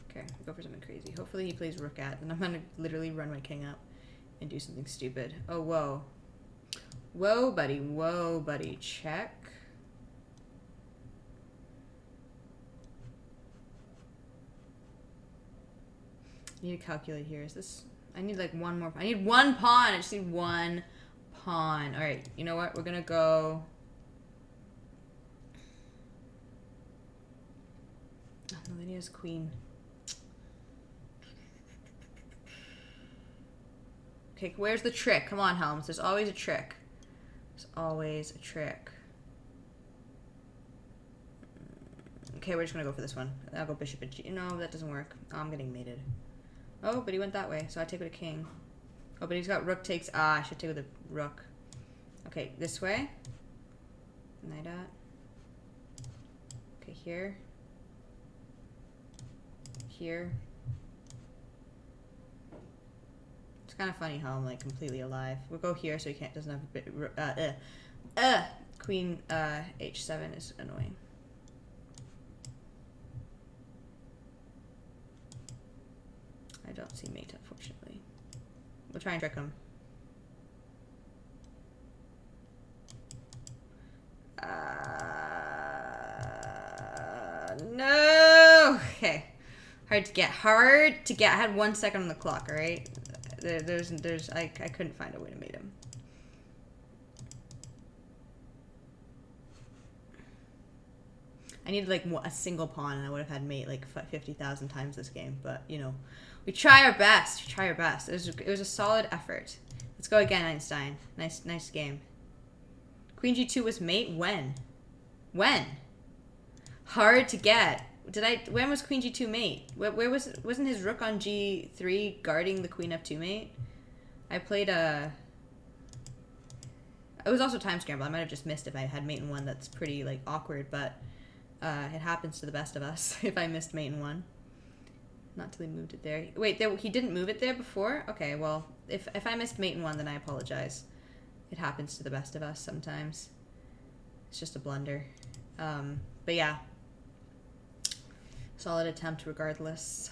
Okay, go for something crazy. Hopefully he plays rook at, and I'm gonna literally run my king up and do something stupid. Oh, whoa. Whoa, buddy. Whoa, buddy. Check. I need to calculate here. Is this... I need like one more... I need one pawn. I just need one pawn. Alright, you know what? We're gonna go... Oh, no, then he has queen. Okay, where's the trick? Come on, Helms. There's always a trick. There's always a trick. Okay, we're just gonna go for this one. I'll go bishop at g. No, that doesn't work. Oh, I'm getting mated. Oh, but he went that way, so I take with a king. Oh, but he's got rook takes. Ah, I should take with a rook. Okay, this way. Knight at. Okay, here. Here. It's kind of funny how I'm like completely alive. We'll go here so he doesn't have a bit. Queen h7 is annoying. I don't see mate, unfortunately. We'll try and trick him. No! Okay. Hard to get. Hard to get. I had 1 second on the clock, alright? I couldn't find a way to mate him. I needed like a single pawn, and I would have had mate like 50,000 times this game. But you know, we try our best. We try our best. It was a solid effort. Let's go again, Einstein. Nice game. Queen G2 was mate when? When? Hard to get. When was Queen G2 mate? Where wasn't his rook on G3 guarding the Queen F2 mate? I played a. It was also time scramble. I might have just missed if I had mate in one. That's pretty like awkward, but it happens to the best of us. If I missed mate in one, not till he moved it there. Wait, he didn't move it there before. Okay, well if I missed mate in one, then I apologize. It happens to the best of us sometimes. It's just a blunder. But yeah. Solid attempt regardless.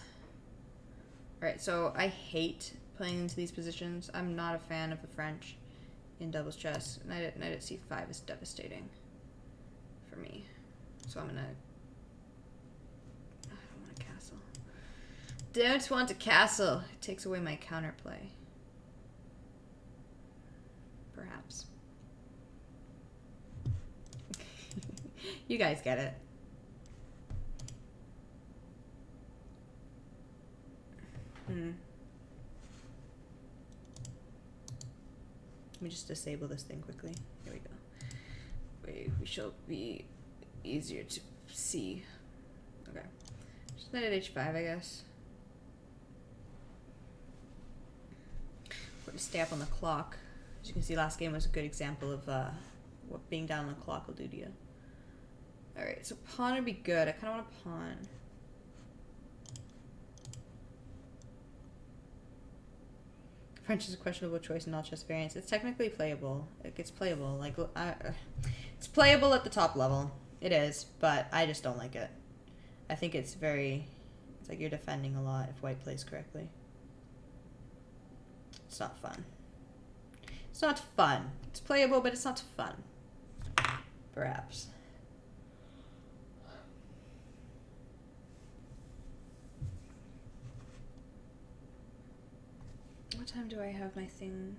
Alright, so I hate playing into these positions. I'm not a fan of the French in doubles chess. Knight at c5 is devastating for me. So I'm gonna... I don't want a castle. Don't want a castle. It takes away my counterplay. Perhaps. You guys get it. Let me just disable this thing quickly. Here we go. Wait, we shall be easier to see. Okay. Just knight at h5, I guess. We're to stay up on the clock. As you can see, last game was a good example of what being down on the clock will do to you. Alright, so pawn would be good. I kind of want a pawn. French is a questionable choice in all chess variants. It's technically playable. It's playable. Like, it's playable at the top level. It is, but I just don't like it. I think it's like you're defending a lot if white plays correctly. It's not fun. It's not fun. It's playable, but it's not fun. Perhaps. What time do I have my thing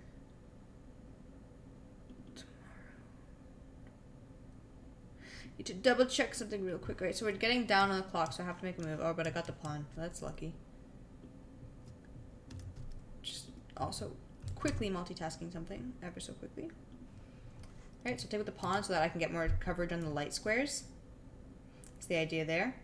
tomorrow? Need to double check something real quick. Right, so we're getting down on the clock, so I have to make a move. Oh, but I got the pawn. That's lucky. Just also quickly multitasking something ever so quickly. Alright, so take with the pawn so that I can get more coverage on the light squares. That's the idea there.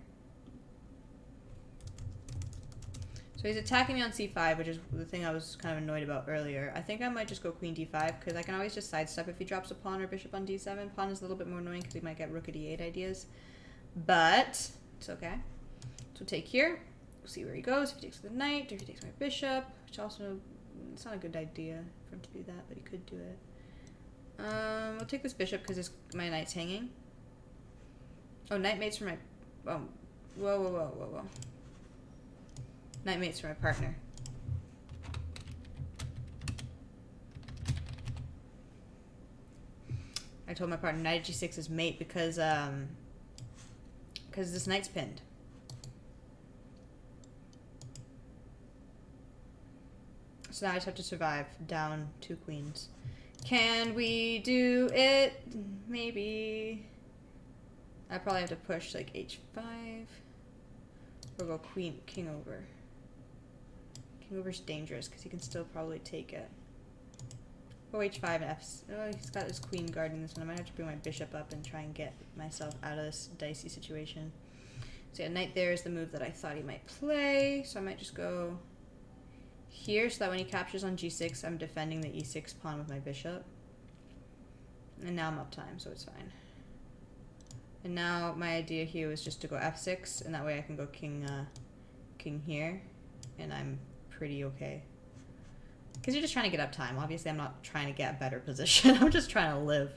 So he's attacking me on c5, which is the thing I was kind of annoyed about earlier. I think I might just go queen d5, because I can always just sidestep if he drops a pawn or bishop on d7. Pawn is a little bit more annoying because he might get rook at e8 ideas. But it's okay. So take here. We'll see where he goes. If he takes the knight, or if he takes my bishop, which also, it's not a good idea for him to do that, but he could do it. We'll take this bishop because my knight's hanging. Oh, knight mates for my... Oh, whoa. Knight mates for my partner. I told my partner knight at g6 is mate because this knight's pinned. So now I just have to survive down 2 queens. Can we do it? Maybe. I probably have to push like h5 or go king over. King over's dangerous because he can still probably take it. Go h5 and f. Oh, he's got his queen guarding this one. I might have to bring my bishop up and try and get myself out of this dicey situation. So yeah, knight there is the move that I thought he might play. So I might just go here so that when he captures on g6, I'm defending the e6 pawn with my bishop. And now I'm up time, so it's fine. And now my idea here was just to go f6, and that way I can go king here, and I'm pretty okay. Because you're just trying to get up time. Obviously, I'm not trying to get a better position. I'm just trying to live.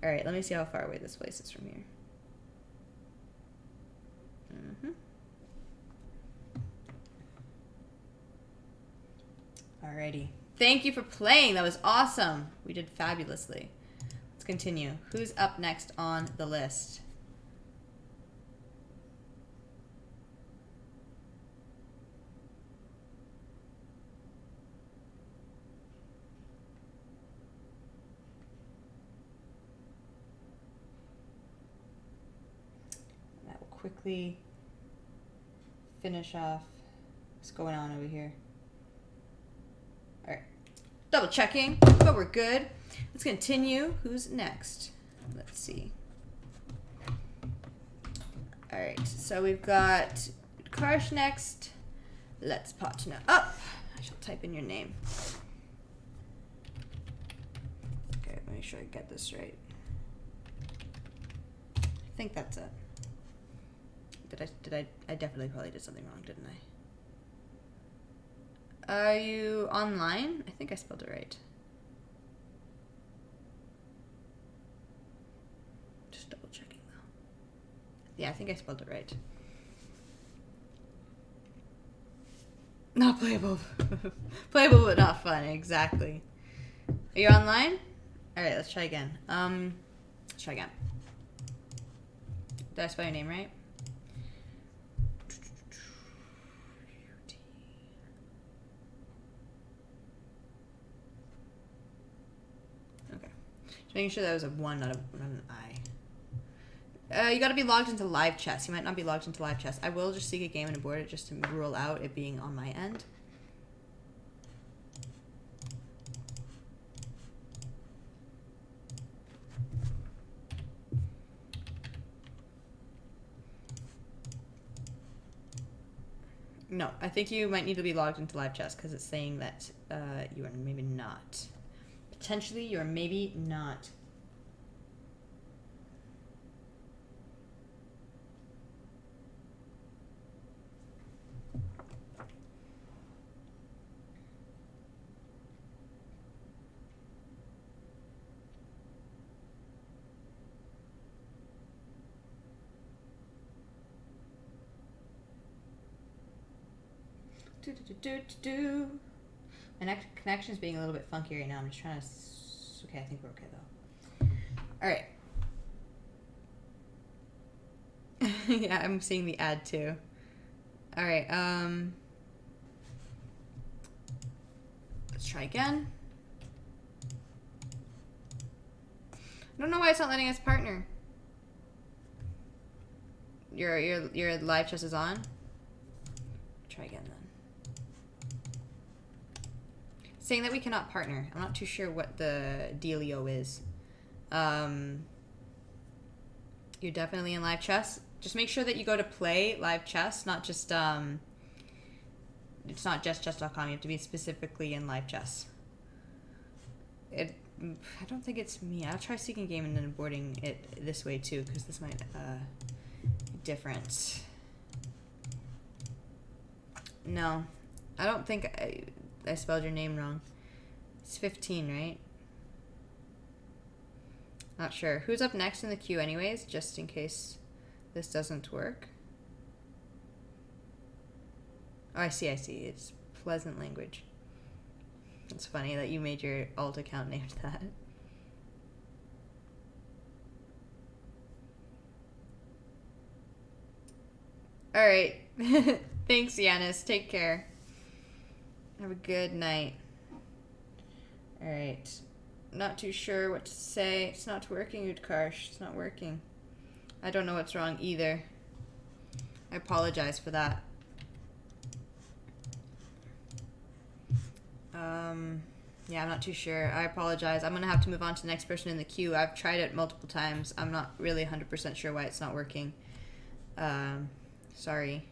All right, let me see how far away this place is from here. Alrighty. Thank you for playing. That was awesome. We did fabulously. Let's continue. Who's up next on the list? quickly finish off what's going on over here. Alright. Double checking, but we're good. Let's continue. Who's next? Let's see. Alright, so we've got Karsh next. Let's partner up. I shall type in your name. Okay, let me make sure I get this right. I think that's it. I definitely probably did something wrong, didn't I? Are you online? I think I spelled it right. Just double checking though. Yeah, I think I spelled it right. Not playable. Playable but not fun, exactly. Are you online? Alright, let's try again. Let's try again. Did I spell your name right? Okay. Just making sure that was a 1, not an I. You gotta be logged into live chess. You might not be logged into live chess. I will just seek a game and abort it just to rule out it being on my end. No, I think you might need to be logged into live chess because it's saying that you are maybe not. Potentially, you are maybe not. My connection is being a little bit funky right now. I'm just trying to... Okay, I think we're okay, though. Alright. Yeah, I'm seeing the ad, too. Alright, let's try again. I don't know why it's not letting us partner. Your live chess is on? Try again, then. Saying that we cannot partner. I'm not too sure what the dealio is. You're definitely in live chess. Just make sure that you go to play live chess, not just, it's not just chess.com. You have to be specifically in live chess. I don't think it's me. I'll try seeking game and then aborting it this way too, because this might, be different. No, I don't think I spelled your name wrong. It's 15, right? Not sure. Who's up next in the queue anyways, just in case this doesn't work? Oh, I see. It's Pleasant Language. It's funny that you made your alt account named that. Alright. Thanks, Yanis. Take care. Have a good night. Alright. Not too sure what to say. It's not working, Utkarsh. It's not working. I don't know what's wrong either. I apologize for that. Yeah, I'm not too sure. I apologize. I'm going to have to move on to the next person in the queue. I've tried it multiple times. I'm not really 100% sure why it's not working. Sorry.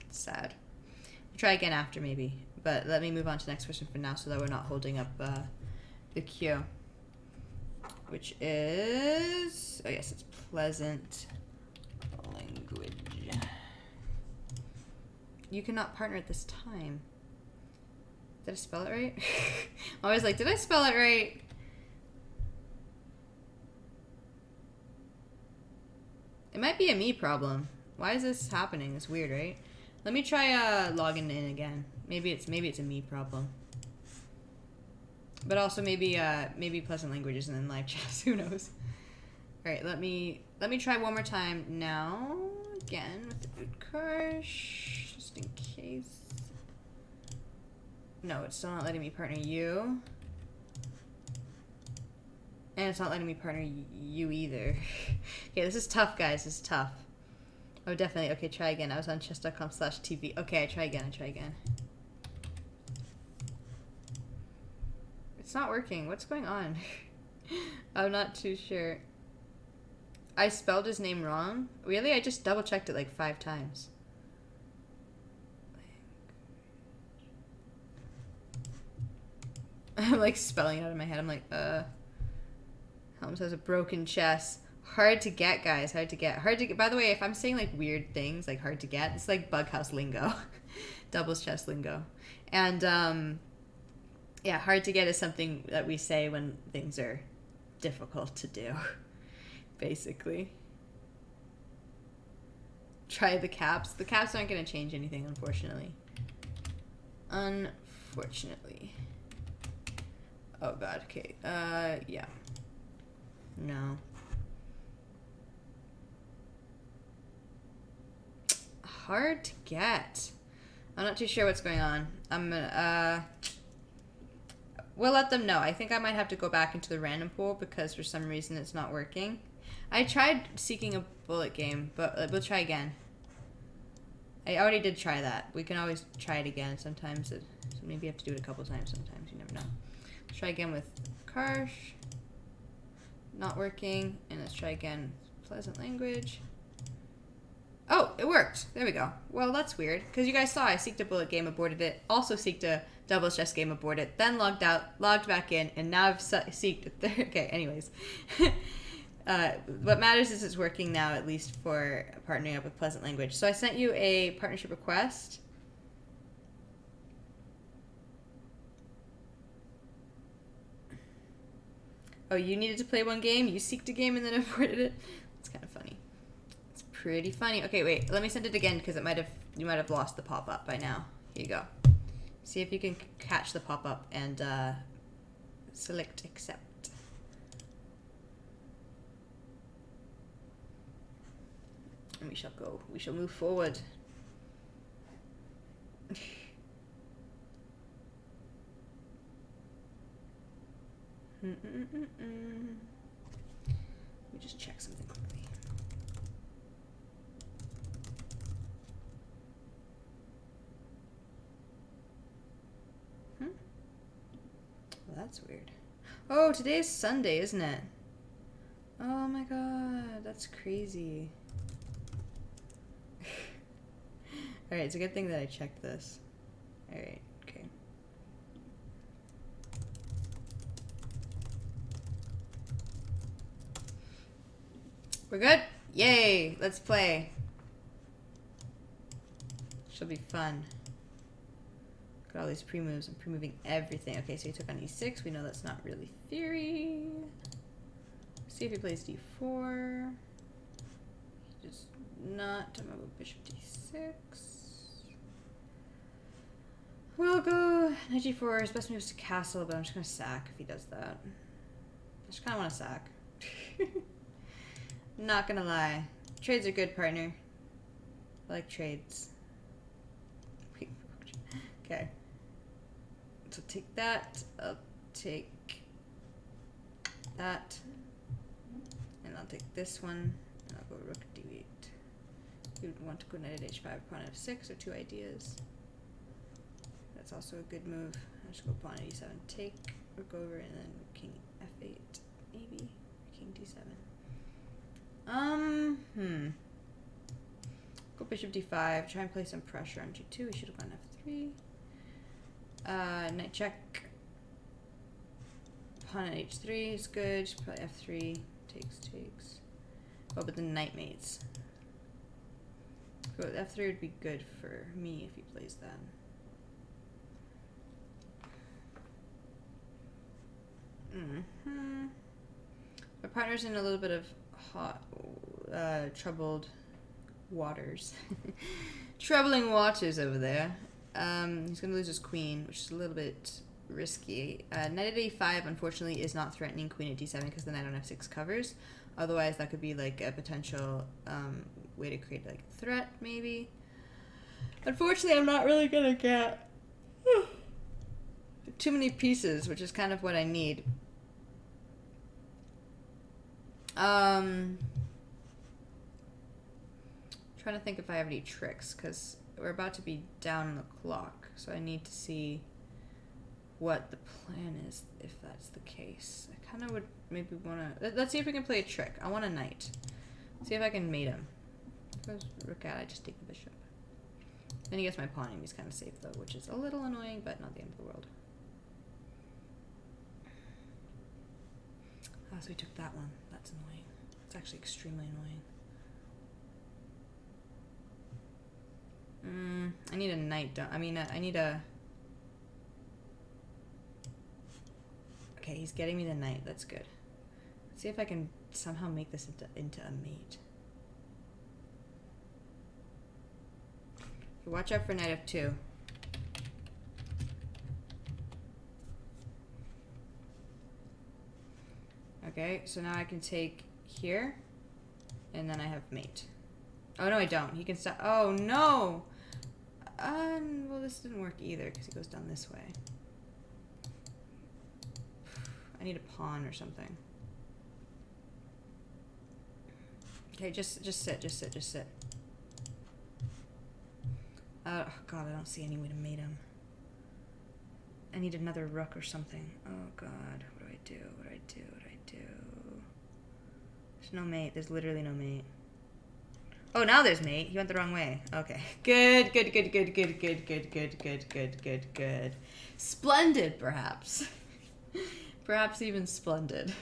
It's sad. We'll try again after maybe. But let me move on to the next person for now so that we're not holding up the queue. Which is... Oh yes, it's Pleasant Language. You cannot partner at this time. Did I spell it right? I'm always like, did I spell it right? It might be a me problem. Why is this happening? It's weird, right? Let me try logging in again. Maybe it's a me problem. But also maybe Pleasant Language isn't in live chat. Who knows? All right, let me try one more time now. Again with the Utkarsh, just in case. No, it's still not letting me partner you. And it's not letting me partner you either. Okay, this is tough, guys. This is tough. Oh, definitely. Okay, try again. I was on chess.com/TV. Okay, I try again. It's not working. What's going on? I'm not too sure. I spelled his name wrong? Really? I just double checked it like 5 times. I'm like spelling it out of my head. I'm like, Helms has a broken chess. Hard to get, guys. Hard to get. By the way, if I'm saying like weird things, like hard to get, it's like Bughouse lingo. Doubles chess lingo. And, yeah, hard to get is something that we say when things are difficult to do, basically. Try the caps. The caps aren't going to change anything, unfortunately. Unfortunately. Oh, God. Okay. Yeah. No. Hard to get. I'm not too sure what's going on. I'm gonna, we'll let them know. I think I might have to go back into the random pool because for some reason it's not working. I tried seeking a bullet game, but we'll try again. I already did try that. We can always try it again. Sometimes so maybe you have to do it a couple times sometimes. You never know. Let's try again with Karsh. Not working. And let's try again with Pleasant Language. Oh, it worked. There we go. Well, that's weird. Because you guys saw I seeked a bullet game, aborted it. Also seeked a doubles chess game, aborted it. Then logged out, logged back in, and now I've seeked it. Okay, anyways. What matters is it's working now, at least for partnering up with Pleasant Language. So I sent you a partnership request. Oh, you needed to play one game? You seeked a game and then aborted it? It's kind of funny. It's pretty funny. Okay, wait. Let me send it again because you might have lost the pop-up by now. Here you go. See if you can catch the pop-up and select accept. And we shall go. We shall move forward. Let me just check something quickly. Well, that's weird. Oh, today's Sunday, isn't it? Oh my god, that's crazy. Alright, it's a good thing that I checked this. Alright, okay. We're good? Yay! Let's play. Should be fun. Got all these pre-moves. I'm pre-moving everything. Okay, so he took on e6. We know that's not really theory. See if he plays d4. He does not. I'm gonna go bishop d6. We'll go knight g4. His best move is to castle, but I'm just gonna sack if he does that. I just kind of want to sack. Not gonna lie. Trades are good, partner. I like trades. Okay. So take that. I'll take that. And I'll take this one. And I'll go rook d8. You would want to go knight at h5, pawn at f6 are 2 ideas. That's also a good move. I'll just go pawn at e7, take, rook over, and then king f8, maybe. King d7. Go bishop d5, try and play some pressure on g2. We should have gone f3. Knight check. Pawn at h3 is good. Should probably f3. Takes. Oh, but the knight mates. Go with f3 would be good for me if he plays that. My partner's in a little bit of hot, troubled waters. Troubling waters over there. He's going to lose his queen, which is a little bit risky. Knight at a5, unfortunately, is not threatening queen at d7 because the knight on f6 covers. Otherwise, that could be like a potential way to create like a threat, maybe. Unfortunately, I'm not really going to get too many pieces, which is kind of what I need. Trying trying to think if I have any tricks, because we're about to be down on the clock, so I need to see what the plan is if that's the case. I kind of would maybe want to... Let's see if we can play a trick. I want a knight. See if I can mate him. If I was rook out, I just take the bishop. Then he gets my pawn, and he's kind of safe, though, which is a little annoying, but not the end of the world. Oh, so we took that one. That's annoying. It's actually extremely annoying. I need a knight, I need a... Okay, he's getting me the knight. That's good. Let's see if I can somehow make this into a mate. Okay, watch out for knight f2. Okay, so now I can take here, and then I have mate. Oh, no, I don't. He can stop. Oh, no! Well, this didn't work either, because he goes down this way. I need a pawn or something. Okay, just sit. Oh, God, I don't see any way to mate him. I need another rook or something. Oh, God. What do I do? There's no mate. There's literally no mate. Oh, now there's mate. He went the wrong way. Okay. Good. Splendid, perhaps. Perhaps even splendid.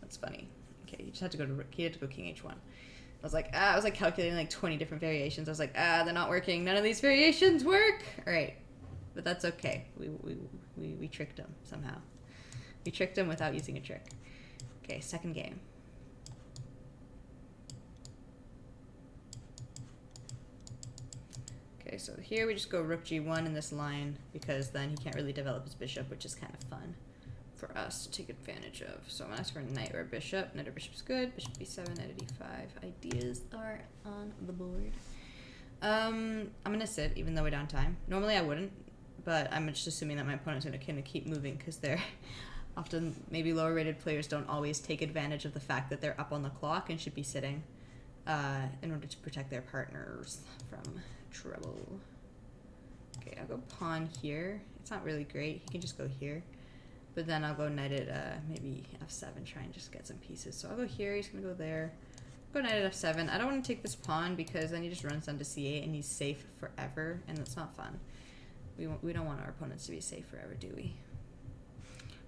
That's funny. Okay, you just had to go to he had to go king h1. I was like calculating like 20 different variations. I was like, they're not working. None of these variations work. All right, but that's okay. We tricked him somehow. We tricked him without using a trick. Okay, second game. Okay, so here we just go rook g1 in this line, because then he can't really develop his bishop, which is kind of fun for us to take advantage of. So I'm gonna ask for a knight or a bishop. Knight or bishop's good. Bishop b7, knight at e5. Ideas are on the board. I'm gonna sit, even though we're down time. Normally I wouldn't, but I'm just assuming that my opponent's gonna kind of keep moving, because they're often, maybe lower rated players don't always take advantage of the fact that they're up on the clock and should be sitting in order to protect their partners from trouble. Okay, I'll go pawn here. It's not really great. He can just go here. But then I'll go knight at maybe f7, try and just get some pieces. So I'll go here, he's going to go there. Go knight at f7. I don't want to take this pawn, because then he just runs down to c8 and he's safe forever, and that's not fun. We don't want our opponents to be safe forever, do we?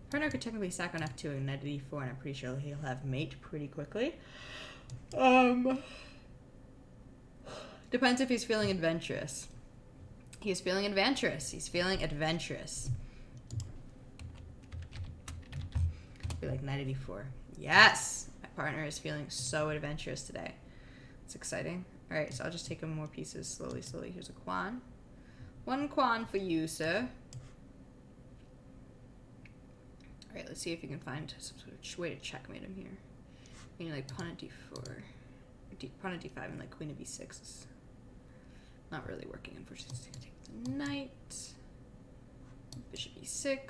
Partner could technically sack on f2 and knight at e4, and I'm pretty sure he'll have mate pretty quickly. Depends if he's feeling adventurous. He's feeling adventurous. Be like knight at e4. Yes! My partner is feeling so adventurous today. It's exciting. Alright, so I'll just take him more pieces slowly. Here's a quan. One quan for you, sir. Alright, let's see if you can find some sort of way to checkmate him here. Meaning like pawn at d4. Pawn at d5 and like queen at b6 is not really working, unfortunately. It's gonna take the knight. Bishop e6.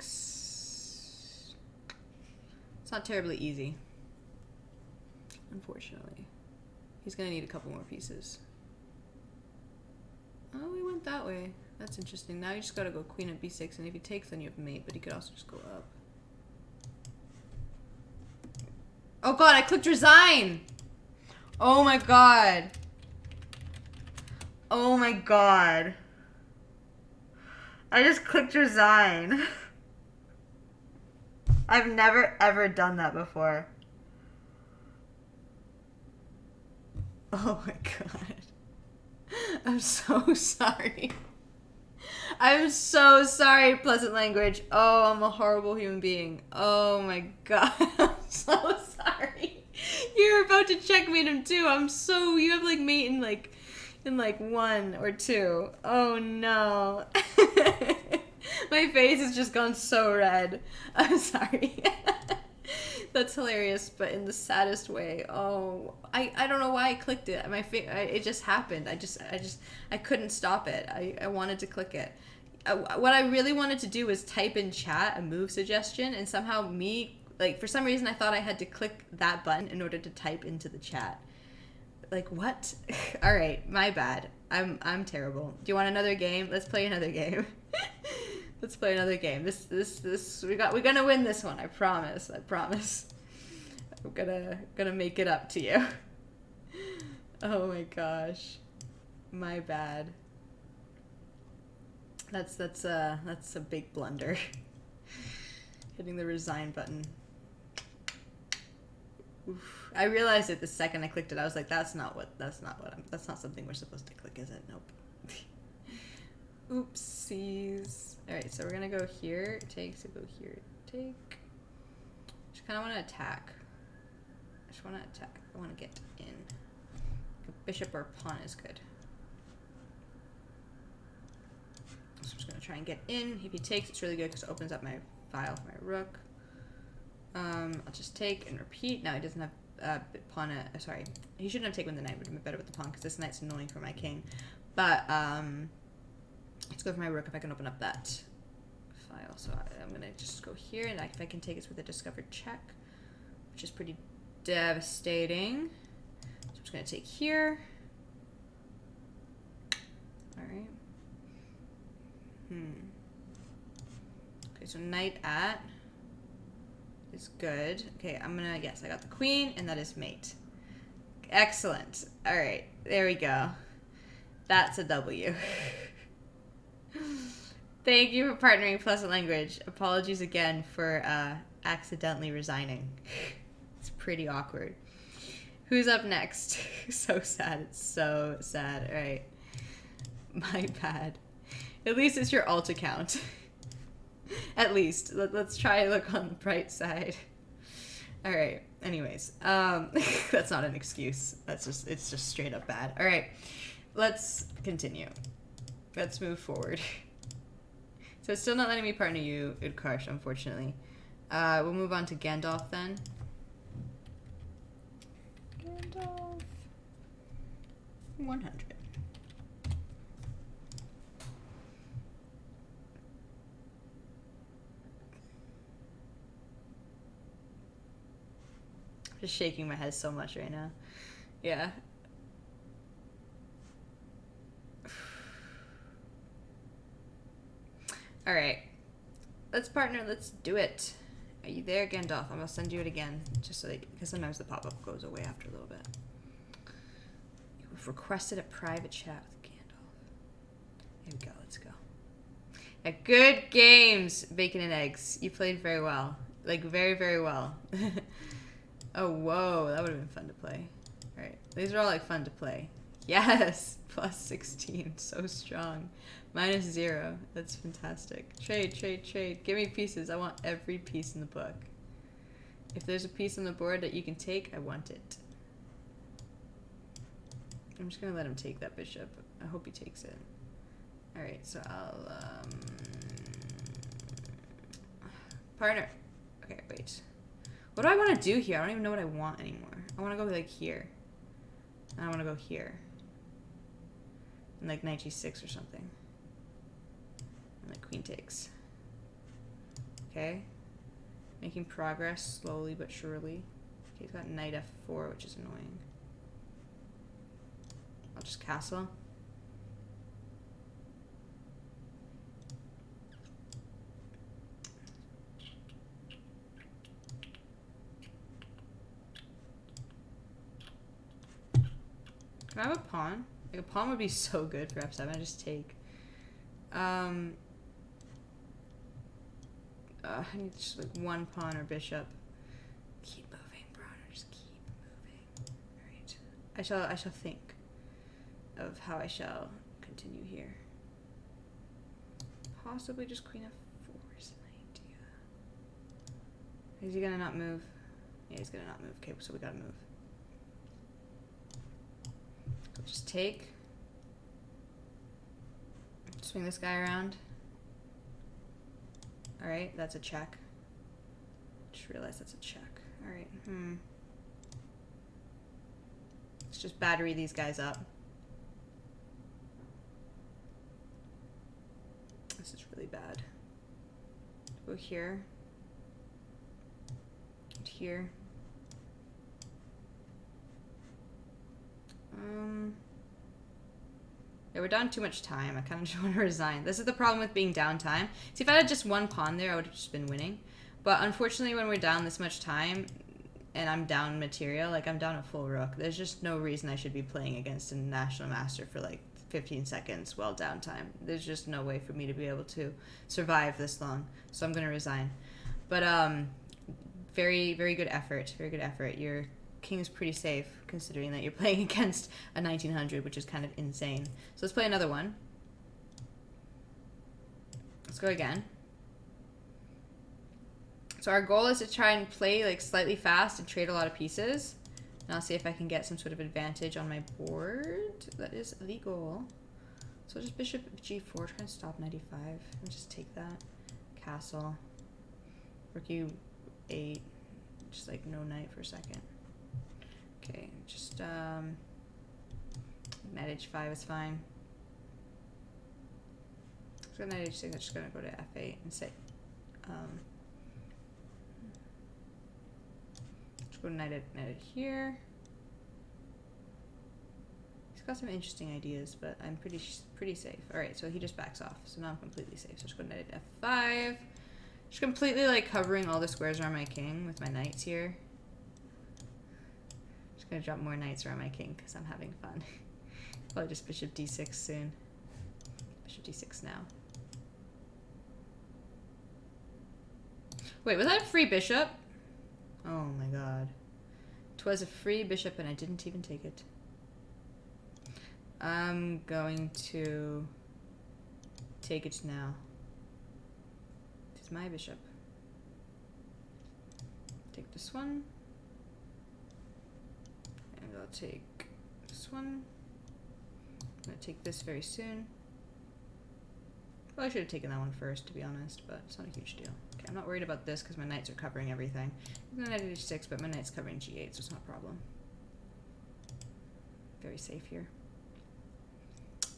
It's not terribly easy, unfortunately. He's gonna need a couple more pieces. Oh, he went that way. That's interesting. Now you just gotta go queen at b6, and if he takes, then you have mate, but he could also just go up. Oh god, I clicked resign! Oh my god. Oh my god. I just clicked resign. I've never ever done that before. Oh my god. I'm so sorry. I'm so sorry, pleasant language. Oh, I'm a horrible human being. Oh my god. I'm so sorry. You're about to checkmate him too. You have like mate in like 1 or 2. Oh no. My face has just gone so red. I'm sorry. That's hilarious, but in the saddest way. Oh, I don't know why I clicked it. It just happened. I couldn't stop it. I wanted to click it. What I really wanted to do was type in chat a move suggestion, and somehow for some reason I thought I had to click that button in order to type into the chat. Like, what? All right, my bad. I'm terrible. Do you want another game? Let's play another game. Let's play another game. We're gonna win this one. I promise. I promise. I'm gonna make it up to you. Oh my gosh, my bad. That's a big blunder. Hitting the resign button. Oof. I realized it the second I clicked it. I was like, that's not something we're supposed to click, is it? Nope. Oopsies. All right, so we're gonna go here. Take, so go here. Take. Just kind of want to attack. I want to get in. A bishop or pawn is good. So I'm just gonna try and get in. If he takes, it's really good because it opens up my file for my rook. I'll just take and repeat. Now he doesn't have pawn. Sorry, he shouldn't have taken the knight. Would have been better with the pawn because this knight's annoying for my king. But let's go for my rook if I can open up that file. So I'm gonna just go here, and if I can take it with a discovered check, which is pretty devastating. So I'm just gonna take here. All right. Okay, so knight at is good. Okay, yes, I got the queen, and that is mate. Excellent. All right, there we go. That's a W. Thank you for partnering Pleasant Language. Apologies again for accidentally resigning. It's pretty awkward. Who's up next? So sad. It's so sad. All right. My bad. At least it's your alt account. At least. Let's try to look on the bright side. All right. Anyways, that's not an excuse. It's just straight up bad. All right. Let's continue. Let's move forward. So it's still not letting me partner you, Utkarsh, unfortunately. We'll move on to Gandalf then. Gandalf. 100. Just shaking my head so much right now. Yeah. All right. Let's partner. Let's do it. Are you there, Gandalf? I'm gonna send you it again, just so because sometimes the pop-up goes away after a little bit. You've requested a private chat with Gandalf. Here we go. Let's go. Yeah, good games, Bacon and Eggs. You played very well. Like, very, very well. Oh, whoa. That would have been fun to play. All right. These are all, like, fun to play. Yes. Plus 16. So strong. Minus 0. That's fantastic. Trade, trade, trade. Give me pieces. I want every piece in the book. If there's a piece on the board that you can take, I want it. I'm just going to let him take that bishop. I hope he takes it. All right. So I'll... Partner. Okay, wait. What do I want to do here? I don't even know what I want anymore. I want to go, like, here. And I want to go here. And, like, knight g6 or something. And, like, queen takes. Okay. Making progress slowly but surely. Okay, he's got knight f4, which is annoying. I'll just castle. Can I have a pawn? Like, a pawn would be so good for f7. I just take. I need just like one pawn or bishop. Keep moving, Bronner. Just keep moving. All right. I shall think of how I shall continue here. Possibly just queen f4 is an idea. Is he gonna not move? Yeah, he's gonna not move. Okay, so we gotta move. I'll just take. Swing this guy around. Alright, that's a check. Just realized that's a check. Alright, Let's just battery these guys up. This is really bad. Go here. And here. Yeah, we're down too much time. I kind of just want to resign. This is the problem with being down time. See, if I had just one pawn there, I would have just been winning. But unfortunately, when we're down this much time, and I'm down material, like I'm down a full rook, there's just no reason I should be playing against a national master for like 15 seconds while downtime. There's just no way for me to be able to survive this long. So I'm going to resign. But very, very good effort. Very good effort. Your king is pretty safe considering that you're playing against a 1900, which is kind of insane. So let's play another one. Let's go again. So our goal is to try and play like slightly fast and trade a lot of pieces. And I'll see if I can get some sort of advantage on my board. That is the goal. So just bishop g4, try and stop 95. And just take that. Castle. Rook u8. Just like no knight for a second. Okay, just knight h5 is fine. So knight h6, I'm just gonna go to f8 and say just go to knight at here. He's got some interesting ideas, but I'm pretty safe. Alright, so he just backs off. So now I'm completely safe. So just go to knight at f5. Just completely like covering all the squares around my king with my knights here. Just gonna drop more knights around my king because I'm having fun. Probably just bishop d6 soon. Bishop d6 now. Wait, was that a free bishop? Oh my god. 'Twas a free bishop and I didn't even take it. I'm going to take it now. It's my bishop. Take this one. And I'll take this one. I'm going to take this very soon. Well, I should have taken that one first, to be honest, but it's not a huge deal. Okay, I'm not worried about this because my knights are covering everything. I'm knight at h6, but my knight's covering g8, so it's not a problem. Very safe here.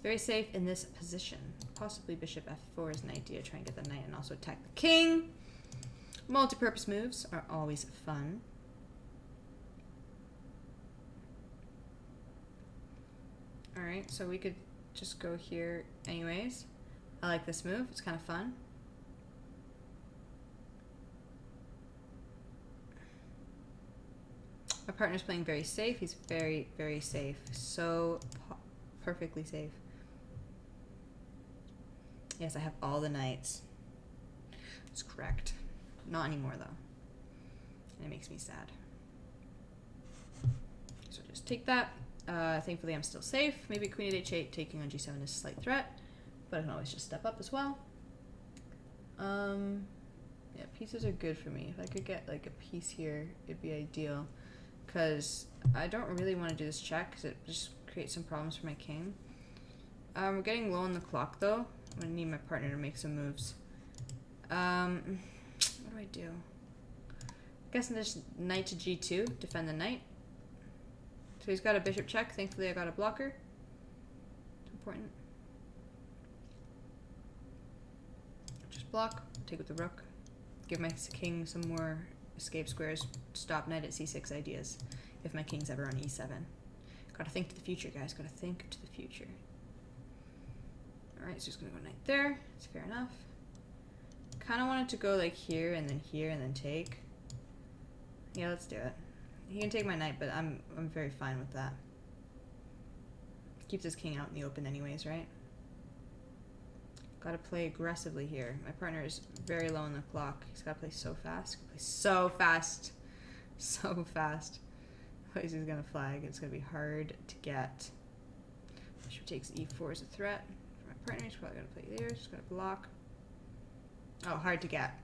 Very safe in this position. Possibly bishop f4 is an idea. Try and get the knight and also attack the king. Multi-purpose moves are always fun. Alright, so we could just go here anyways. I like this move. It's kind of fun. My partner's playing very safe. He's very, very safe. So perfectly safe. Yes, I have all the knights. That's correct. Not anymore, though. And it makes me sad. So just take that. Thankfully, I'm still safe. Maybe queen at h8 taking on g7 is a slight threat. But I can always just step up as well. Yeah, pieces are good for me. If I could get like a piece here, it'd be ideal. Because I don't really want to do this check because it just creates some problems for my king. We're getting low on the clock though. I'm going to need my partner to make some moves. What do I do? I guess I'm just knight to g2, defend the knight. So he's got a bishop check. Thankfully I got a blocker. It's important. Just block, take with the rook. Give my king some more escape squares. Stop knight at c6 ideas if my king's ever on e7. Gotta think to the future, guys. Gotta think to the future. Alright, so just gonna go knight there. It's fair enough. Kinda wanted to go like here and then take. Yeah, let's do it. He can take my knight, but I'm very fine with that. Keeps his king out in the open anyways, right? Gotta play aggressively here. My partner is very low on the clock. He's gotta play so fast. Play so fast. So fast. Otherwise he's gonna flag. It's gonna be hard to get. Bishop takes e4 as a threat. For my partner, he's probably gonna play there. Just gonna block. Oh, hard to get.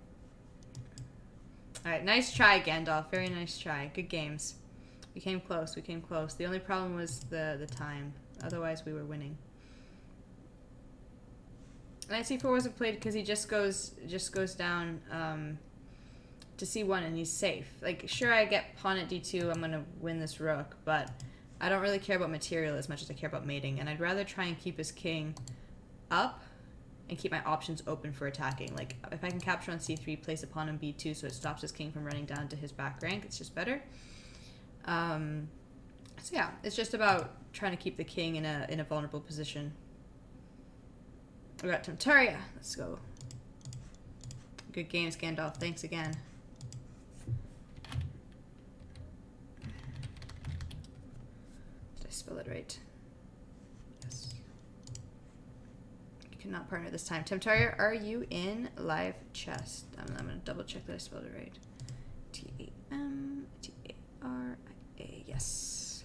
Alright, nice try, Gandalf. Very nice try. Good games. We came close. We came close. The only problem was the time. Otherwise, we were winning. Knight c4 wasn't played because he just goes down to c1 and he's safe. Like, sure, I get pawn at d2. I'm gonna win this rook, but I don't really care about material as much as I care about mating. And I'd rather try and keep his king up and keep my options open for attacking. Like, if I can capture on c3, place a pawn on b2 so it stops his king from running down to his back rank, it's just better. So yeah, it's just about trying to keep the king in a vulnerable position. We got Temtaria. Let's go. Good games, Gandalf. Thanks again. Did I spell it right? Yes. You cannot partner this time. Temtaria, are you in live chess? I'm going to double check that I spelled it right. T-A-M-T-A-R-I-A. Yes.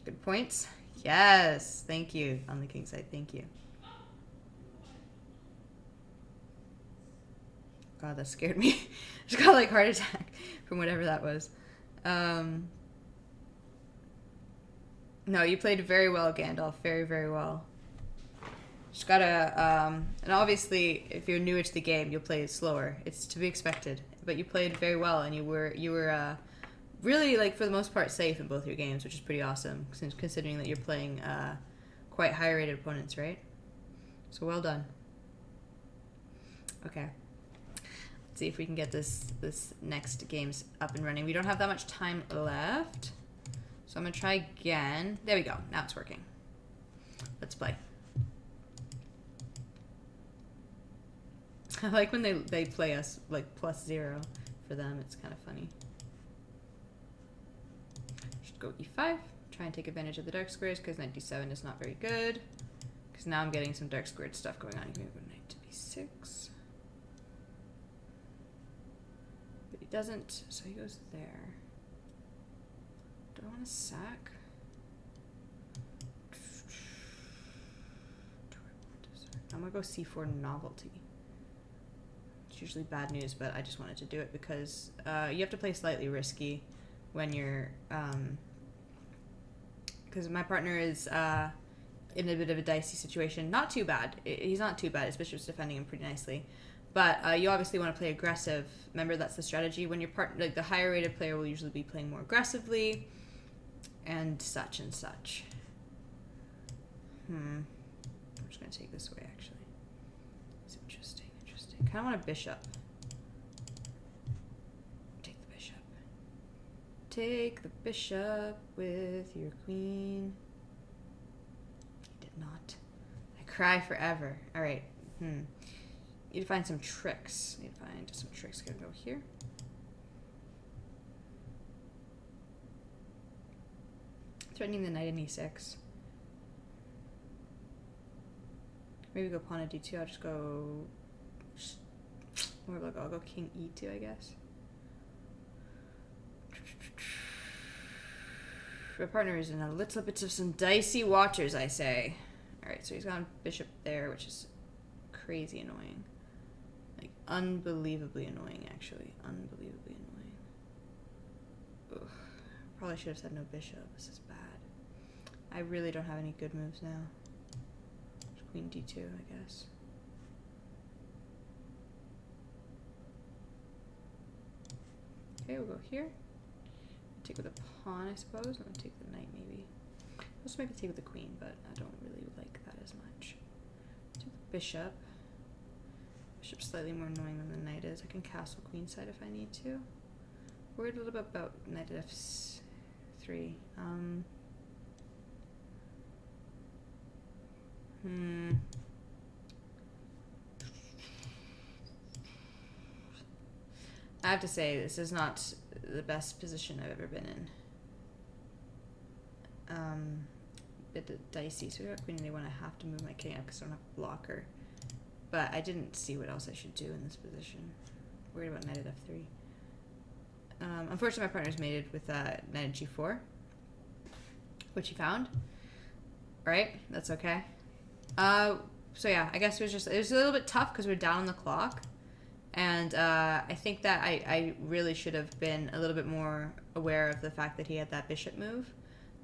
Good points. Yes. Thank you. On the king side. Thank you. God, that scared me. I just got like heart attack from whatever that was. No, you played very well, Gandalf. Very, very well. Just gotta, and obviously, if you're newer to the game, you'll play it slower. It's to be expected. But you played very well, and you were really, like, for the most part, safe in both your games, which is pretty awesome, considering that you're playing quite high-rated opponents, right? So well done. Okay. Let's see if we can get this next games up and running. We don't have that much time left. So I'm going to try again. There we go. Now it's working. Let's play. I like when they play us like +0 for them. It's kind of funny. Should go e5. Try and take advantage of the dark squares because knight d7 is not very good. Because now I'm getting some dark squared stuff going on. Here we go, knight to b6. But he doesn't, so he goes there. Do I want to sack? I'm going to go c4 novelty. It's usually bad news, but I just wanted to do it because you have to play slightly risky when you're... because my partner is in a bit of a dicey situation. Not too bad. He's not too bad. His bishop's defending him pretty nicely. But you obviously want to play aggressive. Remember, that's the strategy. When your partner, like the higher rated player, will usually be playing more aggressively, and such and such. I'm just gonna take this way. Actually, it's interesting. Interesting. Kind of want a bishop. Take the bishop. Take the bishop with your queen. He did not. I cry forever. All right. Need to find some tricks. Gonna go here. Threatening the knight in e6. Maybe go pawn at d2. I'll just go... Where will I go? I'll go king e2, I guess. My partner is in a little bit of some dicey waters, I say. Alright, so he's gone bishop there, which is crazy annoying. Like, unbelievably annoying, actually. Unbelievably annoying. Ugh. Probably should have said no bishop. This is bad. I really don't have any good moves now. Queen d2, I guess. Okay, we'll go here. Take with a pawn, I suppose. I'm gonna take the knight, maybe. I'll also maybe take with the queen, but I don't really like that as much. Take the bishop. Bishop's slightly more annoying than the knight is. I can castle queenside if I need to. Worried a little bit about knight at f3. I have to say, this is not the best position I've ever been in. Bit dicey, so we got queen and a1. I have to move my king up because I don't have a blocker. But I didn't see what else I should do in this position. Worried about knight at f3. Unfortunately, my partner's mated with knight at g4, which he found. Right, that's okay. So yeah, I guess it was a little bit tough because we're down on the clock. And I think that I really should have been a little bit more aware of the fact that he had that bishop move.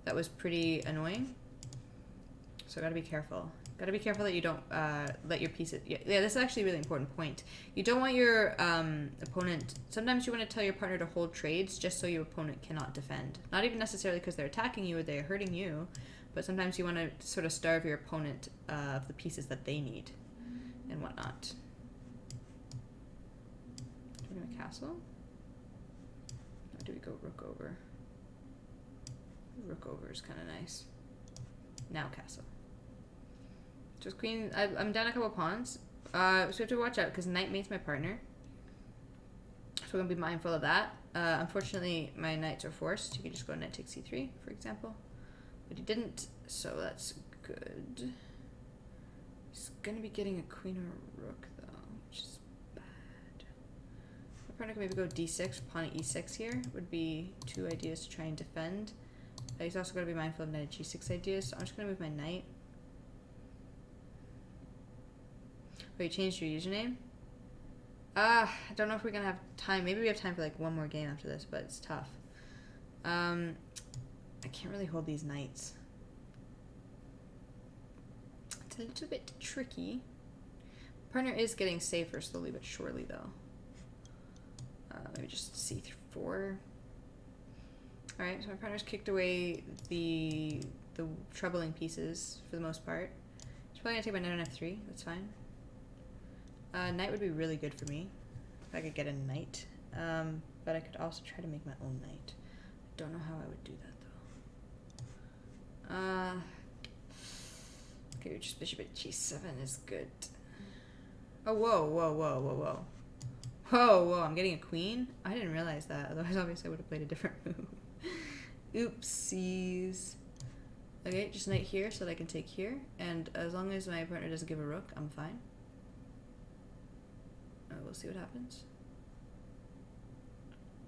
That was pretty annoying. So gotta be careful. Gotta be careful that you don't let your pieces... Yeah, this is actually a really important point. You don't want your opponent... Sometimes you want to tell your partner to hold trades just so your opponent cannot defend. Not even necessarily because they're attacking you or they're hurting you, but sometimes you want to sort of starve your opponent of the pieces that they need and whatnot. Do we go castle? Or do we go rook over? Rook over is kind of nice. Now castle. Just queen. I'm down a couple pawns. So we have to watch out because knight mates my partner. So we're going to be mindful of that. Unfortunately, my knights are forced. You could just go knight takes c3, for example. But he didn't, so that's good. He's going to be getting a queen or a rook, though, which is bad. My partner can maybe go d6, pawn at e6 here. Would be two ideas to try and defend. He's also got to be mindful of knight at g6 ideas, so I'm just going to move my knight. Oh, you changed your username? I don't know if we're going to have time. Maybe we have time for like one more game after this, but it's tough. I can't really hold these knights. It's a little bit tricky. Partner is getting safer slowly but surely, though. Maybe just c4. Alright, so my partner's kicked away the troubling pieces for the most part. He's probably going to take my knight on f3. That's fine. Knight would be really good for me if I could get a knight, but I could also try to make my own knight. I don't know how I would do that though. Okay, just bishop at g7 is good. Oh, whoa, whoa, whoa, whoa, whoa. Whoa, whoa, I'm getting a queen? I didn't realize that, otherwise obviously I would have played a different move. Oopsies. Okay, just knight here so that I can take here, and as long as my partner doesn't give a rook, I'm fine. We'll see what happens.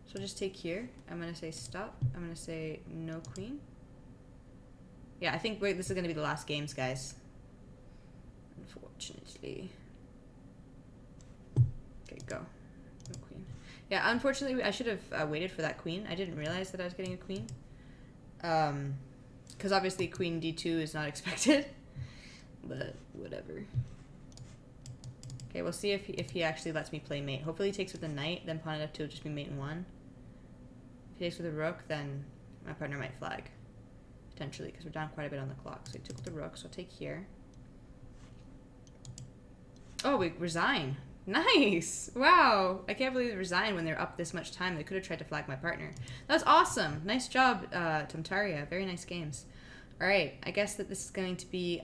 So just take here. I'm going to say stop. I'm going to say no queen. Yeah, I think this is going to be the last games, guys. Unfortunately. Okay, go. No queen. Yeah, unfortunately, I should have waited for that queen. I didn't realize that I was getting a queen. Because obviously queen d2 is not expected. But whatever. Okay, we'll see if he actually lets me play mate. Hopefully he takes with a knight, then pawn at f2 will just be mate in 1. If he takes with a rook, then my partner might flag. Potentially, because we're down quite a bit on the clock. So he took with the rook, so I'll take here. Oh, we resign. Nice! Wow! I can't believe they resign when they're up this much time. They could have tried to flag my partner. That's awesome! Nice job, Tomtaria. Very nice games. Alright, I guess that this is going to be...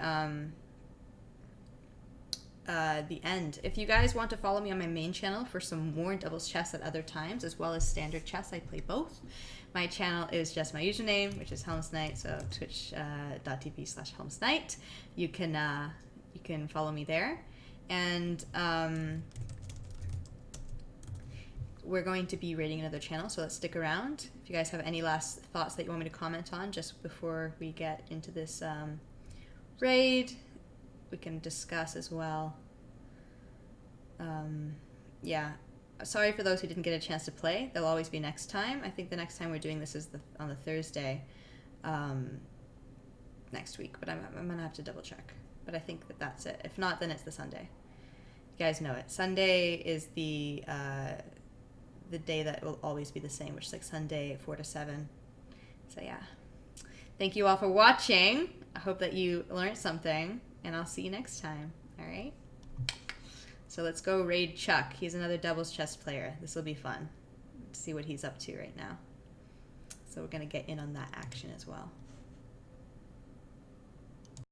the end. If you guys want to follow me on my main channel for some more doubles chess at other times, as well as standard chess, I play both. My channel is just my username, which is Helmsknight, so twitch.tv/Helmsknight. You can follow me there. And we're going to be raiding another channel, so let's stick around. If you guys have any last thoughts that you want me to comment on just before we get into this raid, we can discuss as well. Yeah, sorry for those who didn't get a chance to play. There'll always be next time. I think the next time we're doing this is on the Thursday next week, but I'm gonna have to double check. But I think that that's it. If not, then it's the Sunday. You guys know it. Sunday is the day that will always be the same, which is like Sunday 4 to 7. So yeah, thank you all for watching. I hope that you learned something, and I'll see you next time. All right. So let's go raid Chuck. He's another doubles chess player. This will be fun. Let's see what he's up to right now. So we're gonna get in on that action as well.